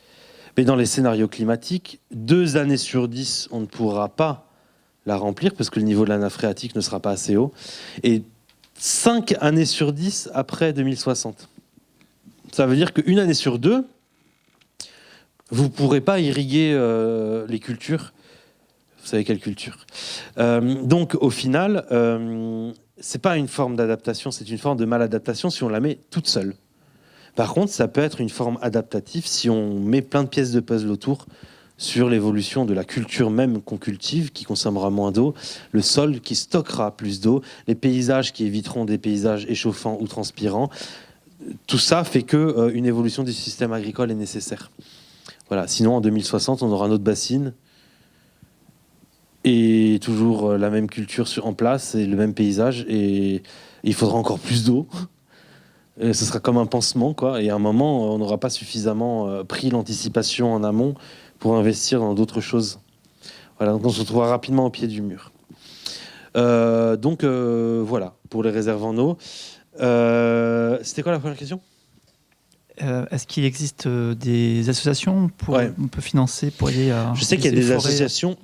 Mais dans les scénarios climatiques, 2 années sur 10, on ne pourra pas la remplir parce que le niveau de la nappe phréatique ne sera pas assez haut. Et 5 années sur 10 après 2060. Ça veut dire qu'une année sur 2, vous ne pourrez pas irriguer les cultures. Vous savez quelle culture. Donc, au final, c'est pas une forme d'adaptation, c'est une forme de maladaptation si on la met toute seule. Par contre, ça peut être une forme adaptative si on met plein de pièces de puzzle autour sur l'évolution de la culture même qu'on cultive, qui consommera moins d'eau, le sol qui stockera plus d'eau, les paysages qui éviteront des paysages échauffants ou transpirants. Tout ça fait qu'une évolution du système agricole est nécessaire. Voilà. Sinon, en 2060, on aura notre bassine et toujours la même culture en place et le même paysage. Et il faudra encore plus d'eau. Et ce sera comme un pansement, quoi. Et à un moment, on n'aura pas suffisamment pris l'anticipation en amont pour investir dans d'autres choses. Voilà. Donc, on se retrouvera rapidement au pied du mur. Voilà, pour les réserves en eau. C'était quoi la première question ? Est-ce qu'il existe des associations on peut financer pour aider à... Je sais qu'il y a des associations.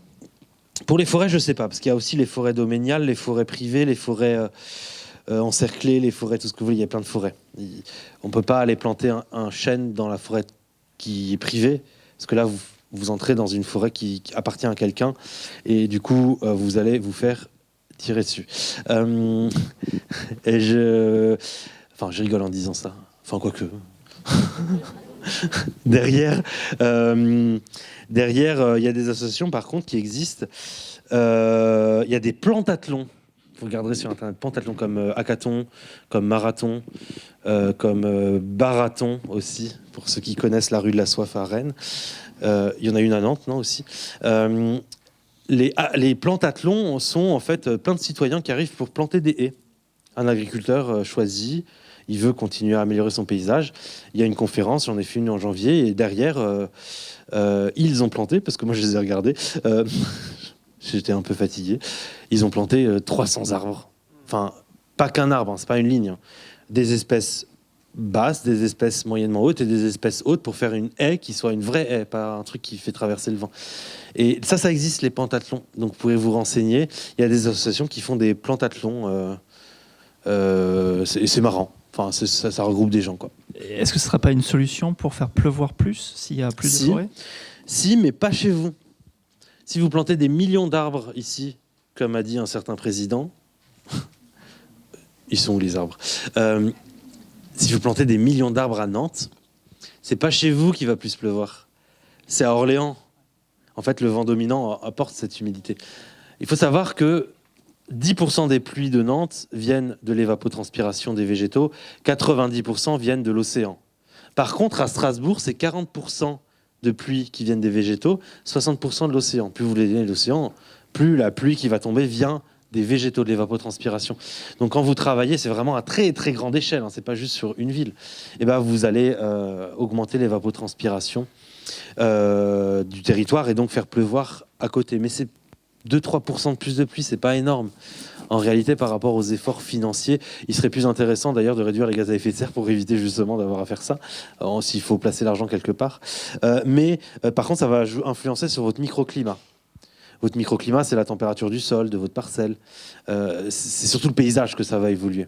Pour les forêts, je ne sais pas, parce qu'il y a aussi les forêts domaniales, les forêts privées, les forêts encerclées, les forêts, tout ce que vous voulez, il y a plein de forêts. On ne peut pas aller planter un chêne dans la forêt qui est privée, parce que là, vous entrez dans une forêt qui appartient à quelqu'un, et du coup, vous allez vous faire tirer dessus. Je rigole en disant ça. Enfin, quoique... derrière, il y a des associations par contre qui existent. Il y a des plantathlons. Vous regarderez sur internet, pentathlon comme hackathon, comme marathon, comme barathon aussi, pour ceux qui connaissent la rue de la Soif à Rennes. Il y en a une à Nantes, non aussi. Les plantathlons sont en fait plein de citoyens qui arrivent pour planter des haies. Un agriculteur choisi. Il veut continuer à améliorer son paysage. Il y a une conférence, j'en ai fait une en janvier, et derrière, ils ont planté, parce que moi je les ai regardés, j'étais un peu fatigué, ils ont planté 300 arbres. Enfin, pas qu'un arbre, hein, c'est pas une ligne. Hein. Des espèces basses, des espèces moyennement hautes et des espèces hautes pour faire une haie qui soit une vraie haie, pas un truc qui fait traverser le vent. Et ça existe, les plantathlons. Donc vous pouvez vous renseigner. Il y a des associations qui font des plantathlons. C'est marrant. Enfin, ça regroupe des gens, quoi. Est-ce que ce ne sera pas une solution pour faire pleuvoir plus s'il y a plus de forêts ? Si, mais pas chez vous. Si vous plantez des millions d'arbres ici, comme a dit un certain président, ils sont où les arbres ? si vous plantez des millions d'arbres à Nantes, c'est pas chez vous qu'il va plus pleuvoir. C'est à Orléans. En fait, le vent dominant apporte cette humidité. Il faut savoir que 10% des pluies de Nantes viennent de l'évapotranspiration des végétaux, 90% viennent de l'océan. Par contre, à Strasbourg, c'est 40% de pluie qui viennent des végétaux, 60% de l'océan. Plus vous l'éloignez de l'océan, plus la pluie qui va tomber vient des végétaux, de l'évapotranspiration. Donc quand vous travaillez, c'est vraiment à très très grande échelle, hein, c'est pas juste sur une ville. Et ben vous allez augmenter l'évapotranspiration du territoire et donc faire pleuvoir à côté. Mais c'est 2-3% de plus de pluie, c'est pas énorme. En réalité, par rapport aux efforts financiers, il serait plus intéressant d'ailleurs de réduire les gaz à effet de serre pour éviter justement d'avoir à faire ça, s'il faut placer l'argent quelque part. Mais par contre, ça va influencer sur votre microclimat. Votre microclimat, c'est la température du sol, de votre parcelle. C'est surtout le paysage que ça va évoluer.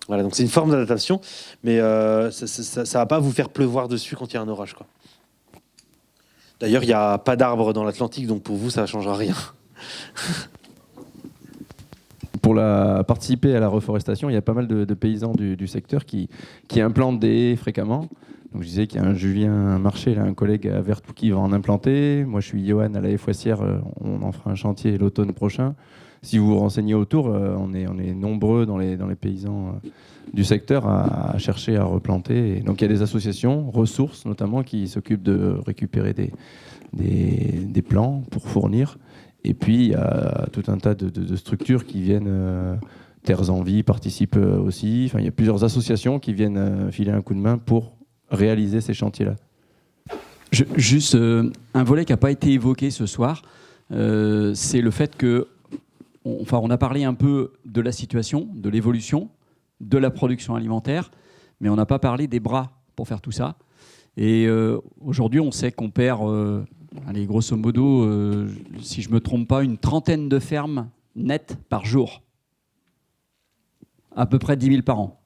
Voilà, donc c'est une forme d'adaptation, mais ça ne va pas vous faire pleuvoir dessus quand il y a un orage, quoi. D'ailleurs, il n'y a pas d'arbres dans l'Atlantique, donc pour vous, ça ne changera rien. Pour participer à la reforestation, il y a pas mal de paysans du secteur qui implantent des haies fréquemment. Donc je disais qu'il y a un Julien Marché, là, un collègue à Vertou qui va en implanter. Moi, je suis Johan à la haie Foissière. On en fera un chantier l'automne prochain. Si vous vous renseignez autour, on est nombreux dans les paysans du secteur à chercher à replanter. Et donc il y a des associations, ressources notamment, qui s'occupent de récupérer des plants pour fournir. Et puis il y a tout un tas de structures qui viennent. Terres en Vie participe aussi. Enfin, il y a plusieurs associations qui viennent filer un coup de main pour réaliser ces chantiers-là. Juste un volet qui n'a pas été évoqué ce soir, c'est le fait que, on a parlé un peu de la situation, de l'évolution, de la production alimentaire, mais on n'a pas parlé des bras pour faire tout ça. Et aujourd'hui, on sait qu'on perd, grosso modo, si je ne me trompe pas, une trentaine de fermes nettes par jour. À peu près 10 000 par an.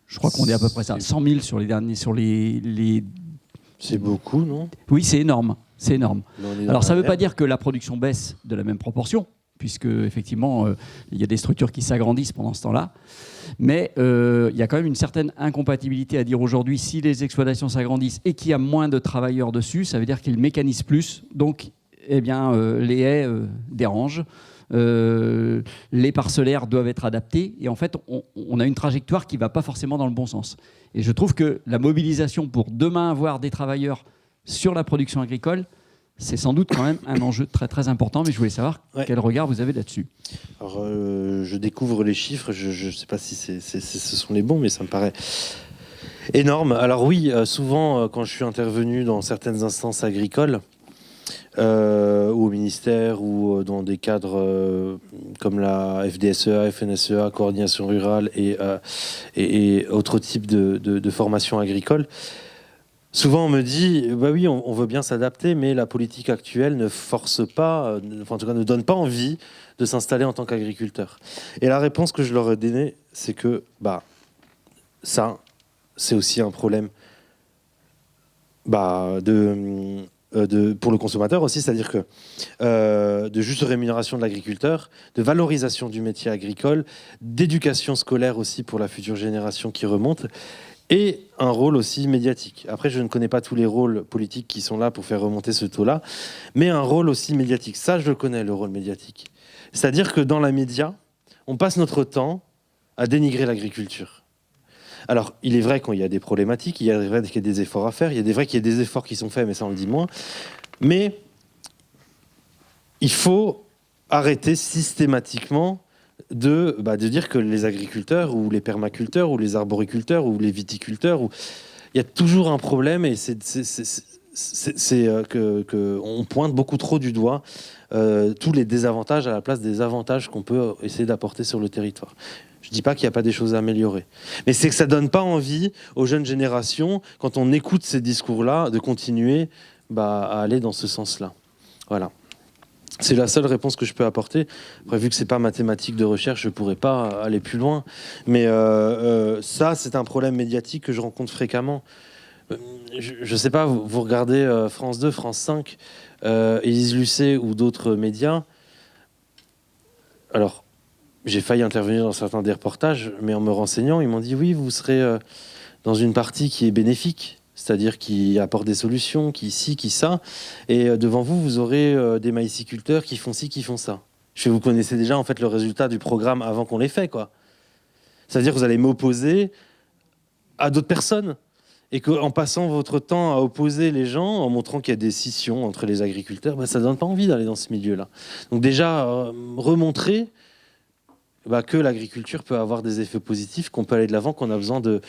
Je crois qu'on est à peu près ça. 100 000 sur les derniers... C'est beaucoup, non? Oui, c'est énorme. C'est énorme. Alors, ça ne veut pas dire dire que la production baisse de la même proportion, puisque, effectivement, il y a des structures qui s'agrandissent pendant ce temps-là. Mais il y a quand même une certaine incompatibilité à dire aujourd'hui, si les exploitations s'agrandissent et qu'il y a moins de travailleurs dessus, ça veut dire qu'ils mécanisent plus. Donc, les haies dérangent. Les parcellaires doivent être adaptés et en fait on a une trajectoire qui ne va pas forcément dans le bon sens. Et je trouve que la mobilisation pour demain avoir des travailleurs sur la production agricole, c'est sans doute quand même un enjeu très très important, mais je voulais savoir quel regard vous avez là-dessus. Alors je découvre les chiffres, je ne sais pas si ce sont les bons, mais ça me paraît énorme. Alors oui, souvent quand je suis intervenu dans certaines instances agricoles, ou au ministère ou dans des cadres comme la FDSEA, FNSEA, coordination rurale et autres types de formations agricoles. Souvent on me dit, bah oui, on veut bien s'adapter, mais la politique actuelle ne force pas, en tout cas ne donne pas envie de s'installer en tant qu'agriculteur. Et la réponse que je leur ai donnée, c'est que ça, c'est aussi un problème pour le consommateur aussi, c'est-à-dire que de juste rémunération de l'agriculteur, de valorisation du métier agricole, d'éducation scolaire aussi pour la future génération qui remonte, et un rôle aussi médiatique. Après, je ne connais pas tous les rôles politiques qui sont là pour faire remonter ce taux-là, mais un rôle aussi médiatique. Ça, je le connais, le rôle médiatique. C'est-à-dire que dans la média, on passe notre temps à dénigrer l'agriculture. Alors, il est vrai qu'il y a des problématiques, il est vrai qu'il y a des efforts à faire, il est vrai qu'il y a des efforts qui sont faits, mais ça on le dit moins. Mais il faut arrêter systématiquement de dire que les agriculteurs ou les permaculteurs ou les arboriculteurs ou les viticulteurs, il y a toujours un problème et on pointe beaucoup trop du doigt tous les désavantages à la place des avantages qu'on peut essayer d'apporter sur le territoire. Je ne dis pas qu'il n'y a pas des choses à améliorer. Mais c'est que ça ne donne pas envie aux jeunes générations, quand on écoute ces discours-là, de continuer à aller dans ce sens-là. Voilà. C'est la seule réponse que je peux apporter. Après, vu que ce n'est pas mathématique de recherche, je ne pourrais pas aller plus loin. Mais ça, c'est un problème médiatique que je rencontre fréquemment. Je ne sais pas, vous regardez France 2, France 5, Élise Lucet ou d'autres médias. Alors, j'ai failli intervenir dans certains des reportages, mais en me renseignant, ils m'ont dit oui, vous serez dans une partie qui est bénéfique, c'est-à-dire qui apporte des solutions, qui ci, qui ça, et devant vous, vous aurez des maïsiculteurs qui font ci, qui font ça. Je fais, vous connaissez déjà en fait le résultat du programme avant qu'on l'ait fait, quoi. C'est-à-dire que vous allez m'opposer à d'autres personnes. Et qu'en passant votre temps à opposer les gens, en montrant qu'il y a des scissions entre les agriculteurs, ça ne donne pas envie d'aller dans ce milieu-là. Donc déjà, remontrer que l'agriculture peut avoir des effets positifs, qu'on peut aller de l'avant, qu'on a besoin de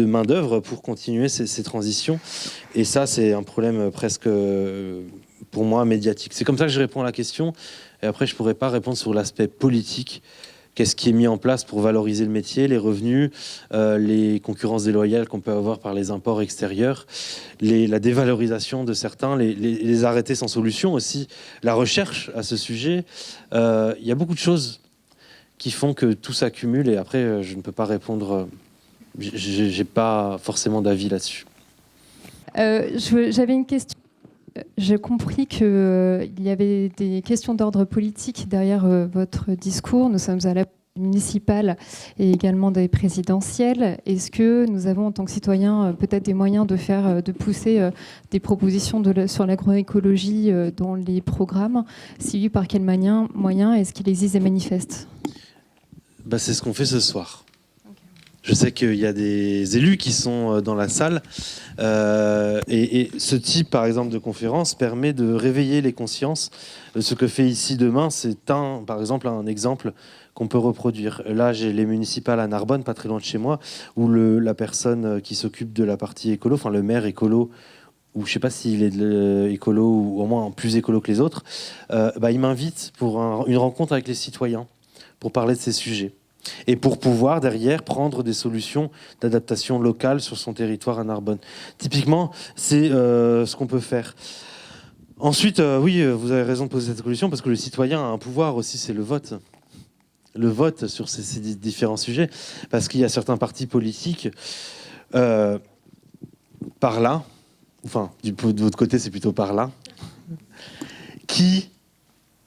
main-d'œuvre pour continuer ces transitions. Et ça, c'est un problème presque, pour moi, médiatique. C'est comme ça que je réponds à la question. Et après, je ne pourrais pas répondre sur l'aspect politique. Qu'est-ce qui est mis en place pour valoriser le métier, les revenus, les concurrences déloyales qu'on peut avoir par les imports extérieurs, la dévalorisation de certains, les arrêtés sans solution aussi, la recherche à ce sujet. Il y a beaucoup de choses qui font que tout s'accumule et après, je ne peux pas répondre. J'ai pas forcément d'avis là-dessus. J'avais une question. J'ai compris qu'il y avait des questions d'ordre politique derrière votre discours. Nous sommes à la municipale et également des présidentielles. Est-ce que nous avons, en tant que citoyens, peut-être des moyens de pousser des propositions sur l'agroécologie dans les programmes? Si oui, par quels moyens est-ce qu'il existe des manifestes? C'est ce qu'on fait ce soir. Je sais qu'il y a des élus qui sont dans la salle et ce type, par exemple, de conférence permet de réveiller les consciences. Ce que fait ici demain, c'est par exemple un exemple qu'on peut reproduire. Là, j'ai les municipales à Narbonne, pas très loin de chez moi, où la personne qui s'occupe de la partie écolo, enfin le maire écolo, ou je ne sais pas s'il est écolo ou au moins plus écolo que les autres, il m'invite pour une rencontre avec les citoyens pour parler de ces sujets. Et pour pouvoir, derrière, prendre des solutions d'adaptation locale sur son territoire à Narbonne. Typiquement, c'est ce qu'on peut faire. Ensuite, oui, vous avez raison de poser cette question, parce que le citoyen a un pouvoir aussi, c'est le vote. Le vote sur ces différents sujets. Parce qu'il y a certains partis politiques, par là, enfin, de votre côté, c'est plutôt par là, qui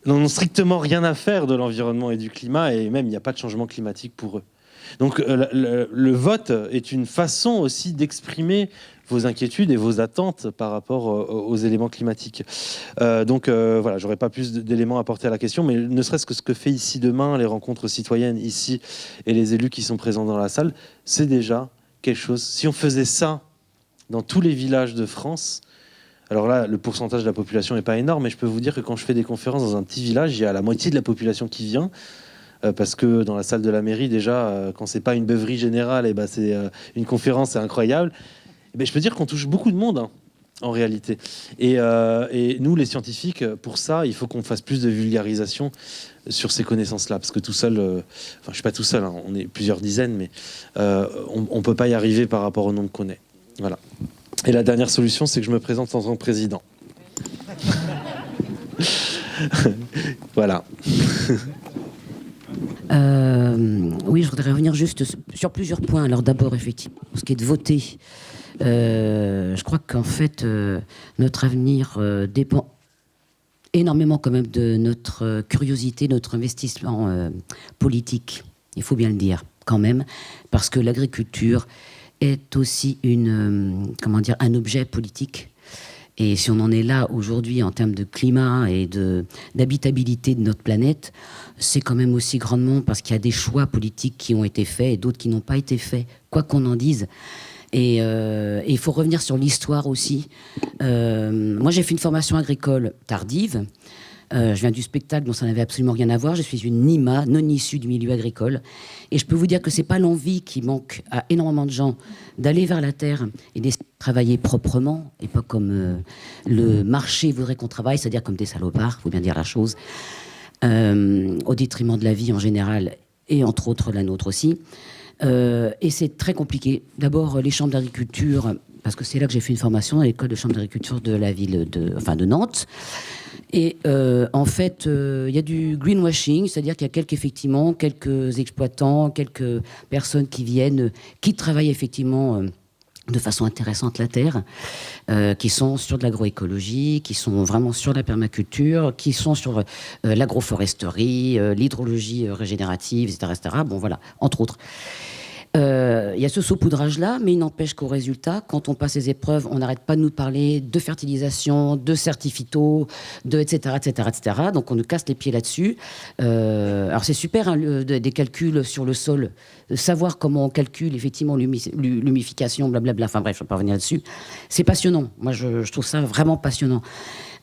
n'ont strictement rien à faire de l'environnement et du climat, et même il n'y a pas de changement climatique pour eux. Donc le vote est une façon aussi d'exprimer vos inquiétudes et vos attentes par rapport aux éléments climatiques. Voilà, j'aurais pas plus d'éléments à apporter à la question, mais ne serait-ce que ce que fait ici demain, les rencontres citoyennes ici, et les élus qui sont présents dans la salle, c'est déjà quelque chose. Si on faisait ça dans tous les villages de France, alors là, le pourcentage de la population n'est pas énorme, mais je peux vous dire que quand je fais des conférences dans un petit village, il y a la moitié de la population qui vient, parce que dans la salle de la mairie, déjà, quand c'est pas une beuverie générale, c'est une conférence, c'est incroyable. Je peux dire qu'on touche beaucoup de monde, en réalité. Et nous, les scientifiques, pour ça, il faut qu'on fasse plus de vulgarisation sur ces connaissances-là, parce que tout seul, je ne suis pas tout seul, on est plusieurs dizaines, mais on ne peut pas y arriver par rapport au nombre qu'on est. Voilà. Et la dernière solution, c'est que je me présente en tant que président. Voilà. Oui, je voudrais revenir juste sur plusieurs points. Alors d'abord, effectivement, pour ce qui est de voter, je crois qu'en fait, notre avenir dépend énormément quand même de notre curiosité, notre investissement politique. Il faut bien le dire quand même, parce que l'agriculture est aussi un objet politique. Et si on en est là aujourd'hui en termes de climat et d'habitabilité de notre planète, c'est quand même aussi grandement parce qu'il y a des choix politiques qui ont été faits et d'autres qui n'ont pas été faits, quoi qu'on en dise. Et il faut revenir sur l'histoire aussi. Moi, j'ai fait une formation agricole tardive. Je viens du spectacle, donc ça n'avait absolument rien à voir. Je suis une NIMA, non issue du milieu agricole. Et je peux vous dire que ce n'est pas l'envie qui manque à énormément de gens d'aller vers la terre et d'essayer de travailler proprement, et pas comme le marché voudrait qu'on travaille, c'est-à-dire comme des salopards, il faut bien dire la chose, au détriment de la vie en général, et entre autres la nôtre aussi. Et c'est très compliqué. D'abord, les chambres d'agriculture, parce que c'est là que j'ai fait une formation à l'école de chambre d'agriculture de la ville de Nantes. Et en fait, il y a du greenwashing, c'est-à-dire qu'il y a quelques exploitants, quelques personnes qui travaillent effectivement de façon intéressante la terre, qui sont sur de l'agroécologie, qui sont vraiment sur la permaculture, qui sont sur l'agroforesterie, l'hydrologie régénérative, etc. Bon, voilà, entre autres. Il y a ce saupoudrage-là, mais il n'empêche qu'au résultat, quand on passe les épreuves, on n'arrête pas de nous parler de fertilisation, de certificats, etc., etc., etc. Donc on nous casse les pieds là-dessus. Alors c'est super, hein, des calculs sur le sol, savoir comment on calcule effectivement l'humification, blablabla. Enfin bref, je ne vais pas revenir là-dessus. C'est passionnant. Moi, je trouve ça vraiment passionnant.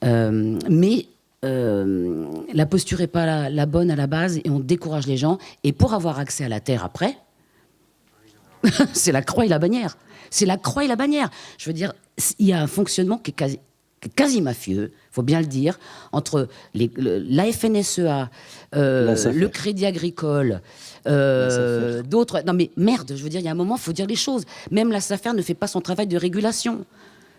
Mais la posture n'est pas la bonne à la base et on décourage les gens. Et pour avoir accès à la terre après, c'est la croix et la bannière. C'est la croix et la bannière. Je veux dire, il y a un fonctionnement qui est quasi mafieux, il faut bien le dire, entre la FNSEA, le Crédit Agricole, d'autres. Non mais merde, je veux dire, il y a un moment, il faut dire les choses. Même la SAFER ne fait pas son travail de régulation.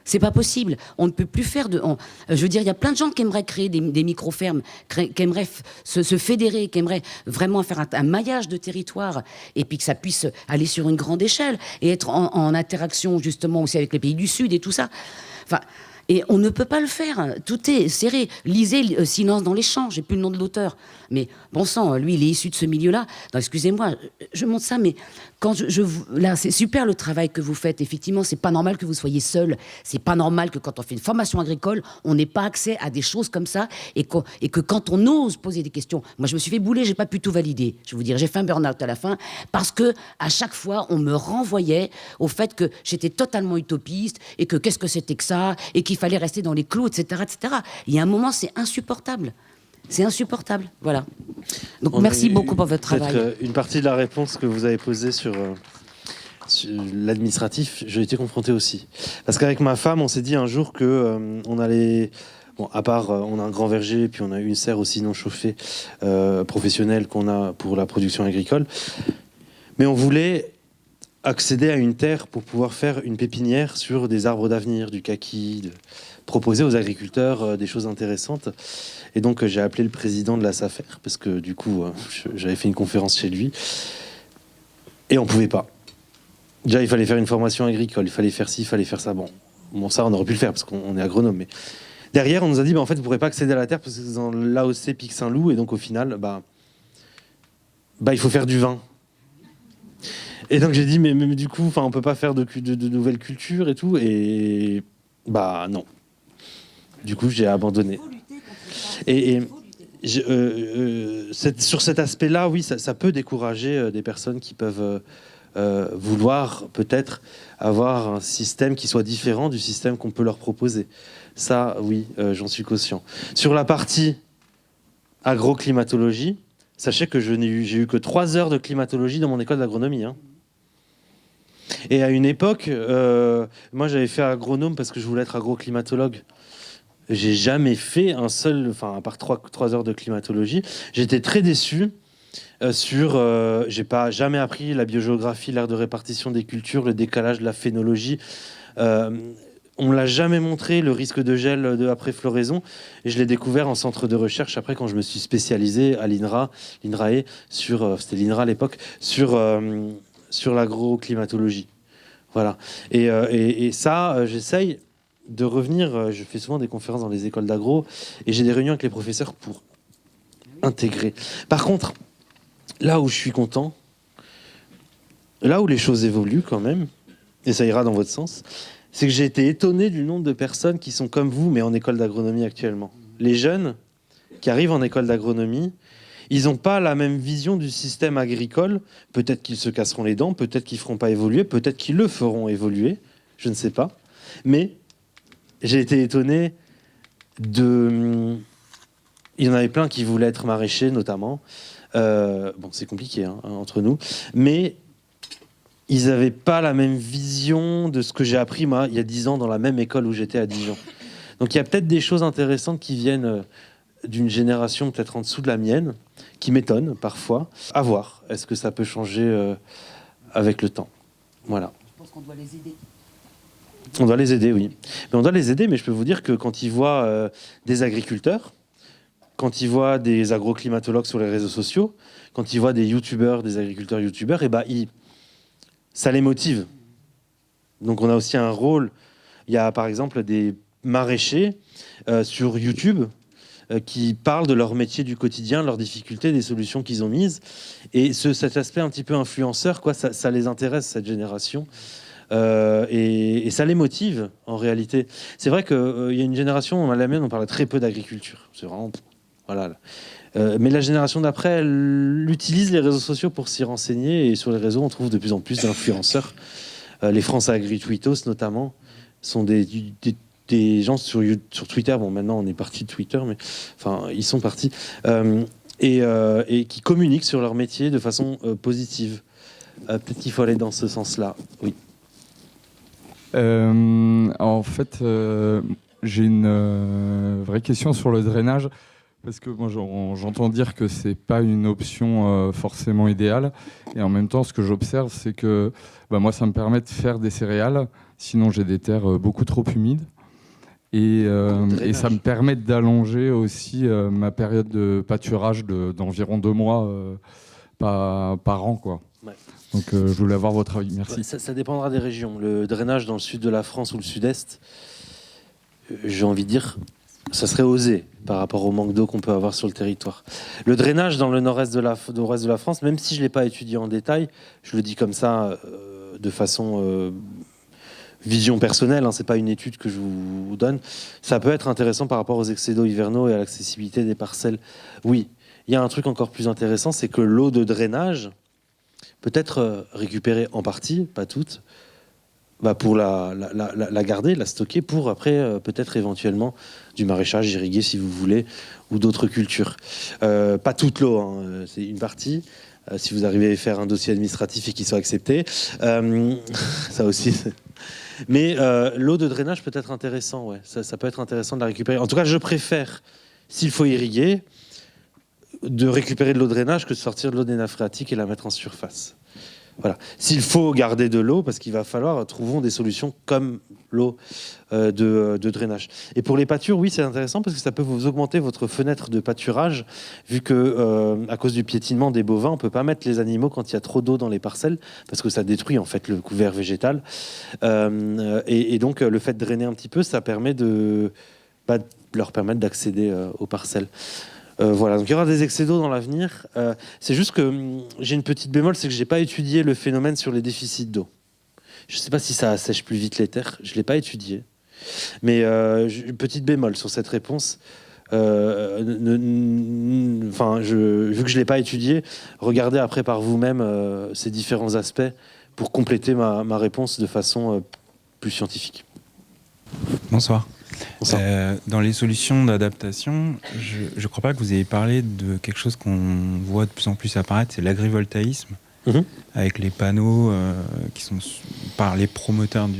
C'est pas possible. On ne peut plus faire de. Je veux dire, il y a plein de gens qui aimeraient créer des micro-fermes, qui aimeraient se fédérer, qui aimeraient vraiment faire un maillage de territoire et puis que ça puisse aller sur une grande échelle et être en interaction justement aussi avec les pays du Sud et tout ça. Enfin. Et on ne peut pas le faire. Tout est serré. Lisez Silence dans les champs. J'ai plus le nom de l'auteur. Mais bon sang, lui, il est issu de ce milieu-là. Excusez-moi, je montre ça, mais quand là, c'est super le travail que vous faites. Effectivement, c'est pas normal que vous soyez seul. C'est pas normal que quand on fait une formation agricole, on n'ait pas accès à des choses comme ça et que quand on ose poser des questions. Moi, je me suis fait bouler, j'ai pas pu tout valider. Je vais vous dire, j'ai fait un burn-out à la fin parce que à chaque fois, on me renvoyait au fait que j'étais totalement utopiste et que qu'est-ce que c'était que ça et qu'il fallait rester dans les clous, etc., etc. Il y a un moment, c'est insupportable. C'est insupportable, voilà. Donc merci beaucoup pour votre travail. Une partie de la réponse que vous avez posée sur l'administratif, j'ai été confronté aussi. Parce qu'avec ma femme, on s'est dit un jour que on allait... Bon, à part, on a un grand verger, puis on a une serre aussi non chauffée professionnelle qu'on a pour la production agricole. Mais on voulait accéder à une terre pour pouvoir faire une pépinière sur des arbres d'avenir, du kaki, proposer aux agriculteurs des choses intéressantes. Et donc j'ai appelé le président de la SAFER, parce que du coup j'avais fait une conférence chez lui, et on pouvait pas. Déjà il fallait faire une formation agricole, il fallait faire ci, il fallait faire ça. Bon ça on aurait pu le faire, parce qu'on est agronome, mais derrière on nous a dit en fait vous pourrez pas accéder à la terre, parce que c'est dans l'AOC Pic Saint-Loup, et donc au final il faut faire du vin. Et donc j'ai dit mais du coup on peut pas faire de nouvelles cultures et tout, et non. Du coup j'ai abandonné. Sur cet aspect-là, oui, ça peut décourager des personnes qui peuvent vouloir peut-être avoir un système qui soit différent du système qu'on peut leur proposer. Ça, oui, j'en suis conscient. Sur la partie agroclimatologie, sachez que j'ai eu que 3 heures de climatologie dans mon école d'agronomie. Hein. Et à une époque, moi j'avais fait agronome parce que je voulais être agroclimatologue. J'ai jamais fait un seul, à part 3 heures de climatologie. J'étais très déçu j'ai pas jamais appris la biogéographie, l'aire de répartition des cultures, le décalage de la phénologie. On me l'a jamais montré, le risque de gel après floraison. Et je l'ai découvert en centre de recherche après, quand je me suis spécialisé à l'INRAE, c'était l'INRA à l'époque, sur l'agroclimatologie. Voilà. Et ça, j'essaye de revenir. Je fais souvent des conférences dans les écoles d'agro et j'ai des réunions avec les professeurs pour intégrer. Par contre, là où je suis content, là où les choses évoluent quand même, et ça ira dans votre sens, c'est que j'ai été étonné du nombre de personnes qui sont comme vous, mais en école d'agronomie actuellement. Les jeunes qui arrivent en école d'agronomie, ils n'ont pas la même vision du système agricole. Peut-être qu'ils se casseront les dents, peut-être qu'ils ne feront pas évoluer, peut-être qu'ils le feront évoluer, je ne sais pas. Mais j'ai été étonné il y en avait plein qui voulaient être maraîchers, notamment. C'est compliqué entre nous. Mais ils n'avaient pas la même vision de ce que j'ai appris, moi, il y a 10 ans, dans la même école où j'étais à Dijon. Donc il y a peut-être des choses intéressantes qui viennent d'une génération peut-être en dessous de la mienne, qui m'étonnent parfois. À voir. Est-ce que ça peut changer avec le temps? Voilà. Je pense qu'on doit les aider. On doit les aider, oui. Mais on doit les aider, mais je peux vous dire que quand ils voient des agriculteurs, quand ils voient des agroclimatologues sur les réseaux sociaux, quand ils voient des youtubeurs, des agriculteurs youtubeurs, ça les motive. Donc on a aussi un rôle. Il y a par exemple des maraîchers sur YouTube qui parlent de leur métier du quotidien, leurs difficultés, des solutions qu'ils ont mises. Et cet aspect un petit peu influenceur, quoi, ça les intéresse, cette génération. Et ça les motive, en réalité. C'est vrai qu'il y a une génération, à la mienne, on parlait très peu d'agriculture. C'est vraiment... Voilà. Mais la génération d'après, elle utilise les réseaux sociaux pour s'y renseigner. Et sur les réseaux, on trouve de plus en plus d'influenceurs. Les France Agri-Tweetos, notamment, sont des gens sur Twitter. Bon, maintenant, on est parti de Twitter, mais enfin, ils sont partis. Et qui communiquent sur leur métier de façon positive. Peut-être qu'il faut aller dans ce sens-là. Oui. En fait, j'ai une vraie question sur le drainage. Parce que moi, j'entends dire que c'est pas une option forcément idéale. Et en même temps, ce que j'observe, c'est que moi, ça me permet de faire des céréales. Sinon, j'ai des terres beaucoup trop humides. Et ça me permet d'allonger aussi ma période de pâturage d'environ 2 mois par an, quoi. Ouais. Donc, je voulais avoir votre avis. Merci. Ça dépendra des régions. Le drainage dans le sud de la France ou le sud-est, j'ai envie de dire... ça serait osé par rapport au manque d'eau qu'on peut avoir sur le territoire. Le drainage dans le nord-est de la France, même si je ne l'ai pas étudié en détail, je le dis comme ça de façon vision personnelle, hein, ce n'est pas une étude que je vous donne, ça peut être intéressant par rapport aux excès d'eau hivernaux et à l'accessibilité des parcelles. Oui, il y a un truc encore plus intéressant, c'est que l'eau de drainage peut être récupérée en partie, pas toute, pour la garder, la stocker, pour après peut-être éventuellement du maraîchage irrigué si vous voulez, ou d'autres cultures. Pas toute l'eau, hein, c'est une partie. Si vous arrivez à faire un dossier administratif et qu'il soit accepté, ça aussi. Mais l'eau de drainage peut être intéressant, ouais. Ça peut être intéressant de la récupérer. En tout cas, je préfère, s'il faut irriguer, de récupérer de l'eau de drainage que de sortir de l'eau des nappes phréatiques et la mettre en surface. Voilà. S'il faut garder de l'eau, parce qu'il va falloir, trouvons des solutions comme l'eau de drainage. Et pour les pâtures, oui, c'est intéressant parce que ça peut vous augmenter votre fenêtre de pâturage, vu que à cause du piétinement des bovins, on peut pas mettre les animaux quand il y a trop d'eau dans les parcelles, parce que ça détruit en fait le couvert végétal. Et donc le fait de drainer un petit peu, ça permet de leur permettre d'accéder aux parcelles. Voilà, donc il y aura des excès d'eau dans l'avenir. C'est juste que j'ai une petite bémol, c'est que j'ai pas étudié le phénomène sur les déficits d'eau. Je sais pas si ça assèche plus vite les terres, je l'ai pas étudié. Mais une petite bémol sur cette réponse. Vu que je l'ai pas étudié, regardez après par vous-même ces différents aspects pour compléter ma réponse de façon plus scientifique. Bonsoir. Dans les solutions d'adaptation, je ne crois pas que vous ayez parlé de quelque chose qu'on voit de plus en plus apparaître, c'est l'agrivoltaïsme, avec les panneaux qui sont par les promoteurs de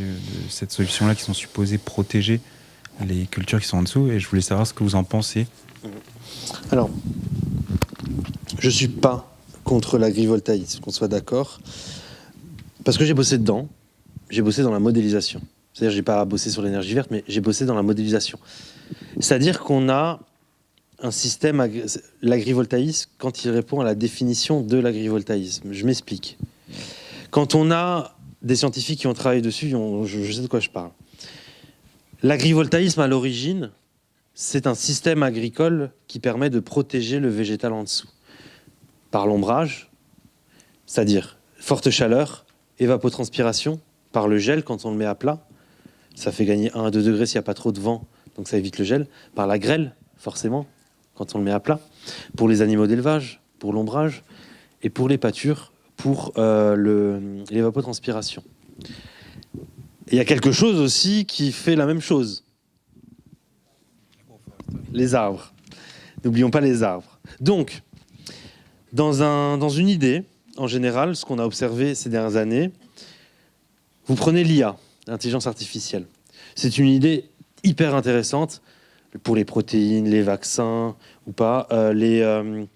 cette solution-là, qui sont supposés protéger les cultures qui sont en dessous. Et je voulais savoir ce que vous en pensez. Alors, je ne suis pas contre l'agrivoltaïsme, qu'on soit d'accord, parce que j'ai bossé dedans, j'ai bossé dans la modélisation. C'est-à-dire, j'ai pas bossé sur l'énergie verte, mais j'ai bossé dans la modélisation. C'est-à-dire qu'on a un système, l'agrivoltaïsme, quand il répond à la définition de l'agrivoltaïsme. Je m'explique. Quand on a des scientifiques qui ont travaillé dessus, je sais de quoi je parle. L'agrivoltaïsme, à l'origine, c'est un système agricole qui permet de protéger le végétal en dessous. Par l'ombrage, c'est-à-dire forte chaleur, évapotranspiration, par le gel quand on le met à plat. Ça fait gagner 1 à 2 degrés s'il n'y a pas trop de vent, donc ça évite le gel. Par la grêle, forcément, quand on le met à plat. Pour les animaux d'élevage, pour l'ombrage. Et pour les pâtures, pour l'évapotranspiration. Il y a quelque chose aussi qui fait la même chose. Les arbres. N'oublions pas les arbres. Donc, dans une idée, en général, ce qu'on a observé ces dernières années, vous prenez l'IA, l'intelligence artificielle. C'est une idée hyper intéressante pour les protéines, les vaccins ou pas, les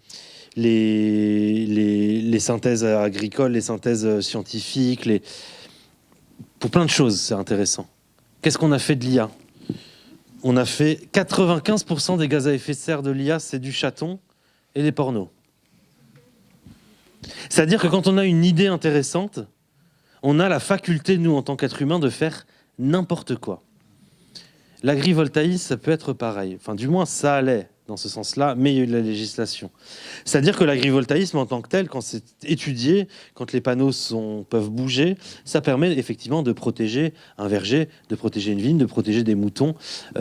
synthèses agricoles, les synthèses scientifiques, pour plein de choses, c'est intéressant. Qu'est-ce qu'on a fait de l'IA ? On a fait 95% des gaz à effet de serre de l'IA, c'est du chaton et des pornos. C'est-à-dire que quand on a une idée intéressante, on a la faculté, nous, en tant qu'êtres humains, de faire n'importe quoi. L'agrivoltaïsme, ça peut être pareil. Enfin, du moins, ça allait dans ce sens-là, mais il y a eu de la législation. C'est-à-dire que l'agrivoltaïsme en tant que tel, quand c'est étudié, quand les panneaux peuvent bouger, ça permet effectivement de protéger un verger, de protéger une vigne, de protéger des moutons,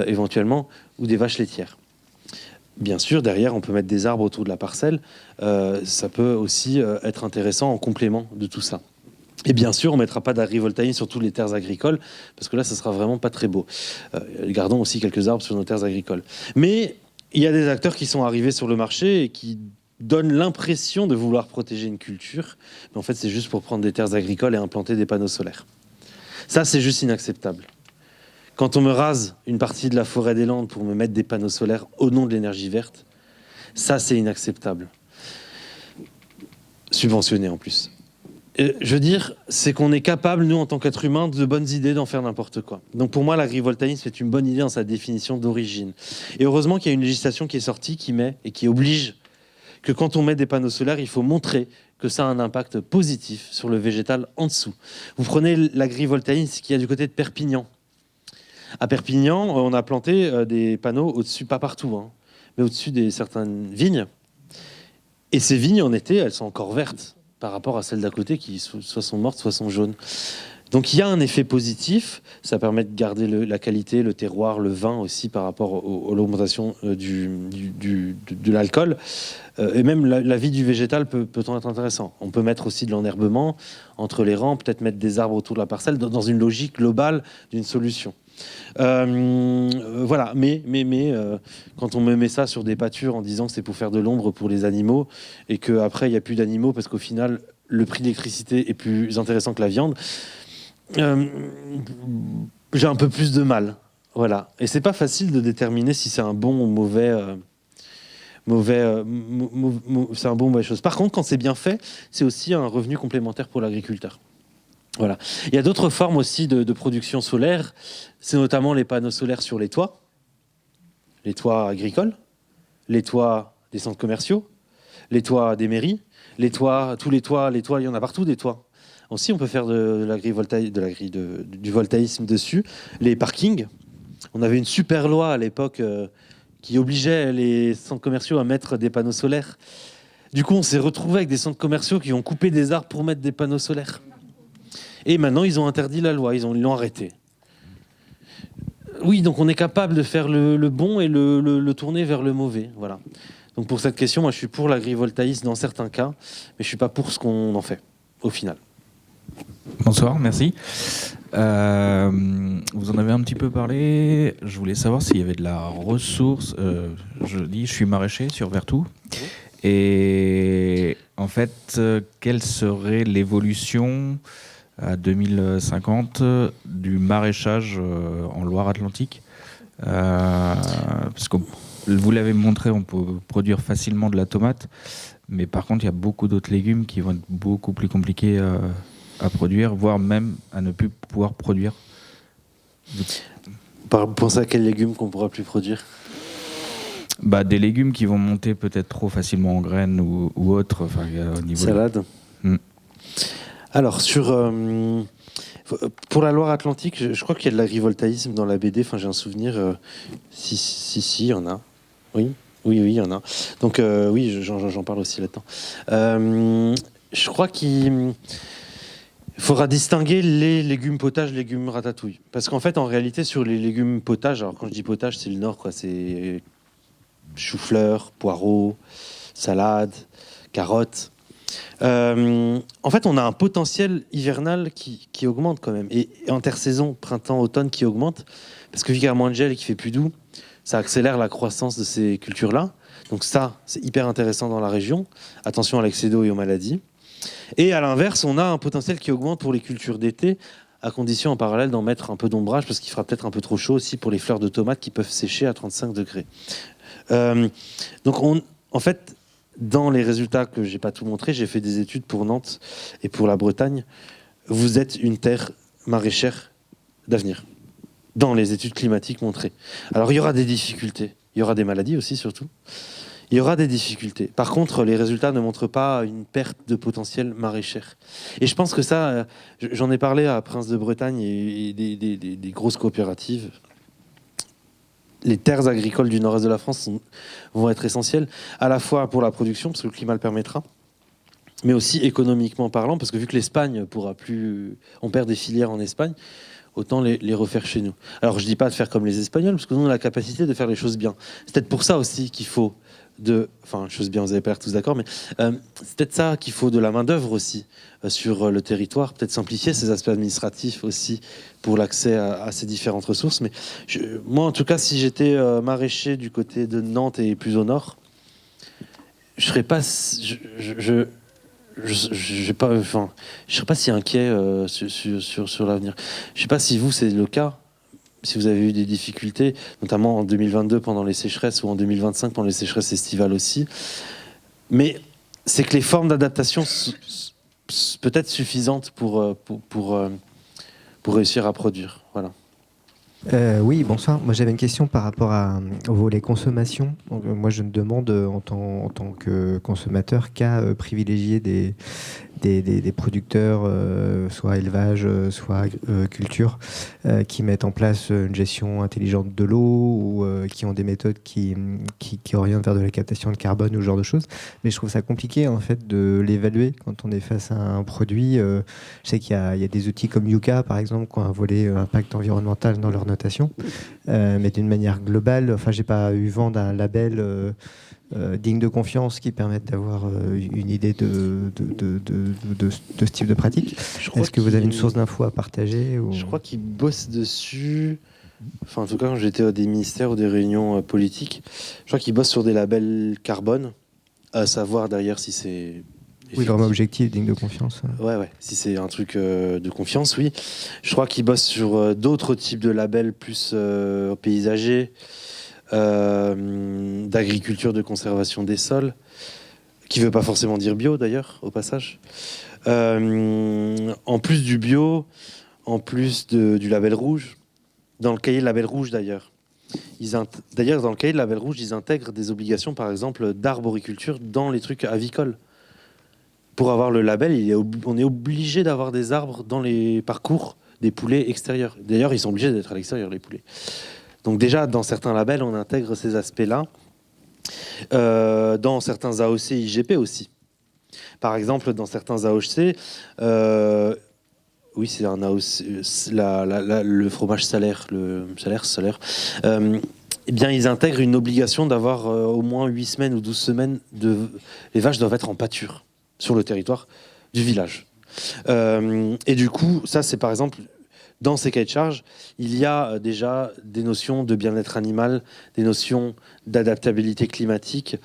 éventuellement, ou des vaches laitières. Bien sûr, derrière, on peut mettre des arbres autour de la parcelle. Ça peut aussi être intéressant en complément de tout ça. Et bien sûr, on ne mettra pas d'agrivoltaïsme sur toutes les terres agricoles, parce que là, ça ne sera vraiment pas très beau. Gardons aussi quelques arbres sur nos terres agricoles. Mais il y a des acteurs qui sont arrivés sur le marché et qui donnent l'impression de vouloir protéger une culture. Mais en fait, c'est juste pour prendre des terres agricoles et implanter des panneaux solaires. Ça, c'est juste inacceptable. Quand on me rase une partie de la forêt des Landes pour me mettre des panneaux solaires au nom de l'énergie verte, ça, c'est inacceptable. Subventionné en plus. Je veux dire, c'est qu'on est capable, nous, en tant qu'êtres humains, de bonnes idées d'en faire n'importe quoi. Donc pour moi, l'agrivoltaïsme est une bonne idée dans sa définition d'origine. Et heureusement qu'il y a une législation qui est sortie, qui met et qui oblige que quand on met des panneaux solaires, il faut montrer que ça a un impact positif sur le végétal en dessous. Vous prenez l'agrivoltaïsme qu'il y a du côté de Perpignan. À Perpignan, on a planté des panneaux au-dessus, pas partout, hein, mais au-dessus de certaines vignes. Et ces vignes, en été, elles sont encore vertes par rapport à celles d'à côté qui soit sont mortes, soit sont jaunes. Donc il y a un effet positif, ça permet de garder la qualité, le terroir, le vin aussi par rapport à l'augmentation de l'alcool. Et même la vie du végétal peut être intéressant. On peut mettre aussi de l'enherbement entre les rangs, peut-être mettre des arbres autour de la parcelle dans une logique globale d'une solution. Voilà, mais quand on me met ça sur des pâtures en disant que c'est pour faire de l'ombre pour les animaux et qu'après il n'y a plus d'animaux parce qu'au final le prix de l'électricité est plus intéressant que la viande, j'ai un peu plus de mal. Voilà. Et c'est pas facile de déterminer si c'est un bon ou mauvais. C'est un bon ou mauvaise chose. Par contre, quand c'est bien fait, c'est aussi un revenu complémentaire pour l'agriculteur. Voilà. Il y a d'autres formes aussi de production solaire. C'est notamment les panneaux solaires sur les toits agricoles, les toits des centres commerciaux, les toits des mairies, tous les toits, il y en a partout des toits. Aussi, on peut faire du voltaïsme dessus. Les parkings. On avait une super loi à l'époque qui obligeait les centres commerciaux à mettre des panneaux solaires. Du coup, on s'est retrouvé avec des centres commerciaux qui ont coupé des arbres pour mettre des panneaux solaires. Et maintenant, ils ont interdit la loi, ils l'ont arrêté. Oui, donc on est capable de faire le bon et le tourner vers le mauvais. Voilà. Donc pour cette question, moi je suis pour l'agrivoltaïsme dans certains cas, mais je ne suis pas pour ce qu'on en fait, au final. Bonsoir, merci. Vous en avez un petit peu parlé. Je voulais savoir s'il y avait de la ressource. Je suis maraîcher sur Vertou. Et en fait, quelle serait l'évolution à 2050 du maraîchage en Loire-Atlantique, parce que vous l'avez montré, on peut produire facilement de la tomate, mais par contre il y a beaucoup d'autres légumes qui vont être beaucoup plus compliqués à produire, voire même à ne plus pouvoir produire. Pensez à quels légumes qu'on ne pourra plus produire ? Des légumes qui vont monter peut-être trop facilement en graines ou autres, enfin, au niveau salade. Alors, pour la Loire-Atlantique, je crois qu'il y a de l'agrivoltaïsme dans la BD. Enfin, j'ai un souvenir. Si, il y en a. Oui, il y en a. Donc, oui, j'en parle aussi là-dedans. Je crois qu'il faudra distinguer les légumes potages, légumes ratatouille. Parce qu'en fait, en réalité, sur les légumes potages, alors quand je dis potage, c'est le nord, quoi. C'est chou-fleur, poireaux, salade, carottes. En fait, on a un potentiel hivernal qui augmente quand même. Et intersaison, printemps, automne qui augmente. Parce que vu qu'il y a moins de gel et qu'il fait plus doux, ça accélère la croissance de ces cultures-là. Donc ça, c'est hyper intéressant dans la région. Attention à l'excès d'eau et aux maladies. Et à l'inverse, on a un potentiel qui augmente pour les cultures d'été, à condition en parallèle d'en mettre un peu d'ombrage, parce qu'il fera peut-être un peu trop chaud aussi pour les fleurs de tomates qui peuvent sécher à 35 degrés. Donc en fait, dans les résultats que j'ai pas tout montré, j'ai fait des études pour Nantes et pour la Bretagne. Vous êtes une terre maraîchère d'avenir, dans les études climatiques montrées. Alors il y aura des difficultés, il y aura des maladies aussi surtout, Il y aura des difficultés. Par contre, les résultats ne montrent pas une perte de potentiel maraîchère. Et je pense que ça, j'en ai parlé à Prince de Bretagne et des grosses coopératives. Les terres agricoles du nord-est de la France vont être essentielles, à la fois pour la production, parce que le climat le permettra, mais aussi économiquement parlant, parce que vu que l'Espagne pourra plus... On perd des filières en Espagne, autant les refaire chez nous. Alors je dis pas de faire comme les Espagnols, parce que nous on a la capacité de faire les choses bien. C'est peut-être pour ça aussi qu'il faut enfin, choses bien, vous avez pas l'air tous d'accord, mais c'est peut-être ça qu'il faut de la main-d'œuvre aussi sur le territoire, peut-être simplifier ces aspects administratifs aussi pour l'accès à ces différentes ressources. Mais moi, en tout cas, si j'étais maraîcher du côté de Nantes et plus au nord, je serais pas, je serais pas si inquiet sur l'avenir. Je sais pas si vous c'est le cas. Si vous avez eu des difficultés, notamment en 2022 pendant les sécheresses ou en 2025 pendant les sécheresses estivales aussi. Mais c'est que les formes d'adaptation sont peut-être suffisantes pour réussir à produire. Voilà. Oui, bonsoir. Moi, j'avais une question par rapport au volet consommation. Donc, moi, je me demande, en tant que consommateur, qu'à privilégier des producteurs, soit élevage, soit culture, qui mettent en place une gestion intelligente de l'eau ou qui ont des méthodes qui orientent vers de la captation de carbone ou ce genre de choses. Mais je trouve ça compliqué, en fait, de l'évaluer quand on est face à un produit. Je sais qu'il y a des outils comme Yuka, par exemple, qui ont un volet impact environnemental dans leur notation. Mais d'une manière globale, enfin, j'ai pas eu vent d'un label digne de confiance qui permette d'avoir une idée de ce type de pratique. Est-ce que vous avez une source d'infos à partager ou... Je crois qu'ils bossent dessus. Enfin, en tout cas, quand j'étais à des ministères ou des réunions politiques, je crois qu'ils bossent sur des labels carbone, à savoir derrière si c'est... Oui, vraiment objectif, digne de confiance. Ouais. Si c'est un truc de confiance, oui. Je crois qu'ils bossent sur d'autres types de labels plus paysagers, d'agriculture de conservation des sols, qui ne veut pas forcément dire bio d'ailleurs, au passage. En plus du bio, en plus du label rouge, dans le cahier de label rouge d'ailleurs. D'ailleurs, dans le cahier de label rouge, ils intègrent des obligations, par exemple, d'arboriculture dans les trucs avicoles. Pour avoir le label, on est obligé d'avoir des arbres dans les parcours des poulets extérieurs. D'ailleurs, ils sont obligés d'être à l'extérieur, les poulets. Donc déjà, dans certains labels, on intègre ces aspects-là. Dans certains AOC, IGP aussi. Par exemple, dans certains AOC, oui, c'est un AOC, le fromage salaire, eh bien, ils intègrent une obligation d'avoir au moins 8 semaines ou 12 semaines les vaches doivent être en pâture sur le territoire du village. Et du coup, ça, c'est par exemple, dans ces cahiers de charges, il y a déjà des notions de bien-être animal, des notions d'adaptabilité climatique,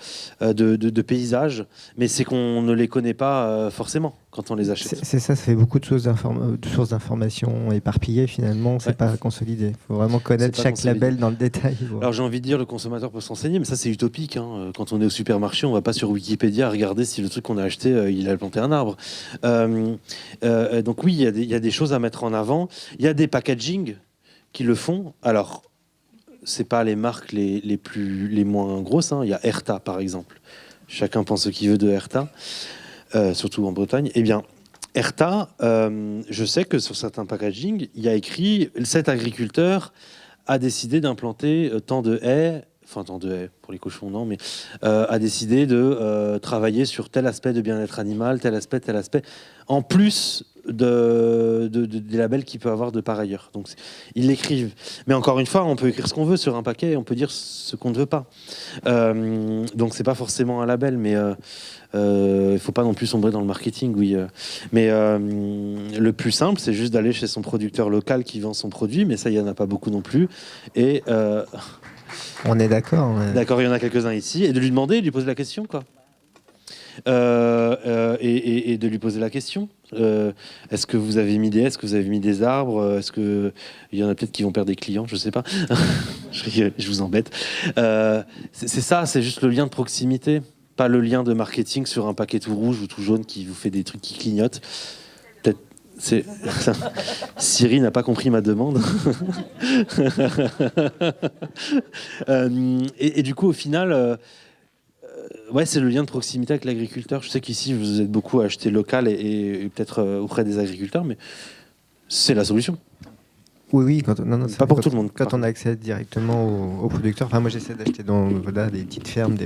de paysage, mais c'est qu'on ne les connaît pas forcément quand on les achète. C'est ça fait beaucoup de sources d'informations éparpillées finalement, c'est pas consolidé. Il faut vraiment connaître chaque label dans le détail. Alors j'ai envie de dire, le consommateur peut s'enseigner, mais ça c'est utopique. Hein. Quand on est au supermarché, on va pas sur Wikipédia regarder si le truc qu'on a acheté, il a planté un arbre. Donc oui, il y a des choses à mettre en avant. Il y a des packaging qui le font. Alors, c'est pas les marques les moins grosses. Hein. Il y a Herta, par exemple. Chacun pense ce qu'il veut de Herta, surtout en Bretagne. Eh bien, Herta, je sais que sur certains packaging, il y a écrit « Cet agriculteur a décidé d'implanter tant de haies », enfin tant de haies, pour les cochons, non, mais a décidé de travailler sur tel aspect de bien-être animal, tel aspect, en plus des labels qu'il peut avoir de par ailleurs. Donc ils l'écrivent. Mais encore une fois, on peut écrire ce qu'on veut sur un paquet, on peut dire ce qu'on ne veut pas. Donc c'est pas forcément un label, mais il faut pas non plus sombrer dans le marketing, oui. Mais le plus simple, c'est juste d'aller chez son producteur local qui vend son produit, mais ça, il y en a pas beaucoup non plus. Et on est d'accord. Ouais. D'accord, il y en a quelques-uns ici, et de lui demander, de lui poser la question, quoi. Et de lui poser la question. Est-ce que vous avez mis des haies? Est-ce que vous avez mis des arbres? Est-ce que il y en a peut-être qui vont perdre des clients? Je sais pas. Je vous embête. C'est ça, c'est juste le lien de proximité, pas le lien de marketing sur un paquet tout rouge ou tout jaune qui vous fait des trucs qui clignotent. Peut-être. Siri n'a pas compris ma demande. Et du coup, au final. ouais, c'est le lien de proximité avec l'agriculteur. Je sais qu'ici, vous êtes beaucoup à acheter local et peut-être auprès des agriculteurs, mais c'est la solution. Oui, pas pour tout le monde. Quand on a accès directement aux producteurs, enfin moi j'essaie d'acheter dans des petites fermes,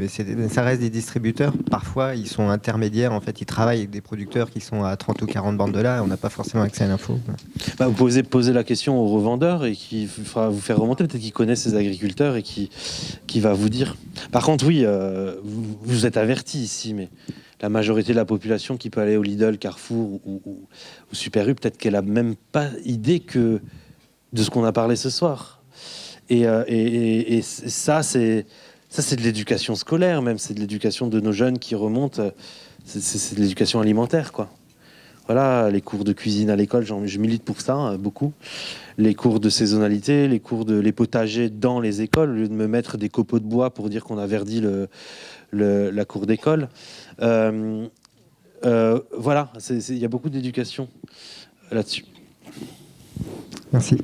ça reste des distributeurs. Parfois ils sont intermédiaires, en fait ils travaillent avec des producteurs qui sont à 30 ou 40 bandes de là, et on n'a pas forcément accès à l'info. Vous poser la question aux revendeurs et qui fera vous faire remonter, peut-être qu'il connaît ces agriculteurs et qui va vous dire. Par contre, oui, vous êtes avertis ici, mais la majorité de la population qui peut aller au Lidl, Carrefour ou Super U, peut-être qu'elle n'a même pas idée de ce qu'on a parlé ce soir. Et ça, c'est de l'éducation scolaire, même. C'est de l'éducation de nos jeunes qui remontent. C'est de l'éducation alimentaire, quoi. Voilà, les cours de cuisine à l'école, je milite pour ça, beaucoup. Les cours de saisonnalité, les potagers dans les écoles, au lieu de me mettre des copeaux de bois pour dire qu'on a verdi la cour d'école. Voilà, il y a beaucoup d'éducation là-dessus. Merci.